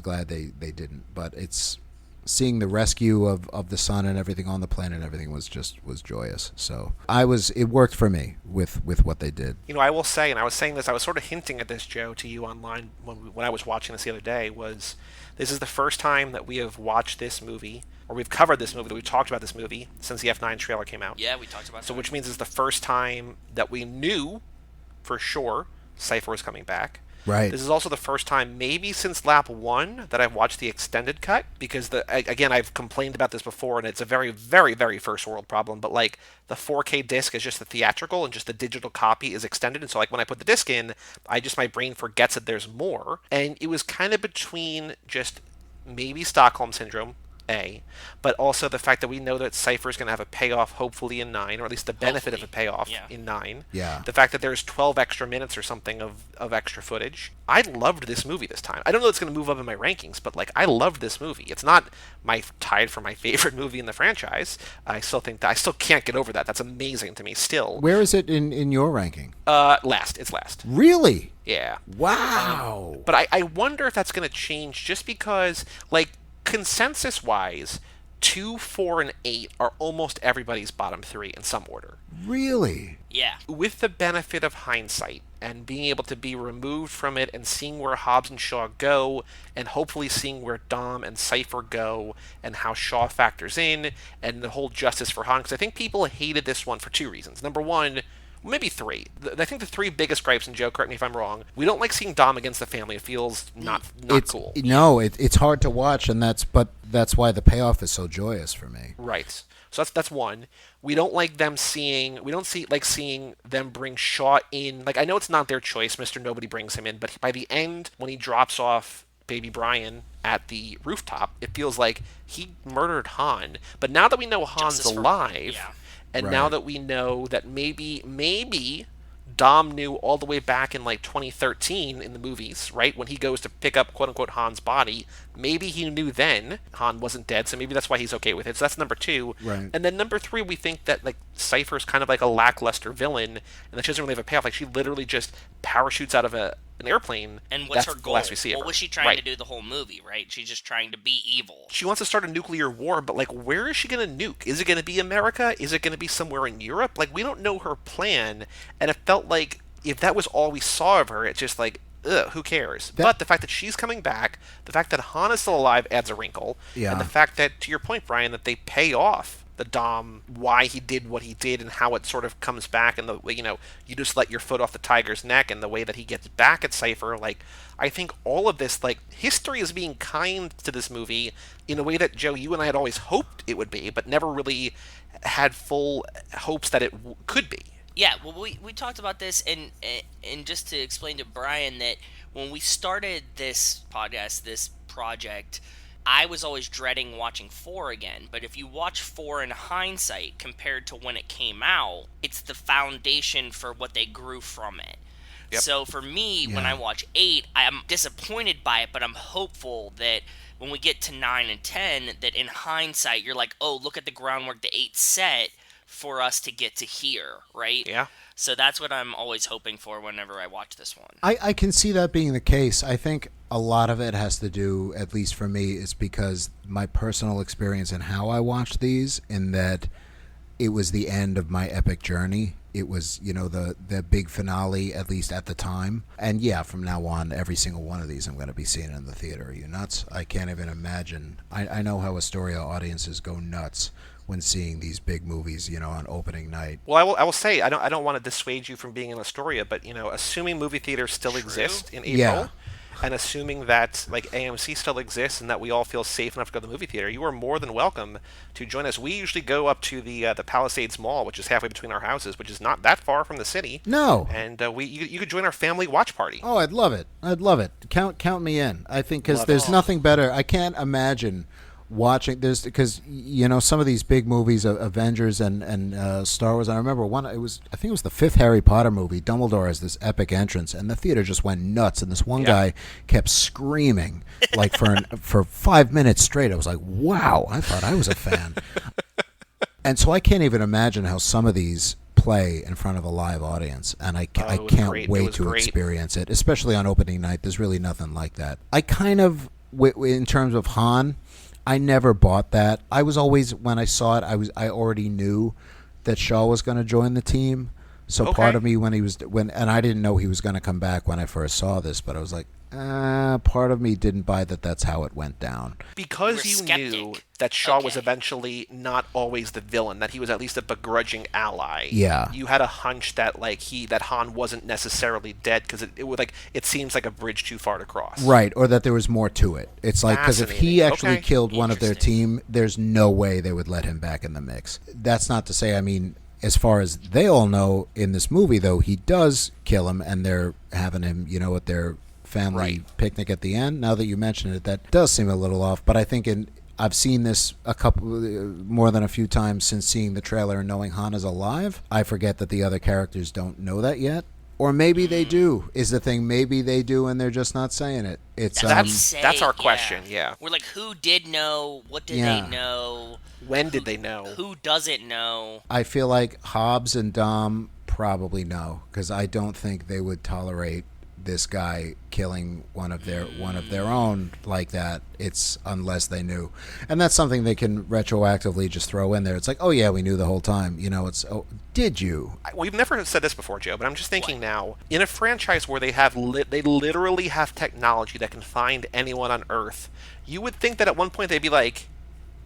glad they didn't. But it's seeing the rescue of the son and everything on the plane and everything was joyous. So it worked for me with what they did. I will say, and I was saying this, I was sort of hinting at this, Joe, to you online when I was watching this the other day. Was this is the first time that we have watched this movie. Or we've covered this movie, that we've talked about this movie since the F9 trailer came out. Yeah, we talked about it. So which means it's the first time that we knew for sure Cipher was coming back. Right. This is also the first time, maybe since lap 1, that I've watched the extended cut, because again, I've complained about this before, and it's a very, very, very first world problem, but like the 4K disc is just the theatrical, and just the digital copy is extended, and so like when I put the disc in, my brain forgets that there's more, and it was kind of between just maybe Stockholm Syndrome, but also the fact that we know that Cipher is going to have a payoff hopefully in 9, or at least the benefit of a payoff in 9. Yeah. The fact that there's 12 extra minutes or something of extra footage. I loved this movie this time. I don't know if it's going to move up in my rankings, but like I loved this movie. It's not tied for my favorite movie in the franchise. I still can't get over that. That's amazing to me still. Where is it in your ranking? Last. It's last. Really? Yeah. Wow. But I wonder if that's going to change, just because like consensus-wise, 2, 4, and 8 are almost everybody's bottom 3 in some order. Really? Yeah. With the benefit of hindsight and being able to be removed from it and seeing where Hobbs and Shaw go, and hopefully seeing where Dom and Cipher go, and how Shaw factors in, and the whole justice for Han, because I think people hated this one for 2 reasons. Number one, maybe 3. I think the 3 biggest gripes, and Joe, correct me if I'm wrong, we don't like seeing Dom against the family. It feels not cool. No, it's hard to watch, and that's why the payoff is so joyous for me. Right. So that's one. We don't like seeing them bring Shaw in. Like, I know it's not their choice, Mr. Nobody brings him in, but by the end, when he drops off baby Brian at the rooftop, it feels like he murdered Han. But now that we know Han's alive, and now that we know that maybe Dom knew all the way back in like 2013 in the movies, right? When he goes to pick up quote unquote Han's body, maybe he knew then Han wasn't dead, so maybe that's why he's okay with it. So that's number 2. Right. And then number 3, we think that like Cipher is kind of like a lackluster villain, and that she doesn't really have a payoff. Like she literally just parachutes out of an airplane. And what's her goal? Last we see of what her. was she trying to do the whole movie, right? She's just trying to be evil. She wants to start a nuclear war, but like where is she going to nuke? Is it going to be America? Is it going to be somewhere in Europe? Like we don't know her plan, and it felt like if that was all we saw of her, it's just like, ugh, who cares? But the fact that she's coming back, the fact that Han is still alive adds a wrinkle, and the fact that, to your point, Brian, that they pay off the Dom, why he did what he did, and how it sort of comes back, and you just let your foot off the tiger's neck, and the way that he gets back at Cipher, like, I think all of this, like, history is being kind to this movie in a way that, Joe, you and I had always hoped it would be, but never really had full hopes that it could be. Yeah, well, we talked about this, and just to explain to Brian that when we started this podcast, this project, I was always dreading watching 4 again. But if you watch 4 in hindsight compared to when it came out, it's the foundation for what they grew from it. Yep. So for me, when I watch 8, I'm disappointed by it, but I'm hopeful that when we get to 9 and 10, that in hindsight, you're like, oh, look at the groundwork the 8 set for us to get to here, right? Yeah. So that's what I'm always hoping for whenever I watch this one. I can see that being the case. I think a lot of it has to do, at least for me, is because my personal experience and how I watched these, in that it was the end of my epic journey. It was, the big finale, at least at the time. And yeah, from now on, every single one of these I'm going to be seeing in the theater. Are you nuts? I can't even imagine. I know how Astoria audiences go nuts when seeing these big movies, on opening night. Well, I will say, I don't want to dissuade you from being in Astoria, but, assuming movie theaters still exist in April, Yeah. and assuming that, like, AMC still exists and that we all feel safe enough to go to the movie theater, you are more than welcome to join us. We usually go up to the Palisades Mall, which is halfway between our houses, which is not that far from the city. No. And you could join our family watch party. Oh, I'd love it. I'd love it. Count me in. I think because Love there's it. nothing better. I can't imagine watching this, because some of these big movies, Avengers and Star Wars. I remember one. I think it was the 5th Harry Potter movie. Dumbledore has this epic entrance, and the theater just went nuts. And this one guy kept screaming like for 5 minutes straight. I was like, wow! I thought I was a fan. And so I can't even imagine how some of these play in front of a live audience, and I it was can't great. It wait was to great. experience it, especially on opening night. There's really nothing like that. I kind of, in terms of Han, I never bought that. I was always, when I saw it, I already knew that Shaw was going to join the team. So Okay. part of me and I didn't know he was going to come back when I first saw this, but I was like, part of me didn't buy that that's how it went down. Because You you were knew skeptic. that Shaw was Okay. eventually not always the villain, that he was at least a begrudging ally. Yeah. You had a hunch that that Han wasn't necessarily dead, because it seems like a bridge too far to cross. Right, or that there was more to it. It's like, because if he Fascinating. actually Okay. killed one of their Interesting. team, there's no way they would let him back in the mix. That's not to say, as far as they all know in this movie, though, he does kill him, and they're having him, at their family Right. picnic at the end. Now that you mention it, that does seem a little off, but I think I've seen this more than a few times since seeing the trailer and knowing Han is alive. I forget that the other characters don't know that yet. Or maybe they do, is the thing. Maybe they do, and they're just not saying it. It's That's our question, yeah. We're like, who did know? What did Yeah. they know? When did they know? Who doesn't know? I feel like Hobbs and Dom probably know, because I don't think they would tolerate this guy killing one of their own like that. It's unless they knew, and that's something they can retroactively just throw in there. It's like, oh yeah, we knew the whole time. Did you? We've never said this before, Joe, but I'm just thinking now, in a franchise where they literally have technology that can find anyone on Earth, you would think that at one point they'd be like,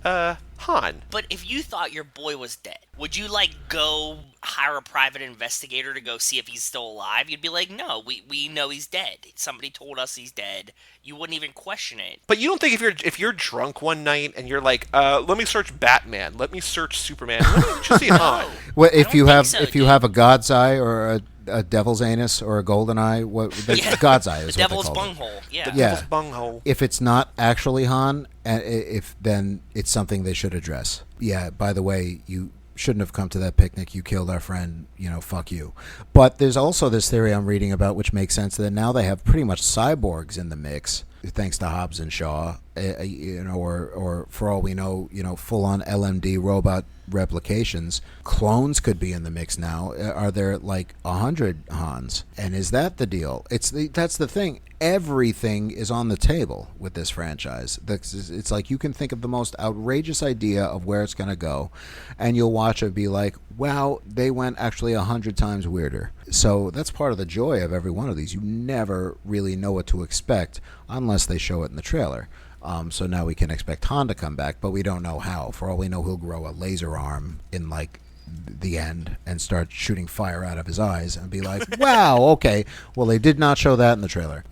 Han. But if you thought your boy was dead, would you go hire a private investigator to go see if he's still alive? You'd be like, no, we know he's dead. Somebody told us he's dead. You wouldn't even question it. But you don't think if you're drunk one night and you're like, let me search Batman, let me search Superman, let me just see Han. Well, I don't think so, if you dude. have a God's eye or a devil's anus or a golden eye, God's eye is The what devil's they call it. bunghole. Yeah. Yeah. Devil's bunghole. If it's not actually Han, then it's something they should address. Yeah, by the way, you shouldn't have come to that picnic. You killed our friend. Fuck you. But there's also this theory I'm reading about, which makes sense, that now they have pretty much cyborgs in the mix, thanks to Hobbs and Shaw. Or for all we know, full-on LMD robot replications. Clones could be in the mix now. Are there 100 Hans? And is that the deal? That's the thing. Everything is on the table with this franchise. It's like you can think of the most outrageous idea of where it's going to go, and you'll watch it be like, wow, they went actually 100 times weirder. So that's part of the joy of every one of these. You never really know what to expect unless they show it in the trailer. So now we can expect Han to come back, but we don't know how. For all we know, he'll grow a laser arm in the end and start shooting fire out of his eyes and be like, wow, okay, well, they did not show that in the trailer.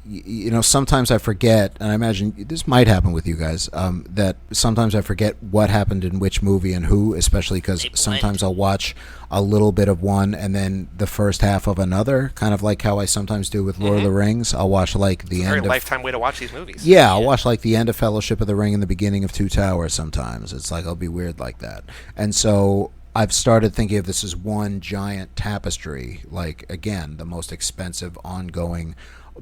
Sometimes I forget, and I imagine this might happen with you guys, that sometimes I forget what happened in which movie and who, especially because sometimes I'll watch a little bit of one and then the first half of another, kind of like how I sometimes do with Lord of the Rings. I'll watch like the end of... Very lifetime way to watch these movies. Yeah, I'll watch like the end of Fellowship of the Ring and the beginning of Two Towers sometimes. It's like I'll be weird like that. And so I've started thinking of this as one giant tapestry, like, again, the most expensive ongoing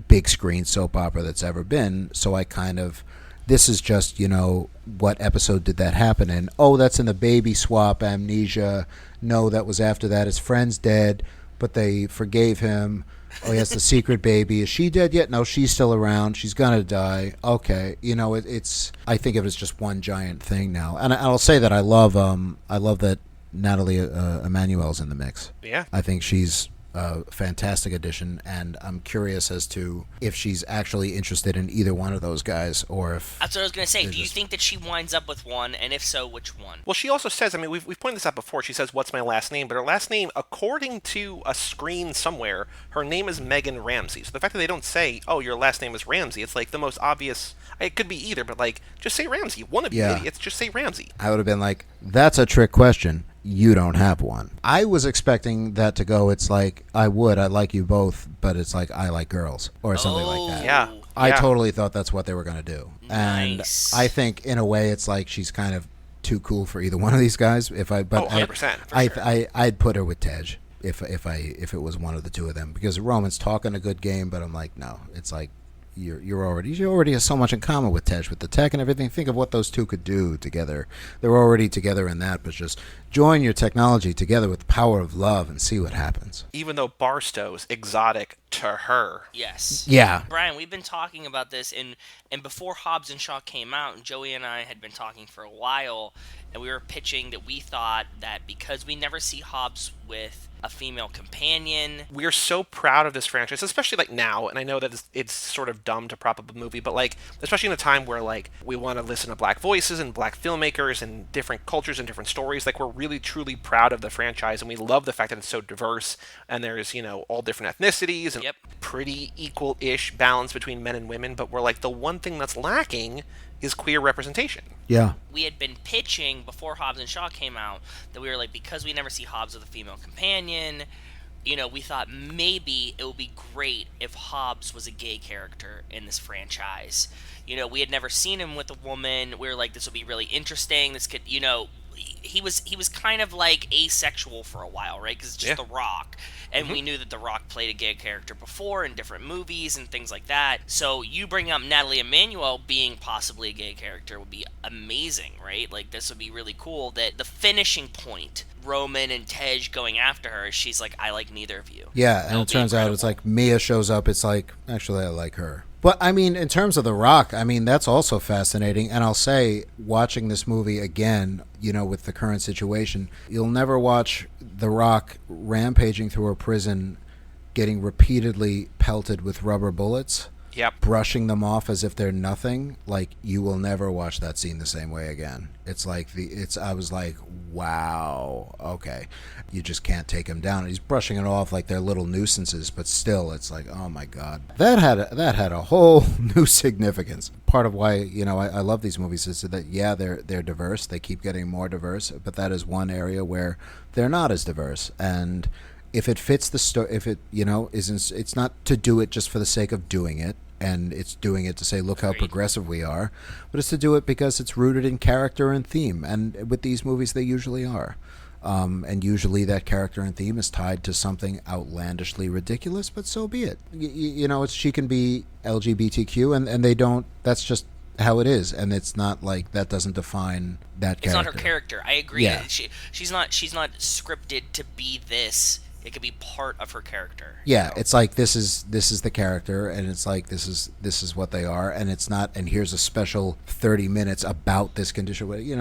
big screen soap opera that's ever been. So I kind of... This is just, what episode did that happen in? Oh, that's in the baby swap amnesia. No, that was after that. His friend's dead, but they forgave him. Oh, he has the secret baby. Is she dead yet? No, she's still around. She's gonna die. Okay, it's. I think of it as just one giant thing now, and I'll say that I love that Natalie Emmanuel's in the mix. Yeah, I think she's a fantastic addition, and I'm curious as to if she's actually interested in either one of those guys, or if... That's what I was going to say. Do you think that she winds up with one, and if so, which one? Well, she also says, we've pointed this out before, she says, what's my last name? But her last name, according to a screen somewhere, her name is Megan Ramsey. So the fact that they don't say, oh, your last name is Ramsey, it's like the most obvious... It could be either, but like, just say Ramsey. One of you idiots, just say Ramsey. I would have been like, that's a trick question. You don't have one. I was expecting that to go, it's like, I like you both, but it's like, I like girls, or something like that. Yeah. I totally thought that's what they were going to do. Nice. And I think, in a way, it's like she's kind of too cool for either one of these guys. 100%. I'd put her with Tej if it was one of the two of them, because Roman's talking a good game, but I'm like, no, it's like, you already have so much in common with Tej, with the tech and everything. Think of what those two could do together. They're already together in that, but just join your technology together with the power of love and see what happens. Even though Barstow's exotic to her. Yes. Yeah. Brian, we've been talking about this, and before Hobbs and Shaw came out, and Joey and I had been talking for a while, and we were pitching that we thought that because we never see Hobbs with a female companion. We're so proud of this franchise, especially like now, and I know that it's sort of dumb to prop up a movie, but like, especially in a time where like we want to listen to black voices and black filmmakers and different cultures and different stories, like we're really truly proud of the franchise, and we love the fact that it's so diverse, and there's, all different ethnicities and pretty equal-ish balance between men and women, but we're like, the one thing that's lacking is queer representation. Yeah. We had been pitching before Hobbs and Shaw came out that we were like, because we never see Hobbs with a female companion, we thought maybe it would be great if Hobbs was a gay character in this franchise. We had never seen him with a woman. We were like, this would be really interesting. This could, he was kind of like asexual for a while, right? Because it's just The Rock. And we knew that The Rock played a gay character before in different movies and things like that. So you bring up Natalie Emmanuel being possibly a gay character would be amazing, right? Like, this would be really cool. That the finishing point, Roman and Tej going after her, she's like, I like neither of you. Yeah, and it turns out it's like Mia shows up, it's like, actually, I like her. But, in terms of The Rock, that's also fascinating. And I'll say, watching this movie again, with the current situation, you'll never watch The Rock rampaging through a prison, getting repeatedly pelted with rubber bullets, brushing them off as if they're nothing. Like, you will never watch that scene the same way again. It's like, I was like, wow, okay. You just can't take him down. He's brushing it off like they're little nuisances, but still, it's like, oh my God. That had a whole new significance. Part of why, I love these movies is that, they're diverse. They keep getting more diverse, but that is one area where they're not as diverse. And if it fits the story, if it, isn't, it's not to do it just for the sake of doing it, and it's doing it to say, look how progressive we are, but it's to do it because it's rooted in character and theme. And with these movies, they usually are. And usually that character and theme is tied to something outlandishly ridiculous, but so be it. She can be LGBTQ, and they don't, that's just how it is, and it's not like that doesn't define that character. It's not her character. I agree. Yeah. She's not scripted to be this. It could be part of her character. Yeah, it's like this is the character, and it's like this is what they are, and it's not. And here's a special 30 minutes about this condition. They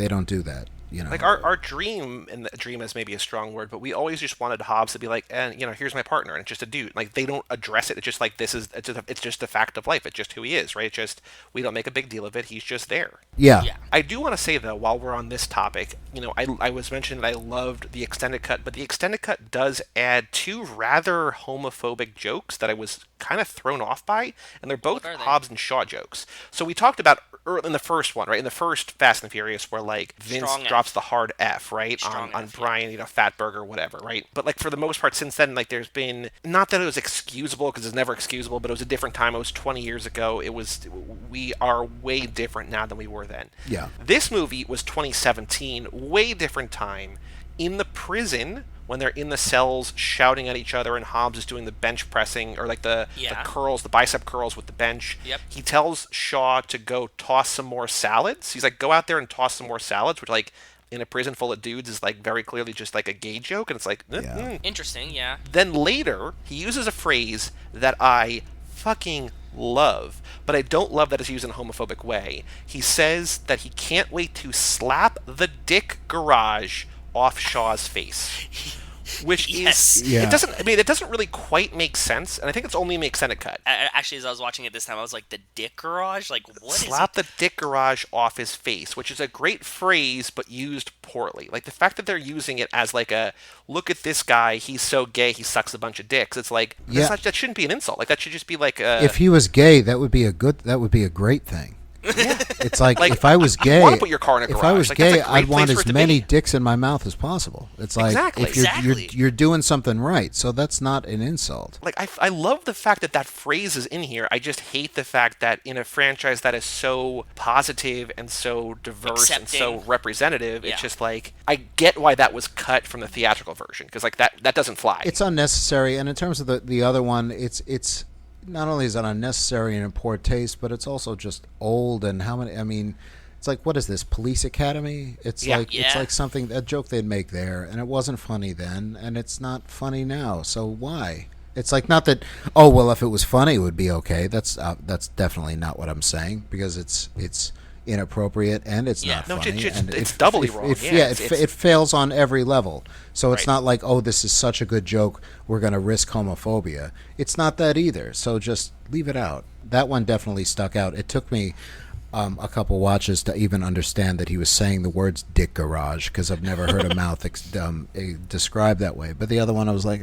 don't do that. Like our dream, and the dream is maybe a strong word, but we always just wanted Hobbs to be like, and here's my partner, and it's just a dude. Like they don't address it. It's just like it's just a fact of life. It's just who he is, right? It's just we don't make a big deal of it. He's just there. Yeah. Yeah. I do want to say though, while we're on this topic, I was mentioning that I loved the extended cut, but the extended cut does add two rather homophobic jokes that I was kind of thrown off by, and they're both What are they? Hobbs and Shaw jokes. So we talked about in the first one, right? In the first Fast and Furious, where like Vince Strong F. drops the hard F, right, Strong on F, yeah. Brian, fat burger, whatever, right? But like for the most part, since then, like there's been, not that it was excusable because it's never excusable, but it was a different time. It was 20 years ago. We are way different now than we were then. Yeah. This movie was 2017, way different time. In the prison, when they're in the cells shouting at each other, and Hobbs is doing the bench pressing, or like the curls, the bicep curls with the bench. Yep. He tells Shaw to go toss some more salads. He's like, go out there and toss some more salads, which like in a prison full of dudes is like very clearly just like a gay joke, and it's like, Interesting, yeah. Then later, he uses a phrase that I fucking love, but I don't love that it's used in a homophobic way. He says that he can't wait to slap the dick garage off Shaw's face. Which Yes. is, Yeah. it doesn't really quite make sense, and I think it's only makes sense cut. Actually, as I was watching it this time, I was like, the dick garage? Like, what is Slap the dick garage off his face, which is a great phrase, but used poorly. Like, the fact that they're using it as like a, look at this guy, he's so gay, he sucks a bunch of dicks. It's like, that shouldn't be an insult. Like, that should just be like a... If he was gay, that would be a great thing. Yeah. It's like, Like, if I was gay, you want to put your car in a garage. if I was Like, that's a gay, great I'd want place for as it to many be. dicks in my mouth as possible. It's like, Exactly. if you're, Exactly. you're doing something right, so that's not an insult. Like, I love the fact that phrase is in here. I just hate the fact that in a franchise that is so positive and so diverse and so Accepting. representative, Yeah. it's just like, I get why that was cut from the theatrical version, because like that doesn't fly. It's unnecessary, and in terms of the other one, it's not only is it unnecessary and in poor taste, but it's also just old. And how many? I mean, it's like, what is this, Police Academy? It's Yeah. like Yeah. it's like something, a joke they'd make there, and it wasn't funny then, and it's not funny now. So why? It's like, not that, oh well, if it was funny, it would be okay. That's definitely not what I'm saying, because it's inappropriate and it's Yeah. not No, funny. just- and it's doubly wrong. It fails on every level. So it's Right. not like, oh, this is such a good joke, we're going to risk homophobia. It's not that either. So just leave it out. That one definitely stuck out. It took me a couple watches to even understand that he was saying the words dick garage, because I've never heard a mouth described that way. But the other one, I was like,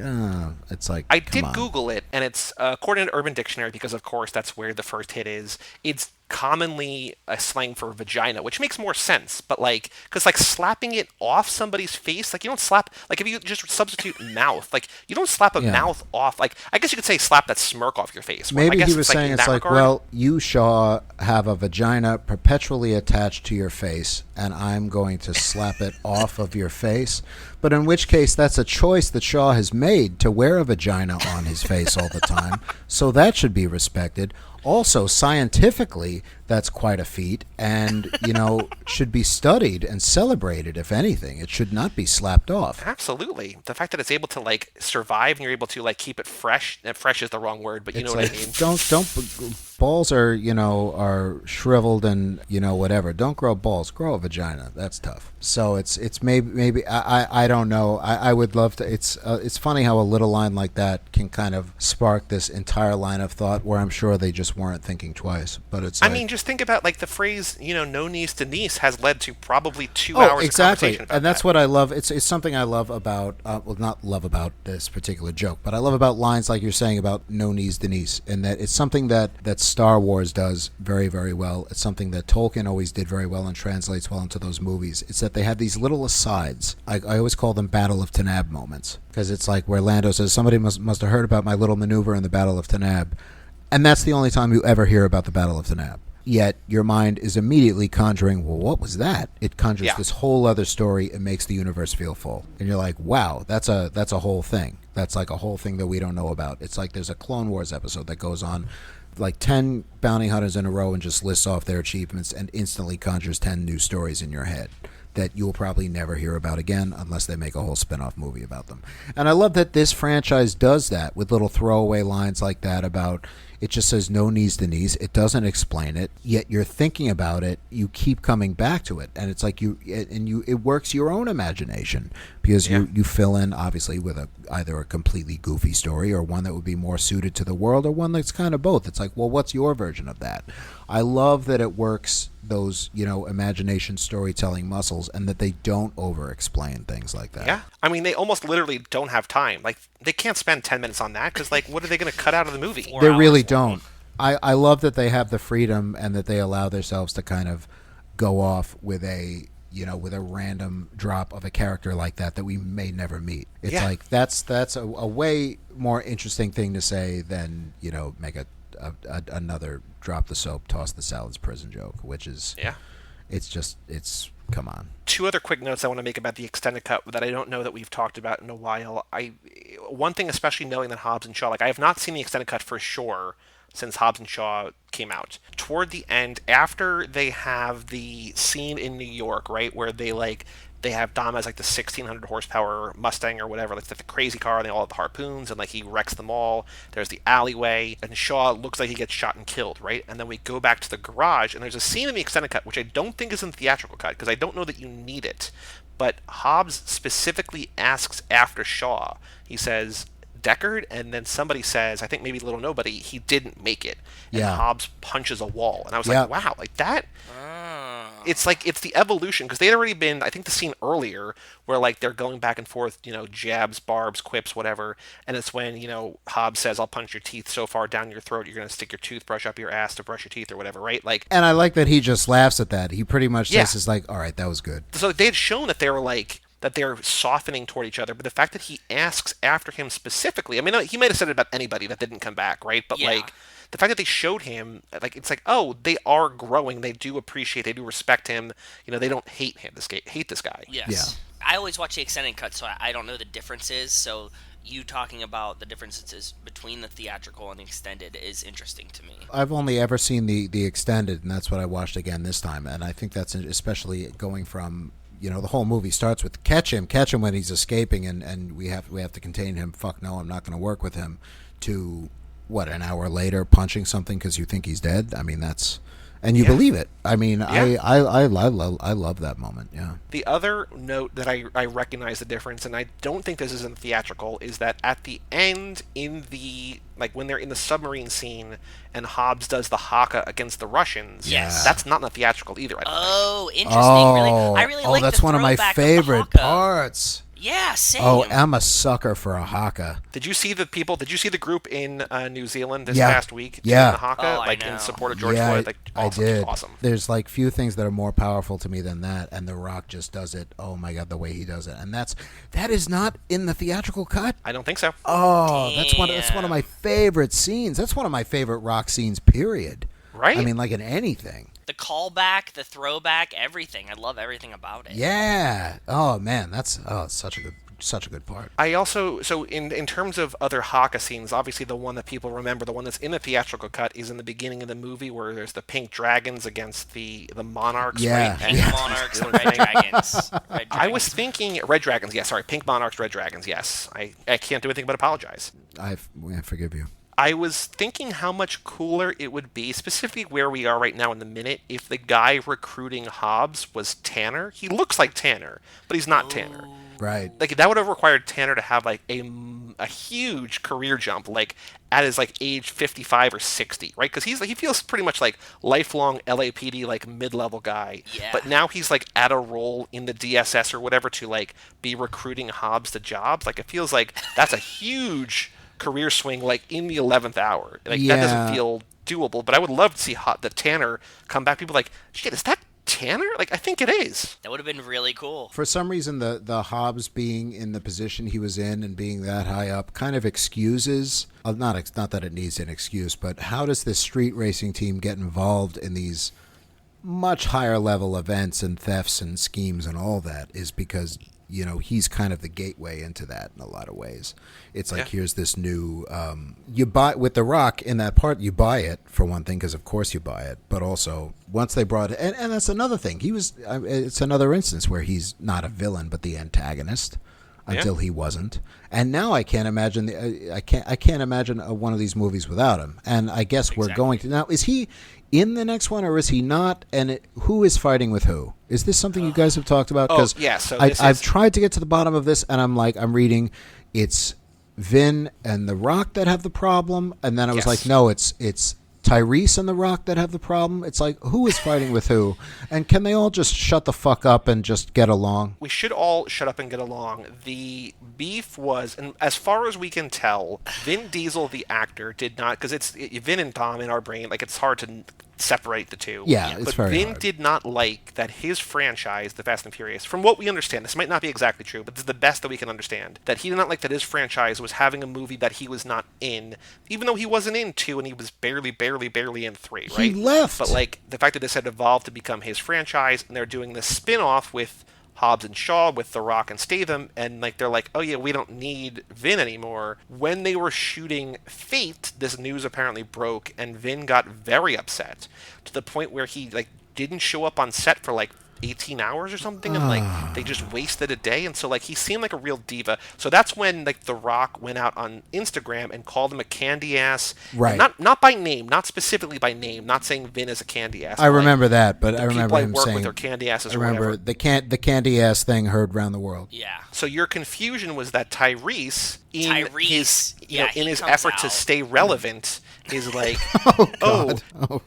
it's like, I come did on. Google it, and it's according to Urban Dictionary, because of course that's where the first hit is. It's commonly a slang for vagina, which makes more sense. But like, because like slapping it off somebody's face, like you don't slap, like if you just substitute mouth, like you don't slap a Yeah. mouth off. Like I guess you could say slap that smirk off your face. Well, I Maybe guess he was saying in it's that like, regard. well, you, Shaw, have a vagina perpetually attached to your face, and I'm going to slap it off of your face. But in which case, that's a choice that Shaw has made, to wear a vagina on his face all the time. So that should be respected. Also, scientifically, that's quite a feat, and, should be studied and celebrated, if anything. It should not be slapped off. Absolutely, the fact that it's able to like survive and you're able to like keep it fresh. Fresh is the wrong word, but you know It's what like, I mean. don't balls are shriveled and whatever. Don't grow balls, grow a vagina. That's tough. So it's maybe I don't know. I would love to. It's funny how a little line like that can kind of spark this entire line of thought, where I'm sure they just weren't thinking twice. But it's I like, mean, just think about like the phrase, no knees to niece has led to probably 2 oh, hours exactly, of conversation about and that's that. what I love. It's something I love about, well, not love about this particular joke, but I love about lines like you're saying about no knees to niece, and that it's something that Star Wars does very, very well. It's something that Tolkien always did very well and translates well into those movies. It's that they have these little asides. I always call them Battle of Tanab moments, because it's like where Lando says, somebody must have heard about my little maneuver in the Battle of Tanab, and that's the only time you ever hear about the Battle of Tanab. Yet your mind is immediately conjuring, well, what was that? It conjures Yeah. this whole other story and makes the universe feel full. And you're like, wow, that's a whole thing. That's like a whole thing that we don't know about. It's like there's a Clone Wars episode that goes on like 10 bounty hunters in a row and just lists off their achievements and instantly conjures 10 new stories in your head that you'll probably never hear about again unless they make a whole spin-off movie about them. And I love that this franchise does that with little throwaway lines like that about, It just says no knees to knees. It doesn't explain it. Yet you're thinking about it. You keep coming back to it, and it's like it works your own imagination because you fill in obviously with either a completely goofy story or one that would be more suited to the world or one that's kind of both. It's like, well, what's your version of that? I love that it works those, imagination storytelling muscles and that they don't over-explain things like that. Yeah. I mean, they almost literally don't have time. Like, they can't spend 10 minutes on that because, like, what are they going to cut out of the movie? They really don't. I love that they have the freedom and that they allow themselves to kind of go off with a random drop of a character like that we may never meet. It's like that's a way more interesting thing to say than, make another drop the soap, toss the salads prison joke, which is it's come on. Two other quick notes I want to make about the extended cut that I don't know that we've talked about in a while. One thing, especially knowing that Hobbs and Shaw, like I have not seen the extended cut for sure since Hobbs and Shaw came out. Toward the end, after they have the scene in New York, right, where they have Dom as like the 1600 horsepower Mustang or whatever, like the crazy car, and they all have the harpoons, and like he wrecks them all. There's the alleyway, and Shaw looks like he gets shot and killed, right? And then we go back to the garage, and there's a scene in the extended cut, which I don't think is in the theatrical cut, because I don't know that you need it. But Hobbs specifically asks after Shaw. He says, Deckard, and then somebody says, I think maybe Little Nobody, he didn't make it. And Hobbs punches a wall. And I was like, wow, like that? It's like, it's the evolution, because they had already been, I think the scene earlier, where like they're going back and forth, jabs, barbs, quips, whatever, and it's when, Hobbs says, I'll punch your teeth so far down your throat, you're going to stick your toothbrush up your ass to brush your teeth or whatever, right? Like, and I like that he just laughs at that. He pretty much just is like, all right, that was good. So they had shown that they were like, that they're softening toward each other, but the fact that he asks after him specifically, I mean, he might have said it about anybody that didn't come back, right? But like, the fact that they showed him, like, it's like, oh, they are growing, they do appreciate, they do respect him, they don't hate him, hate this guy. Yes. Yeah. I always watch the extended cut, so I don't know the differences, so you talking about the differences between the theatrical and the extended is interesting to me. I've only ever seen the extended, and that's what I watched again this time, and I think that's especially going from, the whole movie starts with catch him when he's escaping, and we have to contain him. Fuck no, I'm not going to work with him. To an hour later punching something because you think he's dead. I mean, that's, and you believe it. I mean, I love that moment. Yeah. The other note that I recognize the difference, and I don't think this is in the theatrical, is that at the end in the, like when they're in the submarine scene and Hobbs does the haka against the Russians, that's not in the theatrical either. Oh, interesting. I really like that's the one of my throwback favorite of the haka. parts. Yeah, same. Oh, I'm a sucker for a haka. Did you see the group in New Zealand this past week doing Yeah. the haka, like in support of George Floyd? Like, awesome, I did. Awesome. There's like few things that are more powerful to me than that, and The Rock just does it. Oh my God, the way he does it, and that is not in the theatrical cut. I don't think so. Oh, that's one of my favorite scenes. That's one of my favorite Rock scenes. Period. Right. I mean, like in anything. The callback, the throwback, everything. I love everything about it. Yeah. Oh man, that's such a good part. I also, so in terms of other haka scenes, obviously the one that people remember, the one that's in the theatrical cut, is in the beginning of the movie where there's the pink dragons against the monarchs. Yeah. Right? Pink monarchs and red dragons. I was thinking red dragons. Yeah, sorry, pink monarchs, red dragons. Yes, I can't do anything but apologize. I forgive you. I was thinking how much cooler it would be, specifically where we are right now in the minute, if the guy recruiting Hobbs was Tanner. He looks like Tanner, but he's not Tanner. Right. Like, that would have required Tanner to have, like, a huge career jump, like, at his, like, age 55 or 60, right? Because he feels pretty much like lifelong LAPD, like, mid-level guy. Yeah. But now he's, like, at a role in the DSS or whatever to, like, be recruiting Hobbs to jobs. Like, it feels like that's a huge career swing, like, in the 11th hour. Like, that doesn't feel doable. But I would love to see the Tanner come back. People like, shit, is that Tanner? Like, I think it is. That would have been really cool. For some reason, the Hobbs being in the position he was in and being that high up kind of excuses, not that it needs an excuse, but how does this street racing team get involved in these much higher level events and thefts and schemes and all that, is because, he's kind of the gateway into that in a lot of ways. It's like, here's this new, you buy, with The Rock in that part, you buy it, for one thing, because of course you buy it, but also, once they brought it, and that's another thing, it's another instance where he's not a villain, but the antagonist. until he wasn't. And now I can't imagine I can't imagine one of these movies without him. And I guess we're going to now. Is he in the next one or is he not? And who is fighting with who? Is this something you guys have talked about? Because yeah, so I've tried to get to the bottom of this, and I'm reading it's Vin and The Rock that have the problem, and then I was like, no, it's Tyrese and The Rock that have the problem. It's like, who is fighting with who? And can they all just shut the fuck up and just get along? We should all shut up and get along. The beef was, and as far as we can tell, Vin Diesel, the actor, did not, because it's Vin and Dom in our brain, like it's hard to separate the two. Yeah, it's but very Vin hard. did not like that his franchise, The Fast and Furious, from what we understand, this might not be exactly true, but this is the best that we can understand, that he did not like that his franchise was having a movie that he was not in, even though he wasn't in 2 and he was barely in 3, right? He left. But like the fact that this had evolved to become his franchise, and they're doing this spin-off with Hobbs and Shaw with The Rock and Statham, and like they're like, oh yeah, we don't need Vin anymore. When they were shooting Fate, this news apparently broke, and Vin got very upset to the point where he like didn't show up on set for like 18 hours or something, and like they just wasted a day, and so like he seemed like a real diva. So that's when like The Rock went out on Instagram and called him a candy ass, right? Not by name, not specifically by name, not saying Vin is a candy ass. I remember that, but I remember him work saying with their candy asses. I or remember whatever. the candy ass thing heard around the world. Yeah. So your confusion was that Tyrese, in his he in his comes effort to out. stay relevant, is like, God.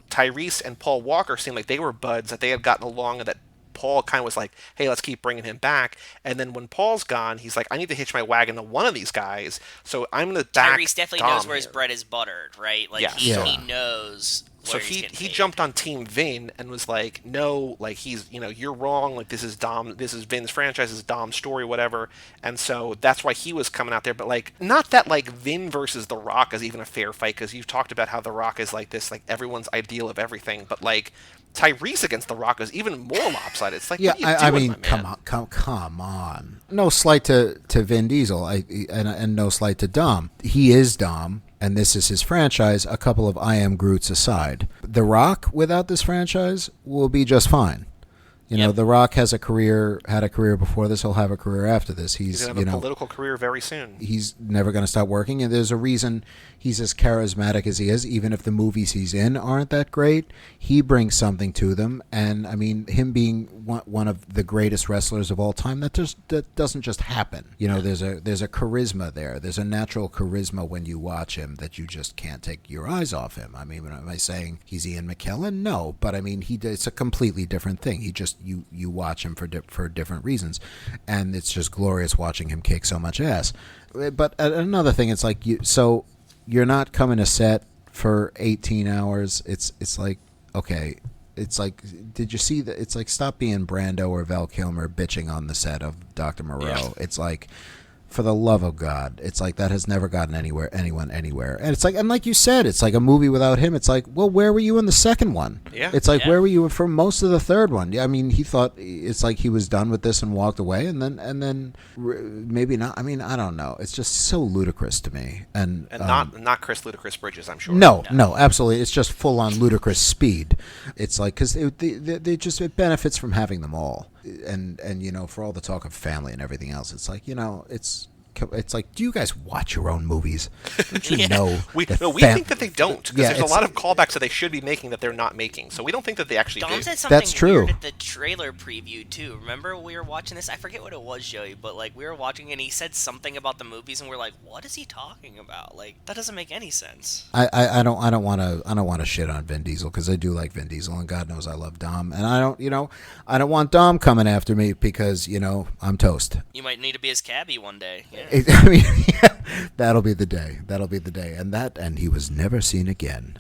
Tyrese and Paul Walker seemed like they were buds, that they had gotten along, and that Paul kind of was like, hey, let's keep bringing him back. And then when Paul's gone, he's like, I need to hitch my wagon to one of these guys, so I'm going to back Tyrese definitely Dom knows where his here. bread is buttered, right? Like Yes. he Yeah. knows. So where he's he getting paid. jumped on Team Vin and was like, no, like he's, you're wrong. Like this is Vin's franchise, this is Dom's story, whatever. And so that's why he was coming out there. But like, not that like Vin versus The Rock is even a fair fight, because you've talked about how The Rock is like this, like everyone's ideal of everything. But like Tyrese against The Rock is even more lopsided. It's like, Yeah, what are you I doing, mean, my man? come on. No slight to Vin Diesel, and no slight to Dom. He is Dom, and this is his franchise. A couple of I Am Groots aside, The Rock without this franchise will be just fine. You know, The Rock had a career before this. He'll have a career after this. He's going to have a political career very soon. He's never going to stop working, and there's a reason he's as charismatic as he is. Even if the movies he's in aren't that great, he brings something to them. And I mean, him being one of the greatest wrestlers of all time, that doesn't just happen. You know, there's a charisma there. There's a natural charisma when you watch him that you just can't take your eyes off him. I mean, am I saying he's Ian McKellen? No, but I mean, it's a completely different thing. He just you watch him for different reasons, and it's just glorious watching him kick so much ass. But another thing, it's like you're not coming to set for 18 hours. It's like, okay, it's like, did you see that? It's like, stop being Brando or Val Kilmer bitching on the set of Dr. Moreau. Yeah. It's like, for the love of God, it's like that has never gotten anyone anywhere. And it's like, and like you said, it's like a movie without him. It's like, well, where were you in the second one? Yeah. It's like, where were you for most of the third one? Yeah, I mean, he thought it's like he was done with this and walked away, and then maybe not. I mean, I don't know. It's just so ludicrous to me, and not Chris Ludacris Bridges, I'm sure. No, absolutely. It's just full on ludicrous speed. It's like, because it benefits from having them all, and for all the talk of family and everything else, it's like, it's like, do you guys watch your own movies? Don't you know? We think that they don't, because there's a lot of callbacks that they should be making that they're not making. So we don't think that they actually Dom do. said something That's true. weird at the trailer preview too. Remember we were watching this? I forget what it was, Joey, but like we were watching and he said something about the movies, and we're like, what is he talking about? Like that doesn't make any sense. I don't want to shit on Vin Diesel, because I do like Vin Diesel, and God knows I love Dom, and I don't want Dom coming after me, because I'm toast. You might need to be his cabbie one day. Yeah. I mean, that'll be the day. And he was never seen again.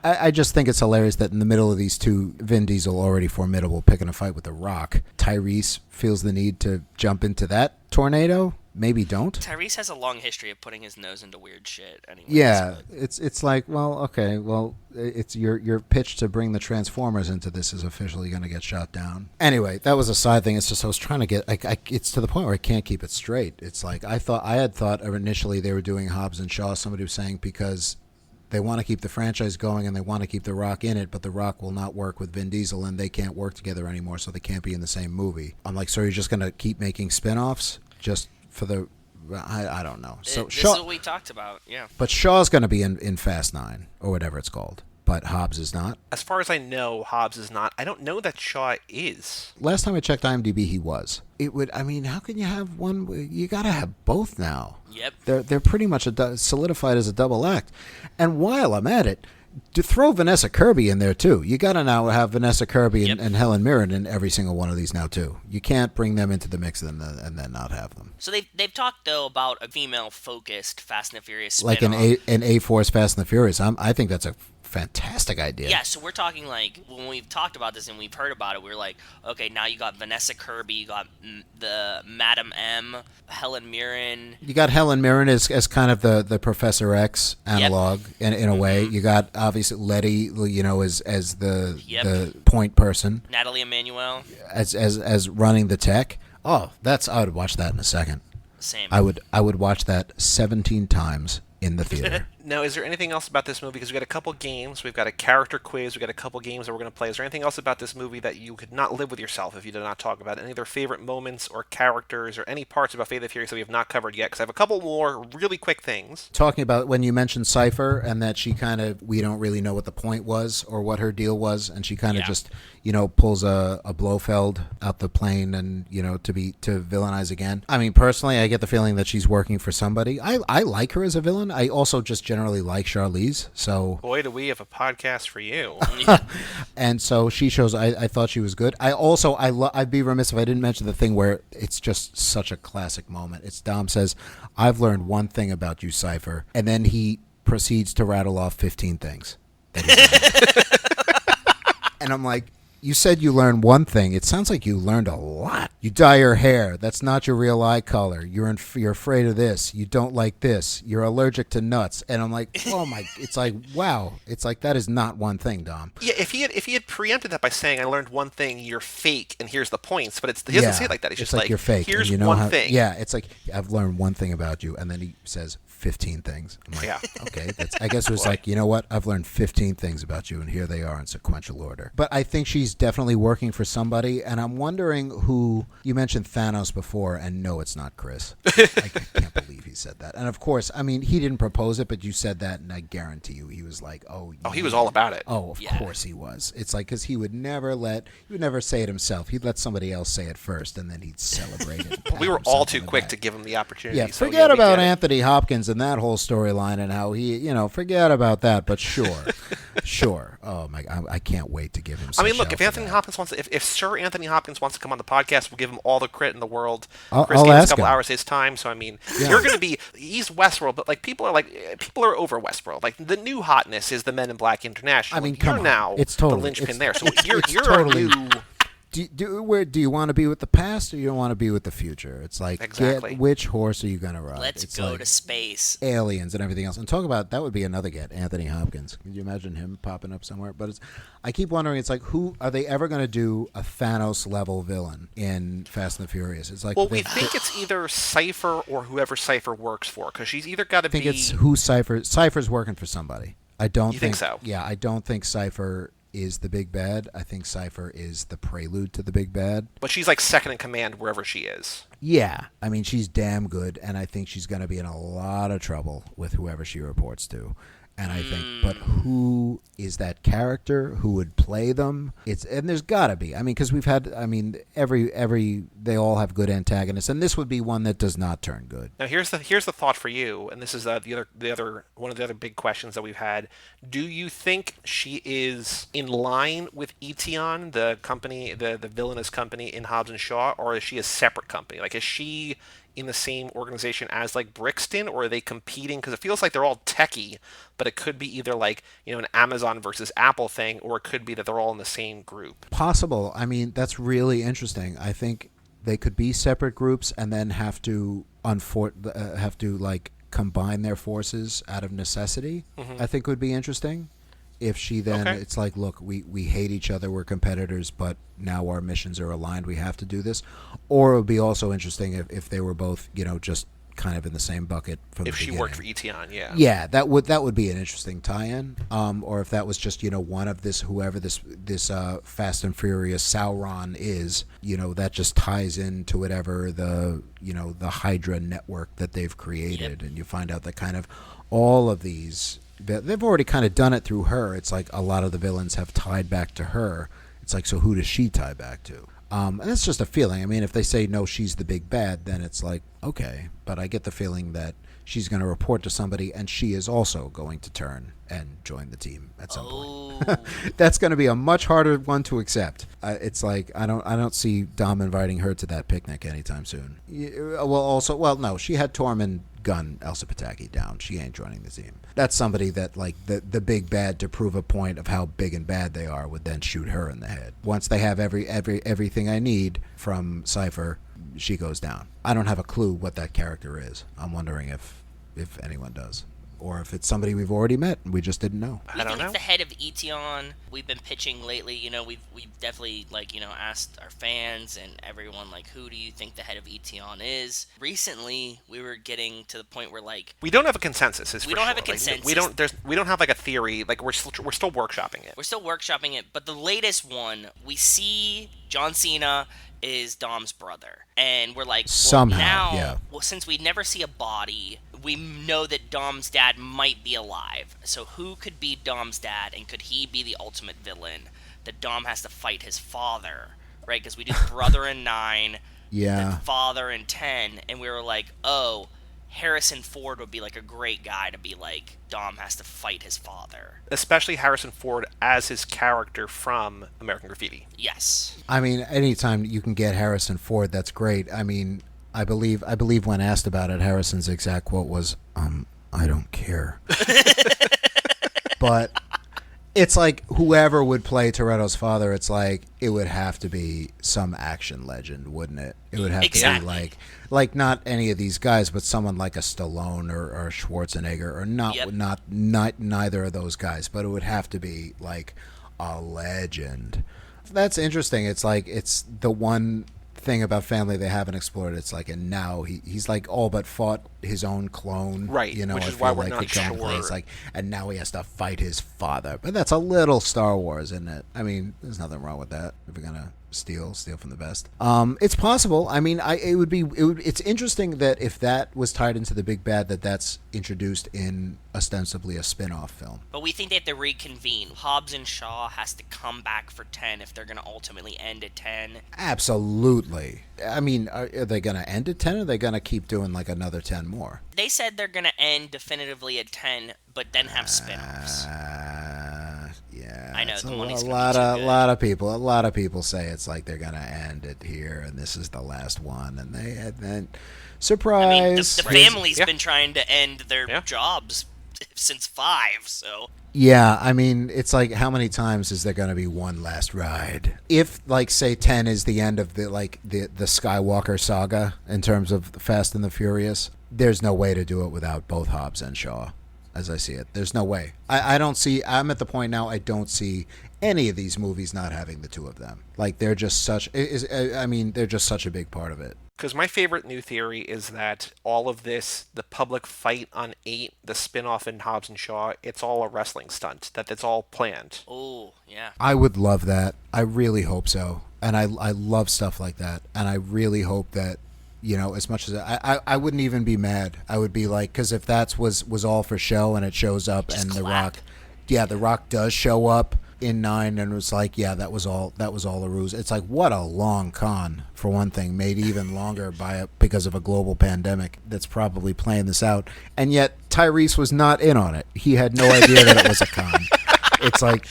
I just think it's hilarious that in the middle of these two, Vin Diesel, already formidable, picking a fight with The Rock, Tyrese feels the need to jump into that tornado. Maybe don't. Tyrese has a long history of putting his nose into weird shit. Anyways, Yeah, but it's like, well, okay, well, it's your pitch to bring the Transformers into this is officially going to get shot down. Anyway, that was a side thing. It's just I was trying to get, it's to the point where I can't keep it straight. It's like I had thought initially they were doing Hobbs and Shaw. Somebody was saying because they want to keep the franchise going and they want to keep The Rock in it, but The Rock will not work with Vin Diesel and they can't work together anymore, so they can't be in the same movie. I'm like, so you're just going to keep making spin-offs? just for the I don't know. So This Shaw, is what we talked about. Yeah. but Shaw's going to be in Fast 9 or whatever it's called. But Hobbs is not. As far as I know, Hobbs is not. I don't know that Shaw is. Last time I checked IMDb, he was. It would. I mean, how can you have one? You got to have both now. Yep. They're pretty much solidified as a double act. And while I'm at it, to throw Vanessa Kirby in there too. You got to now have Vanessa Kirby and Helen Mirren in every single one of these now too. You can't bring them into the mix and then not have them. So they've talked though about a female focused Fast and the Furious spin-off. Like an A-Force Fast and the Furious. I think that's a fantastic idea. Yeah, so we're talking like when we've talked about this and we've heard about it, we're like, okay, now you got Vanessa Kirby, you got the Madam M, Helen Mirren. You got Helen Mirren as kind of the Professor X analog in a way. You got obviously Letty, as the point person. Natalie Emmanuel. As running the tech. Oh, I would watch that in a second. Same. I would watch that 17 times in the theater. Now, is there anything else about this movie? Because we've got a couple games, we've got a character quiz, we've got a couple games that we're going to play. Is there anything else about this movie that you could not live with yourself if you did not talk about? Any of their favorite moments or characters or any parts about Fate of the Furious that we have not covered yet? Because I have a couple more really quick things. Talking about when you mentioned Cipher and that she we don't really know what the point was or what her deal was, and she kind of just, pulls a Blofeld out the plane and, to villainize again. I mean, personally, I get the feeling that she's working for somebody. I like her as a villain. I also just generally like Charlize, so boy, do we have a podcast for you. And so she shows. I thought she was good. I'd be remiss if I didn't mention the thing where it's just such a classic moment. It's Dom says, "I've learned one thing about you, Cipher," and then he proceeds to rattle off 15 things. And I'm like, you said you learned one thing. It sounds like you learned a lot. You dye your hair. That's not your real eye color. You're afraid of this. You don't like this. You're allergic to nuts. And I'm like, oh my! It's like, wow. It's like that is not one thing, Dom. Yeah, if he had preempted that by saying, "I learned one thing. You're fake, and here's the points," but he doesn't say it like that. He's just like, you're fake. Here's and one thing. Yeah, it's like I've learned one thing about you, and then he says 15 things. I'm like, okay. I guess it was like, you know what? I've learned 15 things about you, and here they are in sequential order. But I think she's definitely working for somebody, and I'm wondering who. You mentioned Thanos before, and no, it's not Chris. I can't believe he said that. And of course, I mean, he didn't propose it, but you said that, and I guarantee you he was like, oh, he was all about it. Oh, of course he was. It's like, because he would never say it himself. He'd let somebody else say it first, and then he'd celebrate it. We were all too quick to give him the opportunity. Yeah, so forget about Anthony Hopkins and that whole storyline and how he, forget about that. But sure. Oh my, I can't wait to give him. I mean, look, if Anthony Hopkins wants, if Sir Anthony Hopkins wants to come on the podcast, we'll give him all the credit in the world. Chris I'll gave us ask a couple him. hours of his time, so I mean, you're going to be. He's Westworld, but people are over Westworld. Like the new hotness is the Men in Black International. I mean, you're come on. now It's totally, the linchpin it's, there. So it's you're totally. a new. Do you want to be with the past or you want to be with the future? It's like, exactly. Which horse are you going to ride? Let's it's go like to space. Aliens and everything else. And talk about, that would be another get, Anthony Hopkins. Can you imagine him popping up somewhere? But I keep wondering, it's like, who are they ever going to do a Thanos-level villain in Fast and the Furious? It's like, well, we think it's either Cipher or whoever Cipher works for, because she's either got to be. I think it's who Cipher's working for somebody. I don't think so. Yeah, I don't think Cipher is the big bad. I think Cipher is the prelude to the big bad. But she's like second in command wherever she is. Yeah, I mean, she's damn good, and I think she's going to be in a lot of trouble with whoever she reports to. And I think, but who is that character? Who would play them? And there's got to be. I mean, because we've had. I mean, they all have good antagonists, and this would be one that does not turn good. Now, here's the thought for you, and this is the other one of the other big questions that we've had. Do you think she is in line with Etion, the company, the villainous company in Hobbs and Shaw, or is she a separate company? Like, is she in the same organization as like Brixton, or are they competing? Because it feels like they're all techie, but it could be either like an Amazon versus Apple thing, or it could be that they're all in the same group. Possible. I mean, that's really interesting. I think they could be separate groups and then have to like combine their forces out of necessity. I think would be interesting. If she then, it's like, look, we hate each other, we're competitors, but now our missions are aligned, we have to do this. Or it would be also interesting if they were both, just kind of in the same bucket from If the she beginning. worked for Etion, yeah. Yeah, that would be an interesting tie-in. Or if that was just one of whoever this Fast and Furious Sauron is, that just ties into whatever the Hydra network that they've created, and you find out that kind of all of these they've already kind of done it through her. It's like a lot of the villains have tied back to her. It's like, so who does she tie back to? And that's just a feeling. I mean, if they say, no, she's the big bad, then it's like, okay. But I get the feeling that she's going to report to somebody, and she is also going to turn and join the team at some point. That's going to be a much harder one to accept. It's like, I don't see Dom inviting her to that picnic anytime soon. No, she had Tormund gun Elsa Pataki down. She ain't joining the team. That's somebody that, like, the big bad, to prove a point of how big and bad they are, would then shoot her in the head. Once they have everything I need from Cipher, she goes down. I don't have a clue what that character is. I'm wondering if anyone does. Or if it's somebody we've already met and we just didn't know. I think it's the head of Etion. We've been pitching lately. We've definitely asked our fans and everyone, like, who do you think the head of Etion is? Recently, we were getting to the point where, like, we don't have a consensus. We don't have a consensus. We don't have like a theory. Like, we're still workshopping it. We're still workshopping it. But the latest one, we see John Cena is Dom's brother, and we're like, somehow, since we never see a body, we know that Dom's dad might be alive. So who could be Dom's dad, and could he be the ultimate villain that Dom has to fight his father, right? Because we do brother in 9, the father in 10, and we were like, oh, Harrison Ford would be like a great guy to be like, Dom has to fight his father. Especially Harrison Ford as his character from American Graffiti. Yes. I mean, anytime you can get Harrison Ford, that's great. I mean, I believe when asked about it, Harrison's exact quote was, I don't care. But it's like, whoever would play Toretto's father, it's like, it would have to be some action legend, wouldn't it? It would have to be like not any of these guys, but someone like a Stallone or Schwarzenegger, or not neither of those guys, but it would have to be like a legend. That's interesting. It's like, it's the one thing about family they haven't explored. It's like, and now he's like all but fought his own clone, right? Which is why we're not sure. It's like, and now he has to fight his father. But that's a little Star Wars, isn't it? I mean, there's nothing wrong with that. If we're gonna steal from the best, it's possible. I mean, it's interesting that if that was tied into the big bad, that's introduced in ostensibly a spin-off film. But we think they have to reconvene. Hobbs and Shaw has to come back for 10 if they're going to ultimately end at 10. Absolutely. I mean, are they going to end at 10, or are they going to keep doing like another 10 more? They said they're going to end definitively at 10, but then have spin-offs. Yeah, I know, the money's a lot of people say it's like they're gonna end it here, and this is the last one, and then surprise. I mean, the family's been trying to end their jobs since 5, so. Yeah, I mean, it's like, how many times is there gonna be one last ride? If, like, say 10 is the end of the Skywalker saga in terms of the Fast and the Furious, there's no way to do it without both Hobbs and Shaw. As I see it, there's no way. I don't see. I'm at the point now, I don't see any of these movies not having the two of them. Like, they're just such. They're just such a big part of it. Because my favorite new theory is that all of this, the public fight on 8, the spin-off in Hobbs and Shaw, it's all a wrestling stunt. That it's all planned. Oh, yeah. I would love that. I really hope so. And I love stuff like that. And I really hope that, as much as I wouldn't even be mad. I would be like, because if that was all for show, and it shows up, just and clap. The Rock does show up in 9, and it was like, that was all a ruse. It's like, what a long con, for one thing, made even longer because of a global pandemic that's probably playing this out. And yet Tyrese was not in on it. He had no idea that it was a con. It's like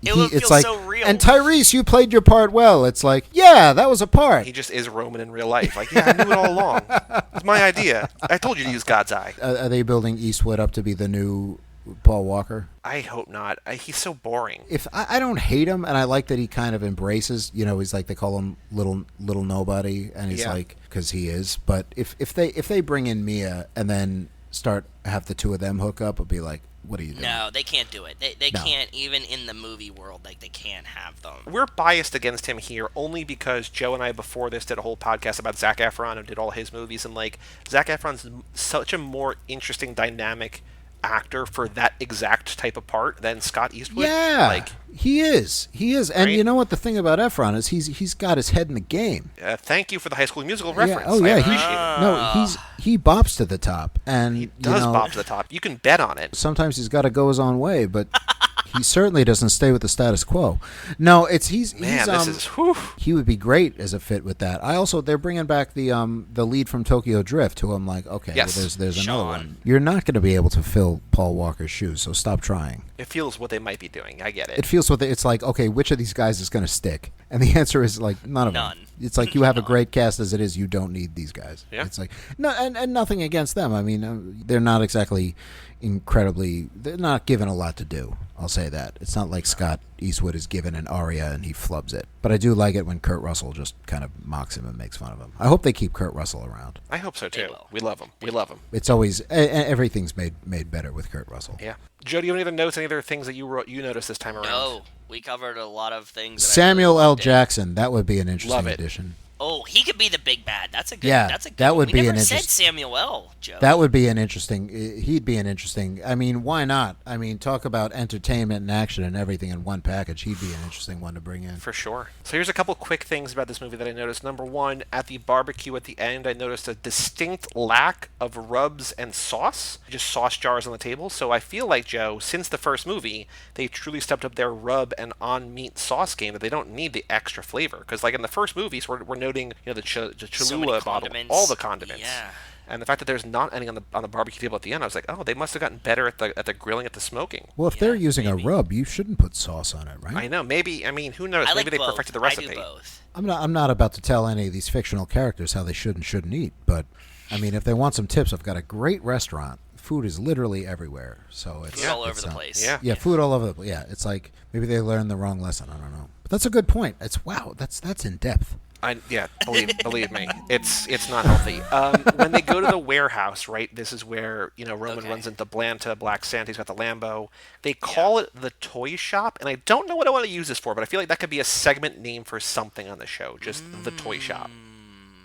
it's like, so real. And Tyrese, you played your part well. It's like, yeah, that was a part. He just is Roman in real life. Like, yeah, I knew it all along. It's my idea. I told you to use God's eye. Are they building Eastwood up to be the new Paul Walker? I hope not. He's so boring. If I don't hate him, and I like that he kind of embraces, he's like, they call him little nobody, and he's like, because he is. But if they bring in Mia and then have the two of them hook up, it'll be like, what are you doing? No, they can't do it. They No. can't, even in the movie world, like, they can't have them. We're biased against him here only because Joe and I before this did a whole podcast about Zac Efron and did all his movies, and like Zac Efron's such a more interesting dynamic actor for that exact type of part than Scott Eastwood. Yeah, Like, he is. And Right? you know what? The thing about Efron is he's got his head in the game. thank you for the High School Musical reference. Yeah. Oh yeah. I appreciate it. No, he bops to the top, and He does bob to the top. You can bet on it. Sometimes he's got to go his own way, but he certainly doesn't stay with the status quo. No, Man, this is whew. he would be great as a fit with that. They're bringing back the lead from Tokyo Drift, who I'm like, okay, Yes. well, there's another Sean. one. You're not going to be able to fill Paul Walker's shoes, so stop trying. It feels what they might be doing. I get it. It feels it's like, okay, which of these guys is going to stick? And the answer is like none of None. them. It's like you have a great cast as it is. You don't need these guys. Yeah. It's like no, and nothing against them. I mean, they're not exactly incredibly. They're not given a lot to do. I'll say that. It's not like Scott Eastwood is given an aria and he flubs it. But I do like it when Kurt Russell just kind of mocks him and makes fun of him. I hope they keep Kurt Russell around. I hope so too. will. We love him. We love him. It's always everything's made better with Kurt Russell. Yeah. Joe, do you have any other notes? Any other things that you noticed this time around? No, we covered a lot of things. That I Samuel really L. loved. Jackson, that would be an interesting Love it. addition. Oh, he could be the big bad. That's a good. Yeah, that's a good that one. would We be never an said interest- Samuel L. Joe. That would be an interesting. He'd be an interesting. I mean, why not? I mean, talk about entertainment and action and everything in one package. He'd be an interesting one to bring in. For sure. So here's a couple quick things about this movie that I noticed. Number one, at the barbecue at the end, I noticed a distinct lack of rubs and sauce, just sauce jars on the table. So I feel like, Joe, since the first movie, they truly stepped up their rub and on-meat sauce game, that they don't need the extra flavor. Because like in the first movies, we're noting the So Cholula many bottle, condiments. all the condiments. Yeah. And the fact that there's not any on the barbecue table at the end, I was like, oh, they must have gotten better at the grilling, at the smoking. Well, if they're using a rub, you shouldn't put sauce on it, right? I know. Maybe. I mean, who knows? I Maybe like they both. perfected the I recipe. do both. I'm not about to tell any of these fictional characters how they should and shouldn't eat, but I mean, if they want some tips, I've got a great restaurant. Food is literally everywhere, so it's Food all over it's, the place. Yeah. Yeah, food all over the place. Yeah, it's like maybe they learned the wrong lesson. I don't know, but that's a good point. It's wow, that's in depth. Believe me, it's not healthy. When they go to the warehouse, right? This is where Roman Okay. runs into Blanta, Black Santa. He's got the Lambo. They call it the toy shop, and I don't know what I want to use this for, but I feel like that could be a segment name for something on the show. Just the toy shop.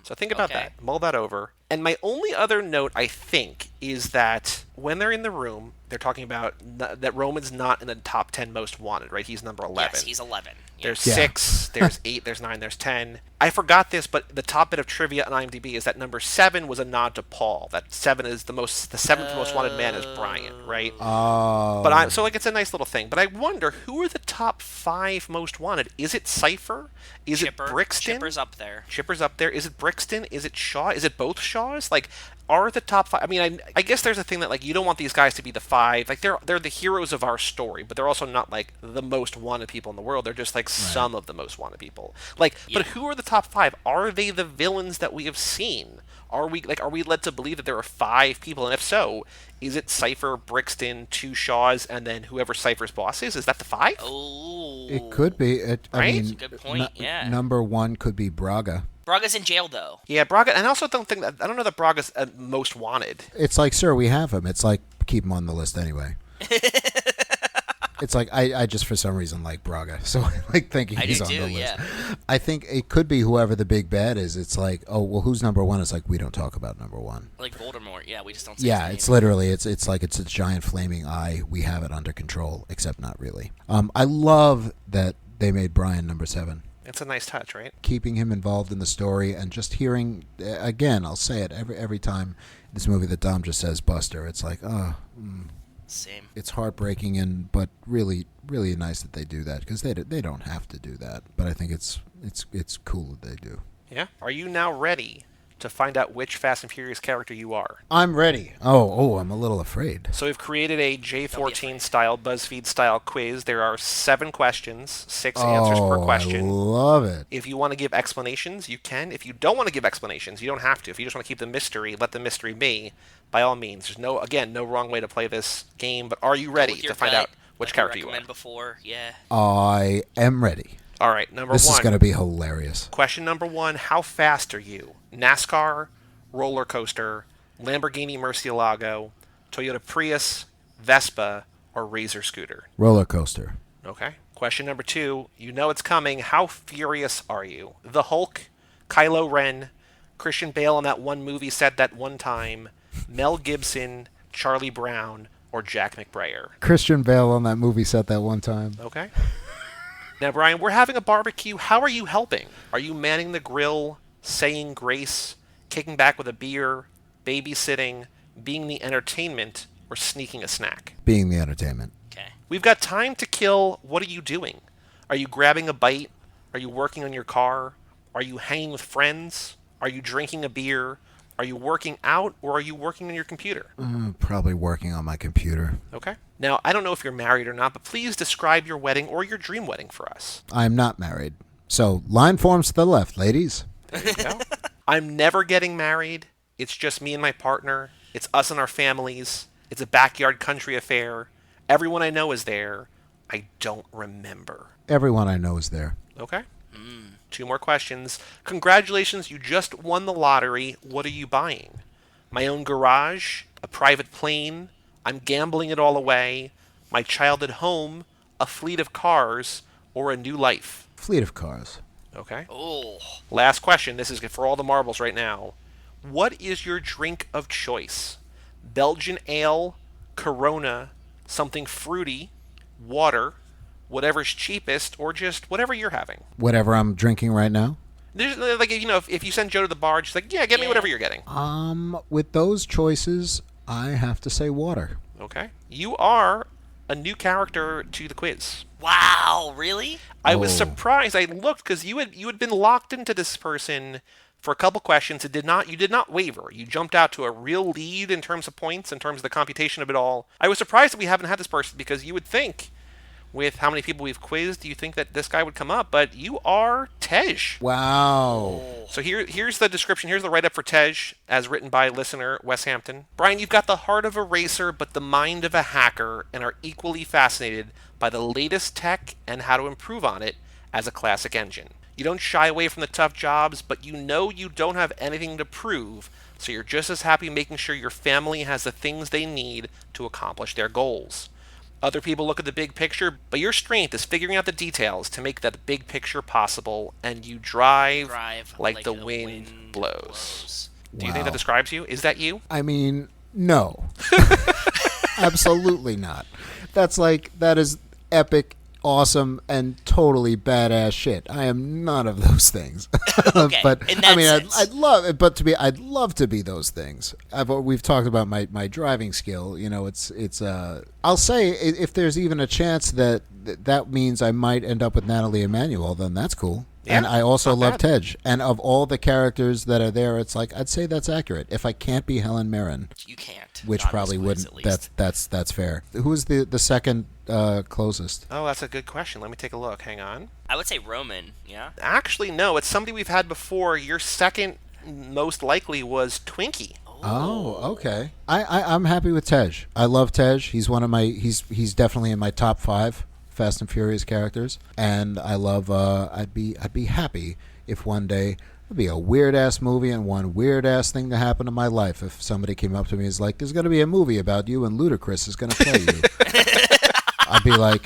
So think about Okay. that. Mull that over. And my only other note, I think, is that when they're in the room, they're talking about that Roman's not in the top 10 most wanted, right? He's number 11. Yes, he's 11. Yeah. There's Yeah. 6, there's 8, there's 9, there's 10. I forgot this, but the top bit of trivia on IMDb is that number 7 was a nod to Paul. That 7 is the 7th most wanted man is Brian, right? Oh, But so it's a nice little thing. But I wonder, who are the top 5 most wanted? Is it Cipher? Is Chipper. it Brixton? Chipper's up there. Chipper's up there. Is it Brixton? Is it Shaw? Is it both Shaws? Like, are the top 5? I mean, I guess there's a thing that like you don't want these guys to be the 5. Like they're the heroes of our story, but they're also not like the most wanted people in the world. They're just like some of the most wanted people. Like, but who are the top 5? Are they the villains that we have seen? Are we led to believe that there are 5 people? And if so, is it Cipher, Brixton, 2 Shaws, and then whoever Cipher's boss is? Is that the 5? Oh. it could be. I Right? mean, That's a good point, yeah. Number 1 could be Braga. Braga's in jail though. Yeah, Braga. And I also don't know that Braga's most wanted. It's like, sir, we have him. It's like, keep him on the list anyway. It's like I just for some reason like Braga, so I like thinking I he's do on too, the list. yeah. I think it could be whoever the big bad is. It's like, oh well, who's number 1? It's like we don't talk about number 1. Like Voldemort. Yeah, we just don't say Yeah, his it's name. literally it's like it's a giant flaming eye. We have it under control, except not really. I love that they made Brian number 7. It's a nice touch, right? Keeping him involved in the story and just hearing again, I'll say it every time this movie that Dom just says Buster. It's like, Same. it's heartbreaking but really nice that they do that because they don't have to do that, but I think it's cool that they do. Yeah. Are you now ready to find out which Fast and Furious character you are? I'm ready. Oh, I'm a little afraid. So we've created a J14 style, BuzzFeed style quiz. There are 7 questions, 6 answers per I question. love it. If you want to give explanations, you can. If you don't want to give explanations, you don't have to. If you just want to keep the mystery, let the mystery be. By all means. There's no wrong way to play this game. But are you ready With your to find gut, out which like we character you are? recommend before. Yeah. I am ready. All right. Number This 1. is going to be hilarious. Question number 1: How fast are you? NASCAR, roller coaster, Lamborghini Murcielago, Toyota Prius, Vespa, or Razor scooter? Roller coaster. Okay. Question number 2. You know it's coming. How furious are you? The Hulk, Kylo Ren, Christian Bale in that one movie set that one time, Mel Gibson, Charlie Brown, or Jack McBrayer? Christian Bale on that movie set that one time. Okay. Now, Brian, we're having a barbecue. How are you helping? Are you manning the grill, saying grace, kicking back with a beer, babysitting, being the entertainment, or sneaking a snack? Being the entertainment. Okay. We've got time to kill. What are you doing? Are you grabbing a bite? Are you working on your car? Are you hanging with friends? Are you drinking a beer? Are you working out, or are you working on your computer? Probably working on my computer. Okay. Now, I don't know if you're married or not, but please describe your wedding or your dream wedding for us. I'm not married. So, line forms to the left, ladies. There you go. I'm never getting married. It's just me and my partner. It's us and our families. It's a backyard country affair. Everyone I know is there. I don't remember. Everyone I know is there. Okay. 2 more questions. Congratulations, you just won the lottery. What are you buying? My own garage? A private plane? I'm gambling it all away? My childhood home? A fleet of cars? Or a new life? Fleet of cars. Okay. Oh. Last question. This is for all the marbles right now. What is your drink of choice? Belgian ale? Corona? Something fruity? Water? Whatever's cheapest, or just whatever you're having? Whatever I'm drinking right now. There's like, if you send Joe to the bar, she's like, yeah, get me whatever you're getting. With those choices, I have to say water. Okay. You are a new character to the quiz. Wow, really? I was Oh. surprised. I looked because you had been locked into this person for a couple questions. You did not waver. You jumped out to a real lead in terms of points, in terms of the computation of it all. I was surprised that we haven't had this person, because you would think, with how many people we've quizzed, you think that this guy would come up, but you are Tej. Wow. So here's the description. Here's the write-up for Tej, as written by listener Wes Hampton. Brian, you've got the heart of a racer, but the mind of a hacker, and are equally fascinated by the latest tech and how to improve on it as a classic engine. You don't shy away from the tough jobs, but you know you don't have anything to prove, so you're just as happy making sure your family has the things they need to accomplish their goals. Other people look at the big picture, but your strength is figuring out the details to make that big picture possible, and you drive like the wind blows. Do you think that Wow. describes you? Is that you? I mean, no. Absolutely not. That is epic, awesome, and totally badass shit. I am none of those things. Okay, But in I that mean, sense. I'd love to be those things. We've talked about my driving skill. You know, I'll say, if there's even a chance that means I might end up with Natalie Emmanuel, then that's cool. Yeah, and I also not love bad. Tej. And of all the characters that are there, it's like, I'd say that's accurate. If I can't be Helen Mirren, You can't. which Not in probably this quiz, wouldn't. at least. That's fair. Who's the second closest? Oh, that's a good question. Let me take a look. Hang on. I would say Roman, yeah? Actually, no. It's somebody we've had before. Your second most likely was Twinkie. Oh, okay. I'm happy with Tej. I love Tej. He's one of my. He's definitely in my top 5 Fast and Furious characters, and I love. I'd be happy if one day it'd be a weird ass movie and one weird ass thing to happen in my life. If somebody came up to me and is like, "There's going to be a movie about you and Ludacris is going to play you," I'd be like,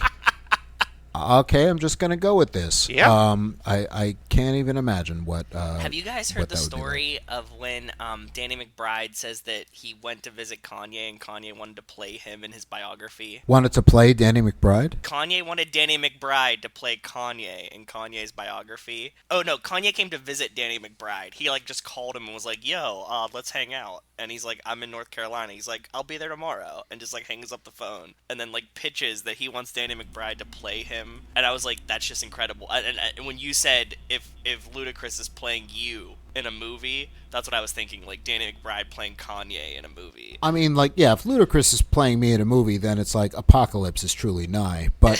"Okay, I'm just going to go with this." Yeah. I can't even imagine what. Have you guys heard what the that would be like. story of when Danny McBride says that he went to visit Kanye and Kanye wanted to play him in his biography? Wanted to play Danny McBride? Kanye wanted Danny McBride to play Kanye in Kanye's biography. Oh no, Kanye came to visit Danny McBride. He just called him and was like, "Yo, let's hang out." And he's like, "I'm in North Carolina." He's like, "I'll be there tomorrow," and just hangs up the phone. And then pitches that he wants Danny McBride to play him. And I was like, that's just incredible. And when you said if Ludacris is playing you in a movie, that's what I was thinking. Danny McBride playing Kanye in a movie. I mean, if Ludacris is playing me in a movie, then it's like apocalypse is truly nigh. But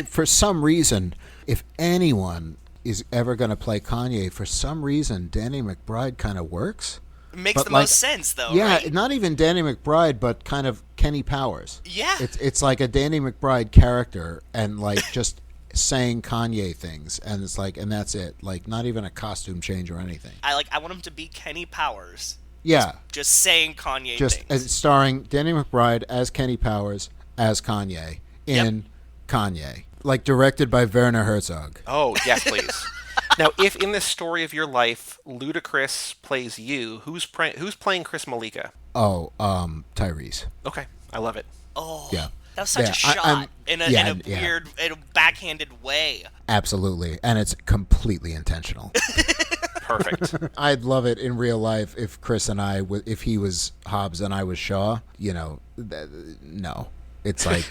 for some reason, if anyone is ever going to play Kanye, for some reason, Danny McBride kind of works. It makes But, the most sense, though, Yeah, right? not even Danny McBride, but kind of Kenny Powers. Yeah. It's like a Danny McBride character and just saying Kanye things, and it's and that's it. Not even a costume change or anything. I want him to be Kenny Powers. Yeah. Just saying Kanye Just things. starring Danny McBride as Kenny Powers as Kanye in Kanye. Like directed by Werner Herzog. Oh, yes, please. Now, if in this story of your life, Ludacris plays you, who's playing Chris Malika? Oh, Tyrese. Okay, I love it. Oh, Yeah. that was such Yeah, a shot I'm- in a yeah, weird, in a backhanded way. Absolutely. And it's completely intentional. Perfect. I'd love it in real life if Chris and I, if he was Hobbs and I was Shaw, no. It's like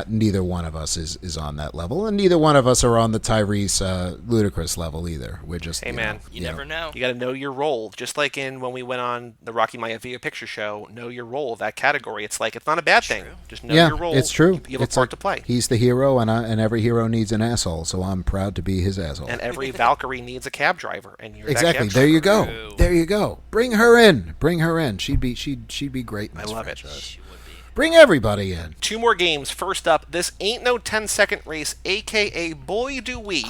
neither one of us is on that level, and neither one of us are on the Tyrese Ludacris level either. We're just Hey, man. You never know. You got to know your role. Just like when we went on the Rocky Maivia picture show, know your role, that category. It's like, it's not a bad thing. Just know your role. It's true. You have It's a part like, to play. He's the hero, and every hero needs an asshole, so I'm proud to be his asshole. And every Valkyrie needs a cab driver, and you're Exactly. that cab There you driver. go. True. There you go. Bring her in. Bring her in. She'd be great in I this love it. franchise. She would be. Bring everybody in. 2 more games. First up, this ain't no 10-second race, a.k.a. Boy Do We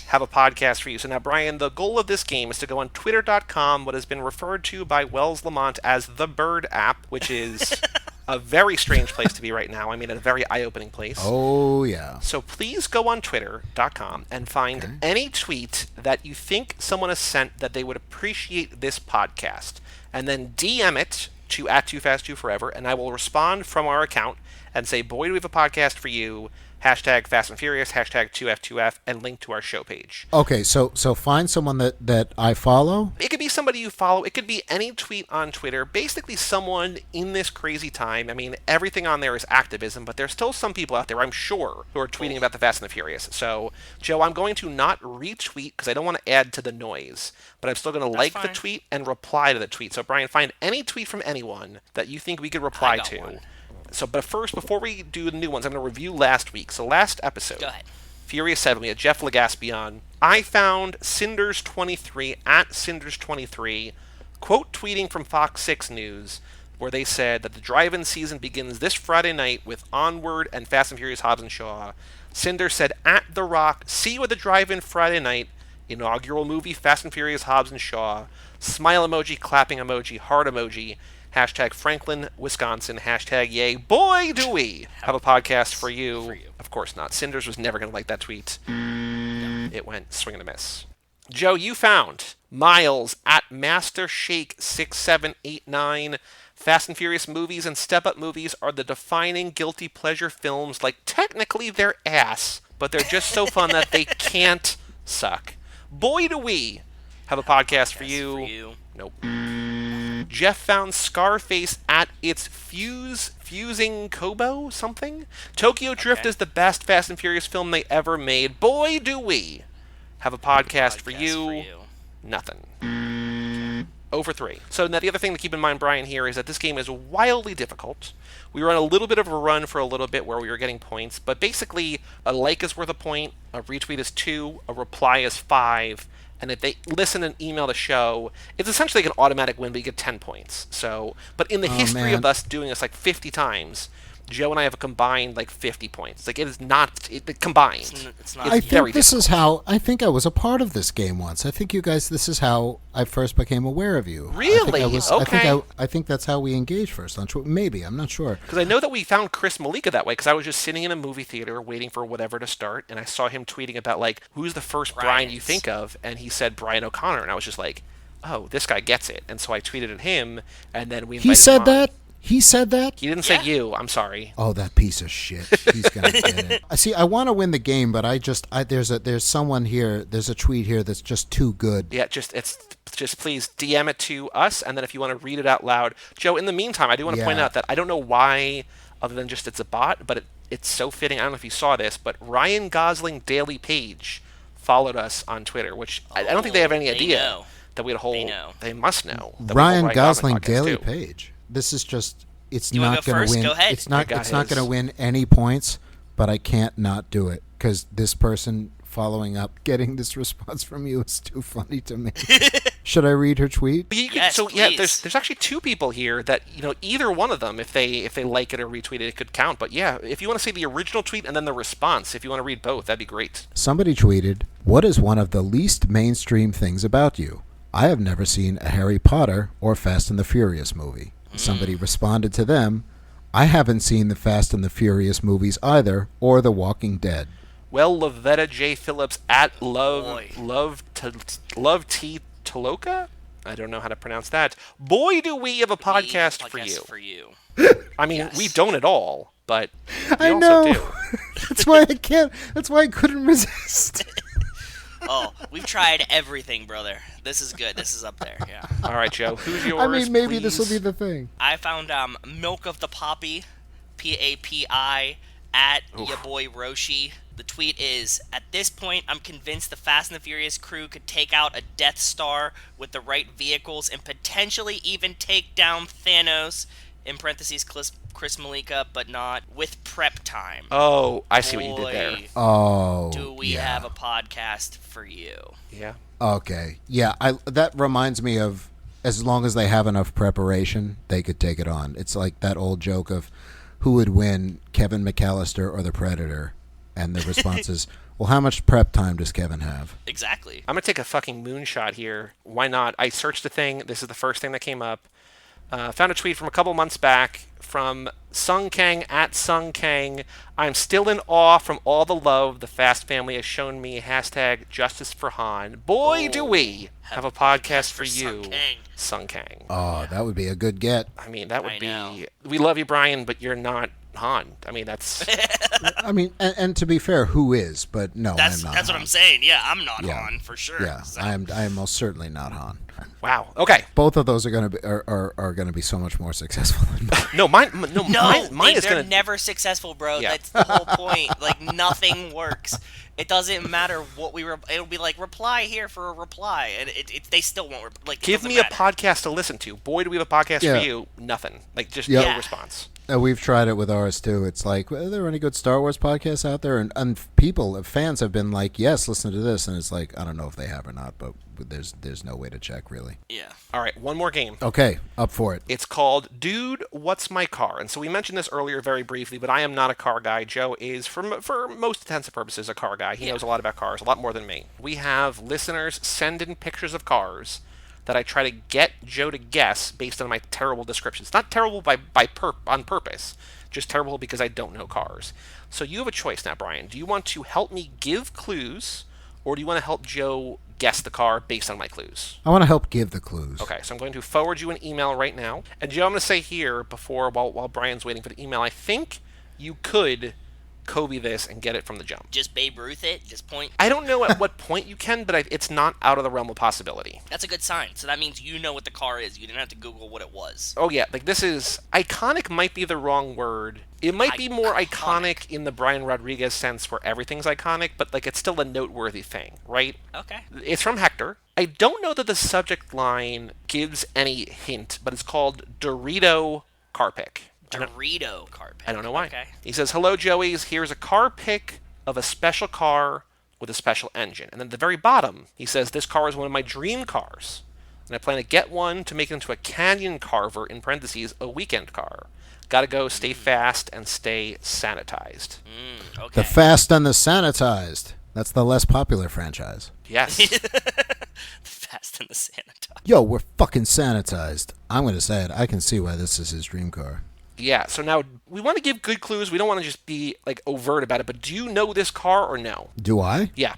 have a podcast for you. So now, Brian, the goal of this game is to go on twitter.com, what has been referred to by Wells Lamont as the Bird app, which is a very strange place to be right now. I mean, a very eye-opening place. Oh, yeah. So please go on twitter.com and find any tweet that you think someone has sent that they would appreciate this podcast, and then DM it to @TooFastTooForever, and I will respond from our account and say, boy, do we have a podcast for you, hashtag Fast and Furious, hashtag 2F2F, and link to our show page. Okay, so find someone that I follow. It could be somebody you follow. It could be any tweet on Twitter. Basically, someone in this crazy time. I mean, everything on there is activism, but there's still some people out there, I'm sure, who are tweeting about the Fast and the Furious. So, Joe, I'm going to not retweet because I don't want to add to the noise, but I'm still going to like the fine. tweet and reply to the tweet. So, Brian, find any tweet from anyone that you think we could reply I got to. one. So, but first, before we do the new ones, I'm going to review last week. So, last episode. Go ahead. Furious 7, we had Jeff Legaspi on. I found Cinders23 at Cinders23 quote tweeting from Fox 6 News, where they said that the drive-in season begins this Friday night with Onward and Fast and Furious Hobbs and Shaw. Cinder said, at The Rock, see you at the drive-in Friday night, inaugural movie Fast and Furious Hobbs and Shaw, smile emoji, clapping emoji, heart emoji, hashtag Franklin, Wisconsin, hashtag yay, boy do we have a podcast for you. Of course not. Cinders was never going to like that tweet. It went swing and a miss. Joe, you found Miles at Master Shake 6789. Fast and Furious movies and Step Up movies are the defining guilty pleasure films. Like, technically they're ass, but they're just so fun that they can't suck. Boy do we have a podcast for you. Nope. Jeff found Scarface at its fusing Kobo something. Tokyo Drift is the best Fast and Furious film they ever made. Boy, do we have a podcast for you. Nothing. 0-for-3. So now the other thing to keep in mind, Brian, here is that this game is wildly difficult. We were on a little bit of a run for a little bit where we were getting points, but basically a like is worth a point, a retweet is 2, a reply is 5, and if they listen and email the show, it's essentially like an automatic win, but you get 10 points. So, but in the history of us doing this like 50 times, Joe and I have a combined like 50 points. Like, it is not combined. It's not. I very think this is how I think I was a part of this game once. I think you guys. This is how I first became aware of you. Really? Okay. I think that's how we engaged first on Twitter. Maybe I'm not sure. Because I know that we found Chris Malika that way, because I was just sitting in a movie theater waiting for whatever to start, and I saw him tweeting about, like, who's the first Brian you think of? And he said Brian O'Connor, and I was just like, oh, this guy gets it. And so I tweeted at him, and then we invited He said him on. that. He said that. He didn't say you. I'm sorry. Oh, that piece of shit. He's gonna get it. I see. I want to win the game, but there's someone here. There's a tweet here that's just too good. Yeah, just please DM it to us, and then if you want to read it out loud, Joe. In the meantime, I do want to point Yeah. out that I don't know why, other than just it's a bot, but it's so fitting. I don't know if you saw this, but Ryan Gosling Daily Page followed us on Twitter, which I don't think they have any they idea know. that we had a whole. They know. They must know. That we had a Ryan whole Gosling podcast, Daily too. Page. This is just. It's You wanna not go going to first? win. Go ahead. It's not. I got It's not his. going to win any points. But I can't not do it because this person following up, getting this response from you is too funny to me. Should I read her tweet? But you could, Yes, so yeah, please. there's actually 2 people here that, either one of them, if they like it or retweet it, it could count. But yeah, if you want to see the original tweet and then the response, if you want to read both, that'd be great. Somebody tweeted, "What is one of the least mainstream things about you? I have never seen a Harry Potter or Fast and the Furious movie. Somebody responded to them, I haven't seen the Fast and the Furious movies either, or The Walking Dead. Well, Lavetta J. Phillips at Boy. Love T. Toloka? I don't know how to pronounce that. Boy, do we have a podcast for you. I mean, Yes. we don't at all, but we I also know. do. That's why I can't. That's why I couldn't resist. Oh, we've tried everything, brother. This is good. This is up there. Yeah. All right, Joe, who's yours? I mean, maybe this will please? be the thing. I found Milk of the Poppy, PAPI, at ya boy Roshi. The tweet is, at this point, I'm convinced the Fast and the Furious crew could take out a Death Star with the right vehicles and potentially even take down Thanos, in parentheses, Chris Malika, but not with prep time. Oh, I see what you did there. Boy, Oh, do we yeah. have a podcast for you? Yeah. Okay, yeah. That reminds me of, as long as they have enough preparation, they could take it on. It's like that old joke of who would win, Kevin McAllister or the Predator, and the response is, well, how much prep time does Kevin have? Exactly. I'm going to take a fucking moonshot here. Why not? I searched the thing. This is the first thing that came up. Found a tweet from a couple months back from Sung Kang at Sung Kang. I'm still in awe from all the love the Fast family has shown me. Hashtag justice for Han. Boy, do we have a podcast for you, Sung Kang. Sung Kang. Oh, that would be a good get. I mean, that would I be... know. We love you, Brian, but you're not Han. I mean, that's... I mean, and to be fair, who is? But no, That's I'm not. that's what Han. I'm saying. Yeah, I'm not Yeah. on for sure. Yeah, So- I am most certainly not Han. Wow. Okay. Both of those are going to be are going to be so much more successful than mine. No, mine No, is they're going to... never successful, bro. Yeah. That's the whole point. Like, nothing works. It doesn't matter what we... It'll be like, reply here for a reply. And they still won't... Like, it Give doesn't me a matter. podcast to listen to. Boy, do we have a podcast Yeah. for you. Nothing. Like, just Yep. no Yeah. response. We've tried it with ours too. It's like, are there any good Star Wars podcasts out there? And fans have been like, yes, listen to this. And it's like, I don't know if they have or not, but there's no way to check really. Yeah. All right, one more game. Okay, up for it. It's called Dude, What's My Car? And so we mentioned this earlier very briefly, but I am not a car guy. Joe is, for most intents and purposes, a car guy. He knows a lot about cars, a lot more than me. We have listeners send in pictures of cars that I try to get Joe to guess based on my terrible descriptions. Not terrible on purpose, just terrible because I don't know cars. So you have a choice now, Brian. Do you want to help me give clues, or do you want to help Joe guess the car based on my clues? I want to help give the clues. Okay, so I'm going to forward you an email right now. And Joe, I'm going to say here while Brian's waiting for the email, I think you could Kobe this and get it from the jump. Just Babe Ruth it? Just point? I don't know at what point you can, but it's not out of the realm of possibility. That's a good sign. So that means you know what the car is. You didn't have to Google what it was. Oh yeah, like this is... Iconic might be the wrong word. It might be more Iconic. iconic in the Brian Rodriguez sense where everything's iconic, but like it's still a noteworthy thing, right? Okay. It's from Hector. I don't know that the subject line gives any hint, but it's called Dorito Car Pick. Dorito car pick. I don't know why. Okay. He says, hello, Joey's. Here's a car pick of a special car with a special engine. And then at the very bottom, he says, this car is one of my dream cars. And I plan to get one to make it into a canyon carver, in parentheses, a weekend car. Gotta go, stay fast, and stay sanitized. Okay. The Fast and the Sanitized. That's the less popular franchise. Yes. Fast and the Sanitized. Yo, we're fucking sanitized. I'm going to say it. I can see why this is his dream car. Yeah, so now we want to give good clues. We don't want to just be like overt about it, but do you know this car or no? Do I? Yeah.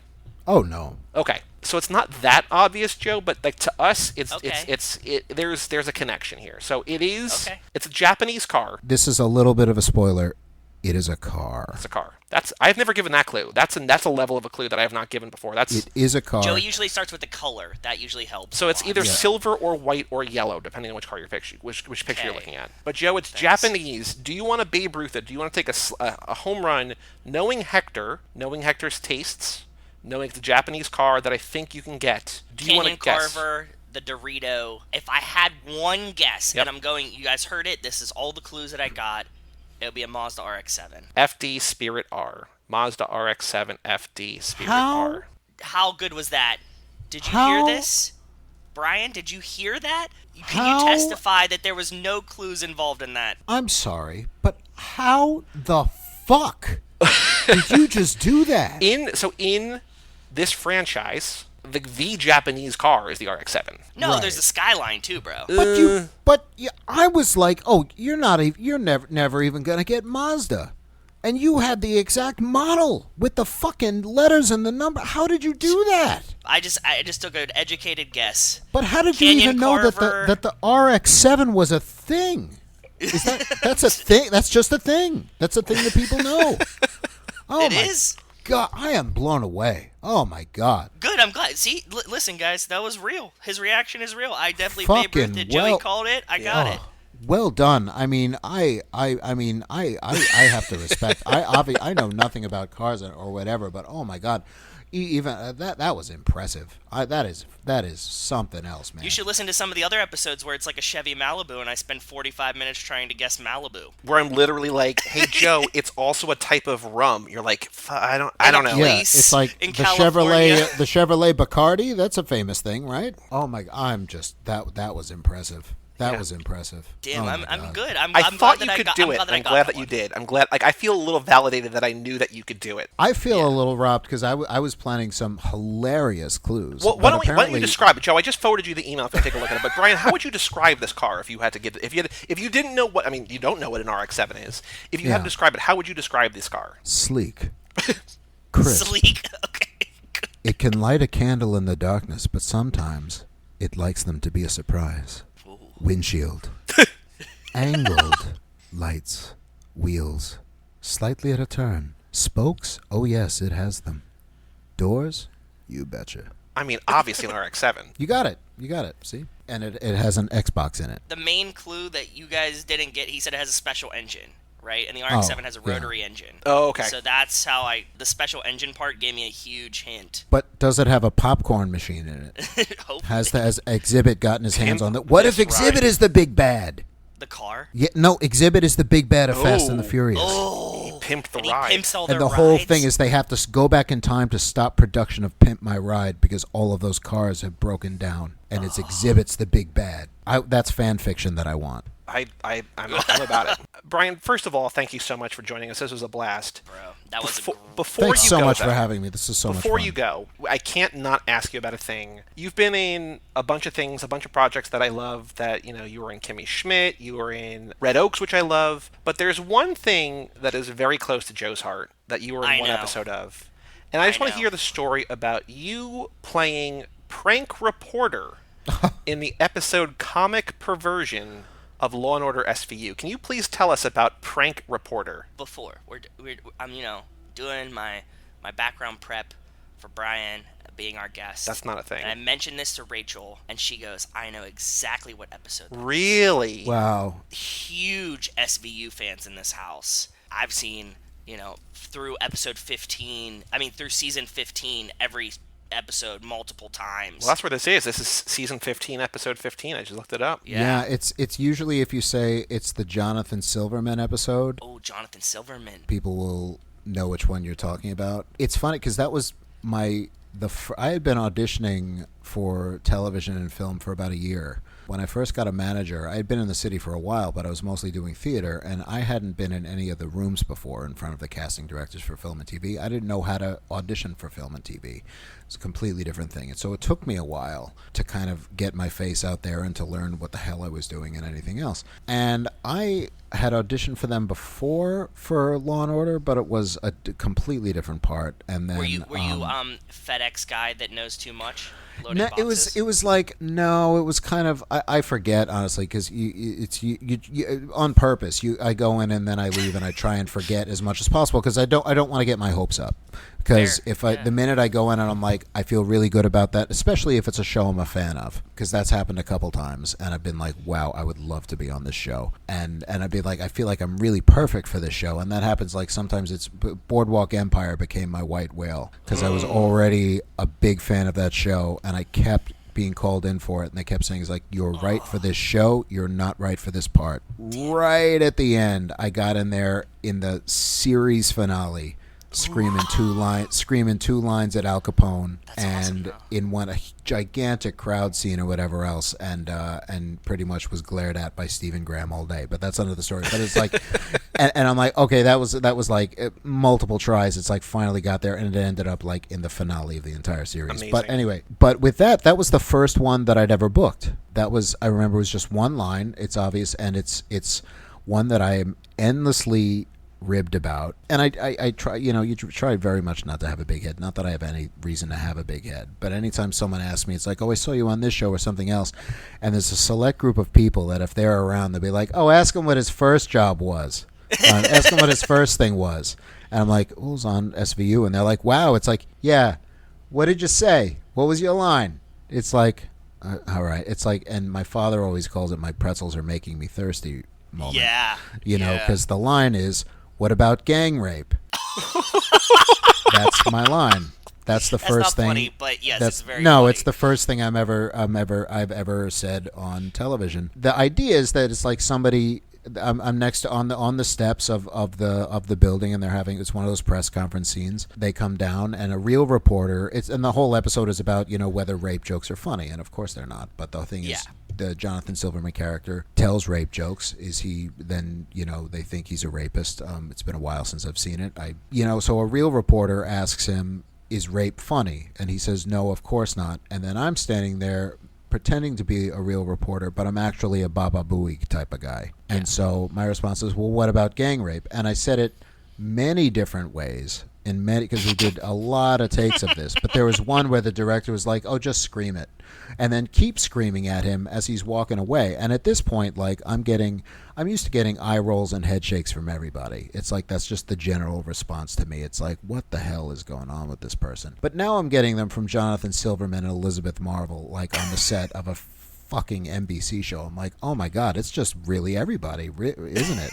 Oh, no. Okay. So it's not that obvious, Joe, but like to us there's a connection here. So it is Okay. It's a Japanese car. This is a little bit of a spoiler. It is a car. It's a car. I've never given that clue. That's a level of a clue that I have not given before. It is a car. Joey usually starts with the color. That usually helps. So a it's lot. either silver or white or yellow, depending on which car which picture you're Okay. looking at. But Joe, it's Japanese. Do you want to Babe Ruth it? Do you want to take a home run, knowing Hector's tastes, knowing it's a Japanese car that I think you can get? Do you want to Canyon guess? Carver, the Dorito. If I had one guess, Yep. and I'm going, you guys heard it. This is all the clues that I got. It'll be a Mazda RX-7. FD Spirit R. Mazda RX-7 FD Spirit How? R. How good was that? Did you How? hear this? Brian, did you hear that? Can How? you testify that there was no clues involved in that? I'm sorry, but how the fuck did you just do that? In this franchise, the Japanese car is the RX-7. No, Right. there's the Skyline too, bro. But I was like, oh, you're never even gonna get Mazda, and you had the exact model with the fucking letters and the number. How did you do that? I just took an educated guess. But how did you Canyon even know Carver. that the RX-7 was a thing? That's a thing? That's just a thing. That's a thing that people know. Oh It my is. God, I am blown away. Oh my God. Good, I'm glad. See, listen, guys, that was real. His reaction is real. I definitely Fucking Babe Ruth it. Joey called it. I got it. Well done. I mean, I have to respect. I know nothing about cars or whatever, but oh my God, even that was impressive. That is something else, man. You should listen to some of the other episodes where it's like a Chevy Malibu, and I spend 45 minutes trying to guess Malibu. Where I'm literally like, hey, Joe, it's also a type of rum. You're like, I don't know. Yeah, place it's like in the California. Chevrolet Bacardi. That's a famous thing, right? Oh my! I'm just that was impressive. That was impressive. Damn, Oh my I'm God. good. I I'm thought glad you that could I got, do I'm it. glad that I I'm got glad that that you one. did. I'm glad. Like, I feel a little validated that I knew that you could do it. I feel a little robbed because I was planning some hilarious clues. Well, but why don't you apparently- describe it, Joe? I just forwarded you the email if you take a look at it. But Brian, how would you describe this car if you had to give if you didn't know what you don't know what an RX-7 is. If you had to Yeah. describe it, how would you describe this car? Sleek, crisp. Sleek. Okay. It can light a candle in the darkness, but sometimes it likes them to be a surprise. Windshield. Angled lights, wheels, slightly at a turn. Spokes? Oh yes, it has them. Doors? You betcha. I mean, obviously an RX-7. You got it. See? And it has an Xbox in it. The main clue that you guys didn't get, he said it has a special engine, right? And the RX-7 has a yeah. rotary engine. Oh, okay. So that's how the special engine part gave me a huge hint. But does it have a popcorn machine in it? Hopefully. Has Exhibit gotten his hands Pimp on that? What if this Exhibit ride. is the big bad? The car? Yeah, no, Exhibit is the big bad of Fast and the Oh. Furious. Oh. Pimped the And he ride. pimps all And their the whole rides. thing is they have to go back in time to stop production of Pimp My Ride because all of those cars have broken down, and it's Exhibit's the big bad. That's fan fiction that I want. I'm about it. Brian, first of all, thank you so much for joining us. This was a blast. Bro, that was Before Thanks you so go, much though, for having me. This is so much fun. Before you go, I can't not ask you about a thing. You've been in a bunch of things, a bunch of projects that I love. That you were in Kimmy Schmidt, you were in Red Oaks, which I love. But there's one thing that is very close to Joe's heart that you were in I one know. episode of, and I just want to know. hear the story about you playing prank reporter in the episode Comic Perversion of Law & Order SVU. Can you please tell us about Prank Reporter? before. I'm doing my background prep for Brian being our guest. That's not a thing. And I mentioned this to Rachel, and she goes, I know exactly what episode that is." Really? Wow. Huge SVU fans in this house. I've seen, through episode 15, through season 15, every episode multiple times. Well, that's where this is. This is season 15, episode 15. I just looked it up. Yeah, it's usually if you say it's the Jonathan Silverman episode, Oh, Jonathan Silverman. people will know which one you're talking about. It's funny because that was I had been auditioning for television and film for about a year. When I first got a manager, I had been in the city for a while, but I was mostly doing theater, and I hadn't been in any of the rooms before in front of the casting directors for film and TV. I didn't know how to audition for film and TV. It's a completely different thing. And so it took me a while to kind of get my face out there and to learn what the hell I was doing and anything else. And I had auditioned for them before for Law and Order, but it was a completely different part. And then Were you FedEx guy that knows too much? Loaded no, boxes? it was like no, it was kind of I forget honestly because you on purpose. I go in and then I leave and I try and forget as much as possible because I don't want to get my hopes up. Because Fair, the minute I go in and I'm like I feel really good about that, especially if it's a show I'm a fan of, because that's happened a couple times and I've been like, wow, I would love to be on this show, and I'd be like, I feel like I'm really perfect for this show, and that happens like sometimes. It's Boardwalk Empire became my white whale because I was already a big fan of that show, and I kept being called in for it, and they kept saying, it's like, you're right for this show, you're not right for this part. Right at the end, I got in there in the series finale, screaming two lines at Al Capone, That's and awesome, in a gigantic crowd scene or whatever else, and pretty much was glared at by Stephen Graham all day. But that's another story. But it's like, and I'm like, okay, that was like multiple tries. It's like finally got there, and it ended up like in the finale of the entire series. Amazing. But anyway, but with that was the first one that I'd ever booked. That was, I remember, it was just one line. It's obvious, and it's one that I am endlessly ribbed about. And I try, you try very much not to have a big head. Not that I have any reason to have a big head, but anytime someone asks me, it's like, oh, I saw you on this show or something else, and there's a select group of people that if they're around, they'll be like, oh, ask him what his first job was. Ask him what his first thing was. And I'm like, who's on SVU? And they're like, wow. It's like, yeah, what did you say? What was your line? It's like, all right. It's like, and my father always calls it my pretzels are making me thirsty moment. Yeah. Because the line is, what about gang rape? That's my line. That's the first not thing. Funny, but yes, that's, it's very no, funny. it's the first thing I've ever said on television. The idea is that it's like somebody. I'm next to, on the steps of the building, and it's one of those press conference scenes. They come down, and a real reporter. And the whole episode is about whether rape jokes are funny, and of course they're not. But the thing is, the Jonathan Silverman character tells rape jokes. Is he then they think he's a rapist? It's been a while since I've seen it. So a real reporter asks him, is rape funny? And he says, no, of course not. And then I'm standing there pretending to be a real reporter, but I'm actually a Baba Booey type of guy. Yeah. And so my response is, well, what about gang rape? And I said it many different ways, because we did a lot of takes of this. But there was one where the director was like, oh, just scream it. And then keep screaming at him as he's walking away. And at this point, like, I'm used to getting eye rolls and head shakes from everybody. It's like, that's just the general response to me. It's like, what the hell is going on with this person? But now I'm getting them from Jonathan Silverman and Elizabeth Marvel, like on the set of a fucking NBC show. I'm like, oh my God, it's just really everybody, isn't it?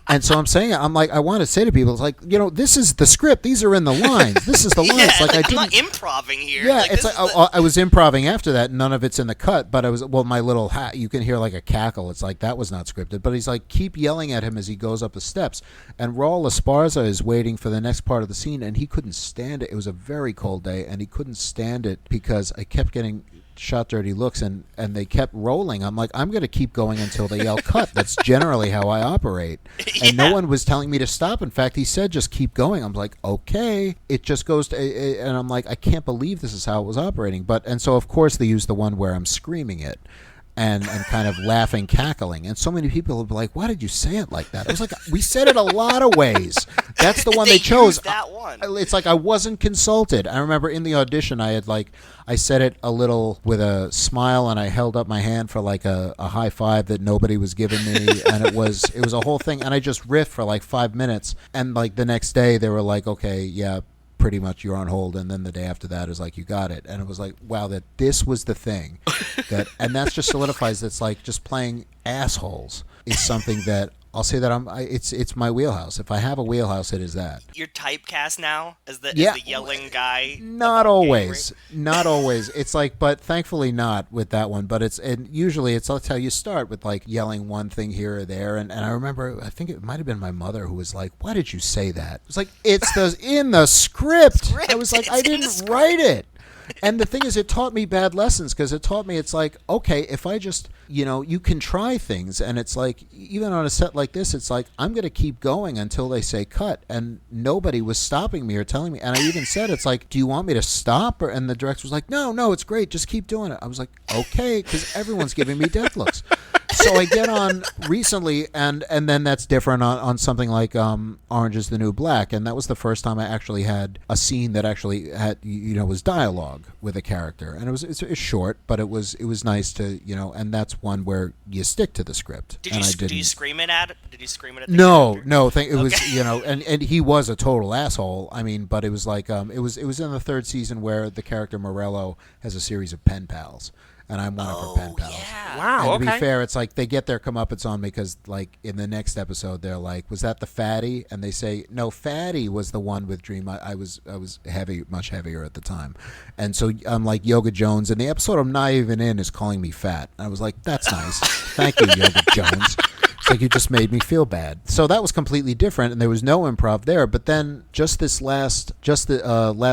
And so I'm saying, I'm like, I want to say to people, it's like, this is the script. These are in the lines. This is the lines. Yeah, like, I'm not improving here. Yeah, it's like I was improving after that. None of it's in the cut, but my little hat. You can hear like a cackle. It's like that was not scripted. But he's like, keep yelling at him as he goes up the steps. And Raul Esparza is waiting for the next part of the scene, and he couldn't stand it. It was a very cold day, and he couldn't stand it because I kept getting shot dirty looks, and they kept rolling. I'm like, I'm going to keep going until they yell cut. That's generally how I operate. And no one was telling me to stop. In fact, he said, just keep going. I'm like, okay. It just goes to, and I'm like, I can't believe this is how it was operating. And so of course they use the one where I'm screaming it and kind of laughing, cackling. And so many people will be like, why did you say it like that? I was like, we said it a lot of ways. That's the one they chose. That one. It's like I wasn't consulted. I remember in the audition, I said it a little with a smile, and I held up my hand for like a high five that nobody was giving me, and it was a whole thing. And I just riffed for like 5 minutes, and like the next day they were like, okay, yeah, pretty much you're on hold. And then the day after that is like, you got it. And it was like, wow, that this was the thing and that's just solidifies. That's like just playing assholes is something that I'll say that it's my wheelhouse. If I have a wheelhouse, it is that. You're typecast now as the yelling guy. Not always. Not always. It's like, but thankfully not with that one. But usually that's how you start, with like yelling one thing here or there. And I remember, I think it might have been my mother who was like, why did you say that? It was like, it's in the script. I was like, I didn't write it. And the thing is, it taught me bad lessons, because it taught me, it's like, okay, if I just, you can try things, and it's like, even on a set like this, it's like, I'm going to keep going until they say cut, and nobody was stopping me or telling me. And I even said, it's like, do you want me to stop? And the director was like, no, it's great, just keep doing it. I was like, okay, because everyone's giving me death looks. So I get on recently, and then that's different on something like Orange is the New Black, and that was the first time I actually had a scene that actually had was dialogue with a character, and it's short, but it was nice to and that's one where you stick to the script. Did you scream it at? Did you scream it at? The no, character? no. It was and he was a total asshole. I mean, but it was like it was in the third season where the character Morello has a series of pen pals. And I'm one of her pen pals. Yeah. Wow. And to okay. be fair, it's like they get their comeuppance on me because, like, in the next episode, they're like, "Was that the fatty?" And they say, "No, fatty was the one with Dream." I was heavy, much heavier at the time, and so I'm like Yoga Jones. And the episode I'm not even in is calling me fat. And I was like, "That's nice, thank you, Yoga Jones." It's like, you just made me feel bad. So that was completely different, and there was no improv there. But then just last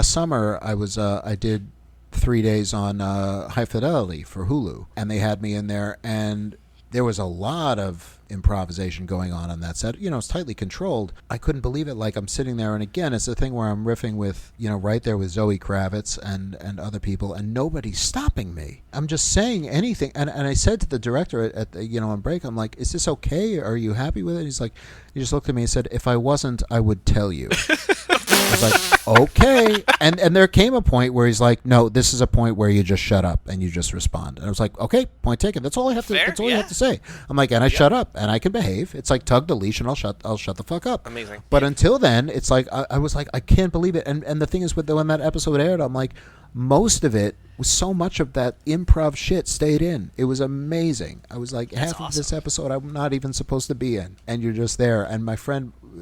summer, I did 3 days on High Fidelity for Hulu, and they had me in there, and there was a lot of improvisation going on that set. It's tightly controlled. I couldn't believe it. Like, I'm sitting there, and again, it's a thing where I'm riffing with, right there with Zoe Kravitz and other people, and nobody's stopping me. I'm just saying anything. And I said to the director at on break, I'm like, is this okay? Are you happy with it? He's like, he just looked at me and said, if I wasn't, I would tell you. I was like, okay. And there came a point where he's like, no, this is a point where you just shut up and you just respond. And I was like, okay, point taken. That's all I have to. Fair, that's all you yeah. have to say. I'm like, and I shut up and I can behave. It's like tug the leash and I'll shut the fuck up. Amazing. But until then, it's like I was like, I can't believe it. And the thing is, when that episode aired, I'm like, most of it was so much of that improv shit stayed in. It was amazing. I was like, half of this episode I'm not even supposed to be in, and you're just there. And my friend, I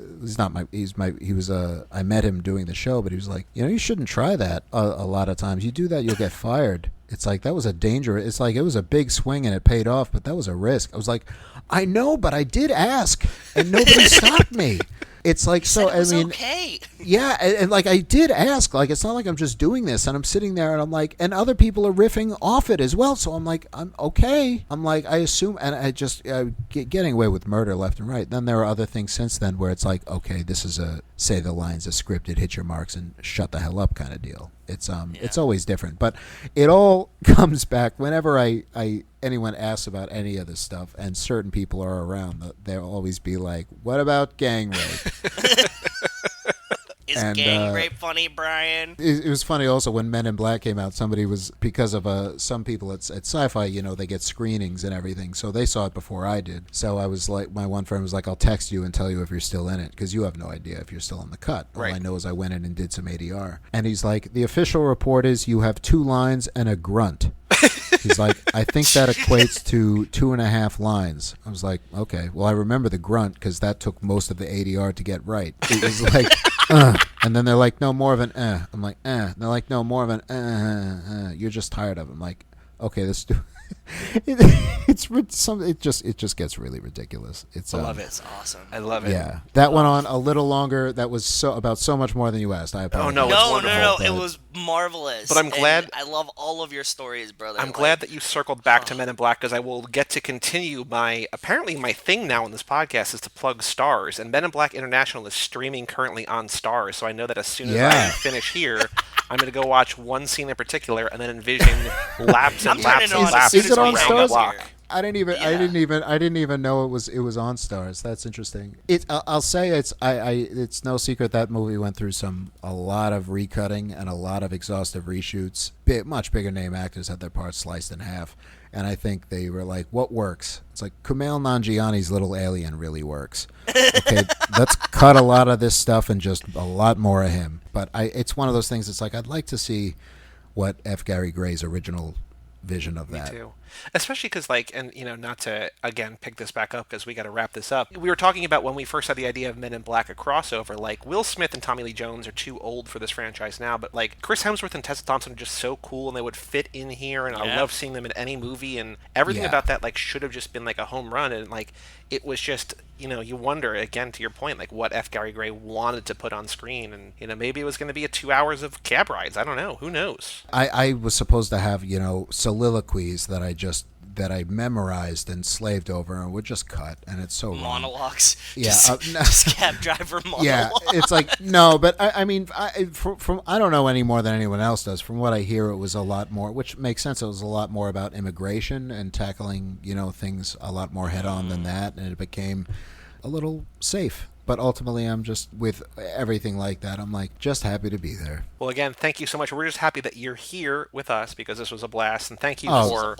met him doing the show, but he was like, you shouldn't try that a lot of times. You do that, you'll get fired. It's like, that was a danger. It's like, it was a big swing and it paid off, but that was a risk. I was like, I know, but I did ask and nobody stopped me. It's like, so, I mean, okay. Yeah, and like, I did ask, like, it's not like I'm just doing this, and I'm sitting there, and I'm like, and other people are riffing off it as well, so I'm like, I'm okay. I'm like, I assume, and I just, getting away with murder left and right. Then there are other things since then where it's like, okay, this is say the lines are scripted, hit your marks, and shut the hell up kind of deal. It's always different, but it all comes back whenever anyone asks about any of this stuff, and certain people are around, they'll always be like, what about gang rape? Is gang rape funny, Brian? It was funny also when Men in Black came out. Somebody was, because of some people at Sci-Fi, they get screenings and everything, so they saw it before I did. So I was like, my one friend was like, I'll text you and tell you if you're still in it, because you have no idea if you're still in the cut. Right. All I know is I went in and did some ADR. And he's like, the official report is you have 2 lines and a grunt. He's like, I think that equates to 2.5 lines. I was like, okay. Well, I remember the grunt because that took most of the ADR to get right. It was like, and then they're like, no, more of an I'm like, And they're like, no, more of an You're just tired of it. I'm like, okay, let's do. It just gets really ridiculous. I love it. It's awesome. I love it. Yeah, that went on a little longer. That was about so much more than you asked. I apologize. no, it's No, wonderful. it was marvelous. But I'm glad- And I love all of your stories, brother. I'm glad that you circled back to Men in Black, because I will get to continue my thing now on this podcast is to plug Stars, and Men in Black International is streaming currently on Stars, so I know that as soon as I finish here, I'm going to go watch one scene in particular and then envision laps and I'm laps turning and on laps. as soon Is it as on we Stars? hang up here. I didn't even know it was on Stars. That's interesting. I'll say it's no secret that movie went through a lot of recutting and a lot of exhaustive reshoots. Much bigger name actors had their parts sliced in half, and I think they were like, what works? It's like Kumail Nanjiani's Little Alien really works. Okay, let's cut a lot of this stuff and just a lot more of him. But it's one of those things. It's like, I'd like to see what F. Gary Gray's original vision of that. Me too. Especially because, not to, again, pick this back up because we got to wrap this up. We were talking about when we first had the idea of Men in Black, a crossover, like, Will Smith and Tommy Lee Jones are too old for this franchise now, but, like, Chris Hemsworth and Tessa Thompson are just so cool, and they would fit in here, and I love seeing them in any movie, and everything about that, like, should have just been, like, a home run, and, like, it was just, you wonder, again, to your point, like, what F. Gary Gray wanted to put on screen, and, maybe it was going to be 2 hours of cab rides. I don't know. Who knows? I was supposed to have, soliloquies that I memorized and slaved over and would just cut, and it's so wrong. Monologues. Yeah, Just cab driver monologues. Yeah, it's like, no, but I mean, from I don't know any more than anyone else does. From what I hear, it was a lot more, which makes sense. It was a lot more about immigration and tackling, things a lot more head on than that, and it became a little safe. But ultimately, I'm just, with everything like that, I'm like, just happy to be there. Well, again, thank you so much. We're just happy that you're here with us because this was a blast, and thank you for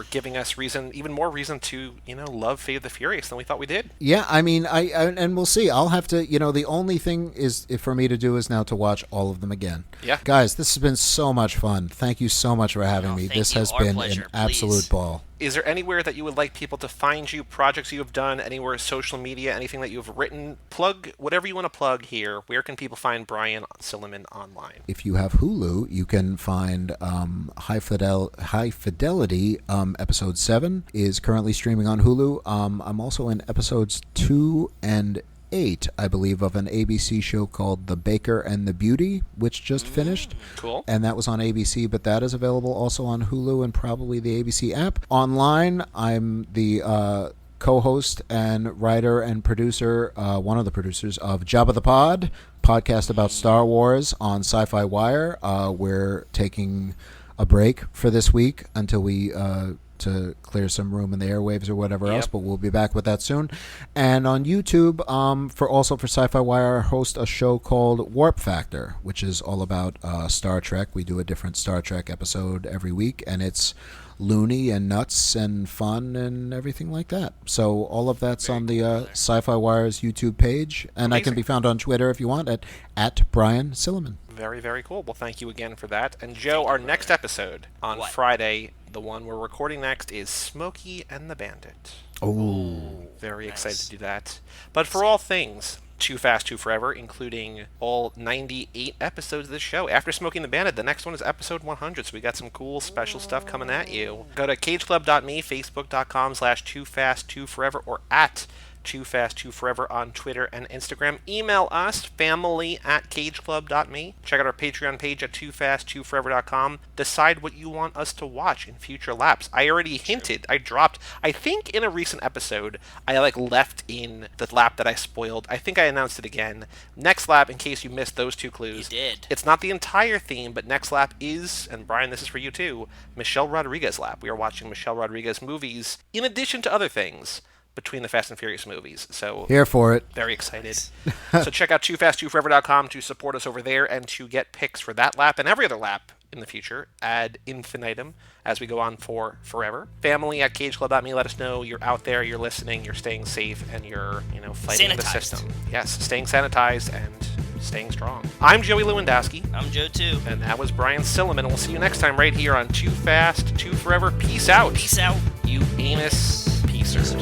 giving us even more reason to, love Fate of the Furious than we thought we did. Yeah, I mean, and we'll see. I'll have to, the only thing is for me to do is now to watch all of them again. Yeah. Guys, this has been so much fun. Thank you so much for having me. This has been an absolute ball. Is there anywhere that you would like people to find you, projects you have done, anywhere social media, anything that you have written? Plug whatever you want to plug here. Where can people find Brian Silliman online? If you have Hulu, you can find High Fidelity. Episode 7 is currently streaming on Hulu. I'm also in episodes 2 and 8, I believe, of an ABC show called The Baker and the Beauty, which just finished. Cool. And that was on ABC, but that is available also on Hulu and probably the ABC app. Online, I'm the co-host and writer and producer, one of the producers of Jabba the Pod, podcast about Star Wars on Sci-Fi Wire. We're taking a break for this week until we to clear some room in the airwaves or whatever else, but we'll be back with that soon. And on YouTube, for Sci-Fi Wire, I host a show called Warp Factor, which is all about Star Trek. We do a different Star Trek episode every week, and it's loony and nuts and fun and everything like that. So all of that's on the Sci-Fi Wire's YouTube page, and I can be found on Twitter if you want at Brian Silliman. Very, very cool. Well, thank you again for that. And Joe, our next episode on Friday, the one we're recording next, is Smokey and the Bandit. Oh, very excited to do that. But for all things Too Fast, Too Forever, including all 98 episodes of this show. After Smoking the Bandit, the next one is episode 100, so we got some cool special stuff coming at you. Go to cageclub.me, facebook.com/toofast2forever, or at Too Fast, Too Forever on Twitter and Instagram. Email us, family@cageclub.me. Check out our Patreon page at toofast2forever.com. Decide what you want us to watch in future laps. I already hinted, I think in a recent episode, I left in the lap that I spoiled. I think I announced it again. Next lap, in case you missed those two clues. You did. It's not the entire theme, but next lap is, and Brian, this is for you too, Michelle Rodriguez lap. We are watching Michelle Rodriguez movies, in addition to other things, between the Fast and Furious movies. So here for it. Very excited. So check out toofast2forever.com to support us over there and to get picks for that lap and every other lap in the future ad infinitum as we go on for forever. Family@cageclub.me. Let us know you're out there, you're listening, you're staying safe, and you're, fighting the system. Yes, staying sanitized and staying strong. I'm Joey Lewandowski. I'm Joe too. And that was Brian Silliman. We'll see you next time right here on Too Fast, Too Forever. Peace out. Peace out. You anus piecers.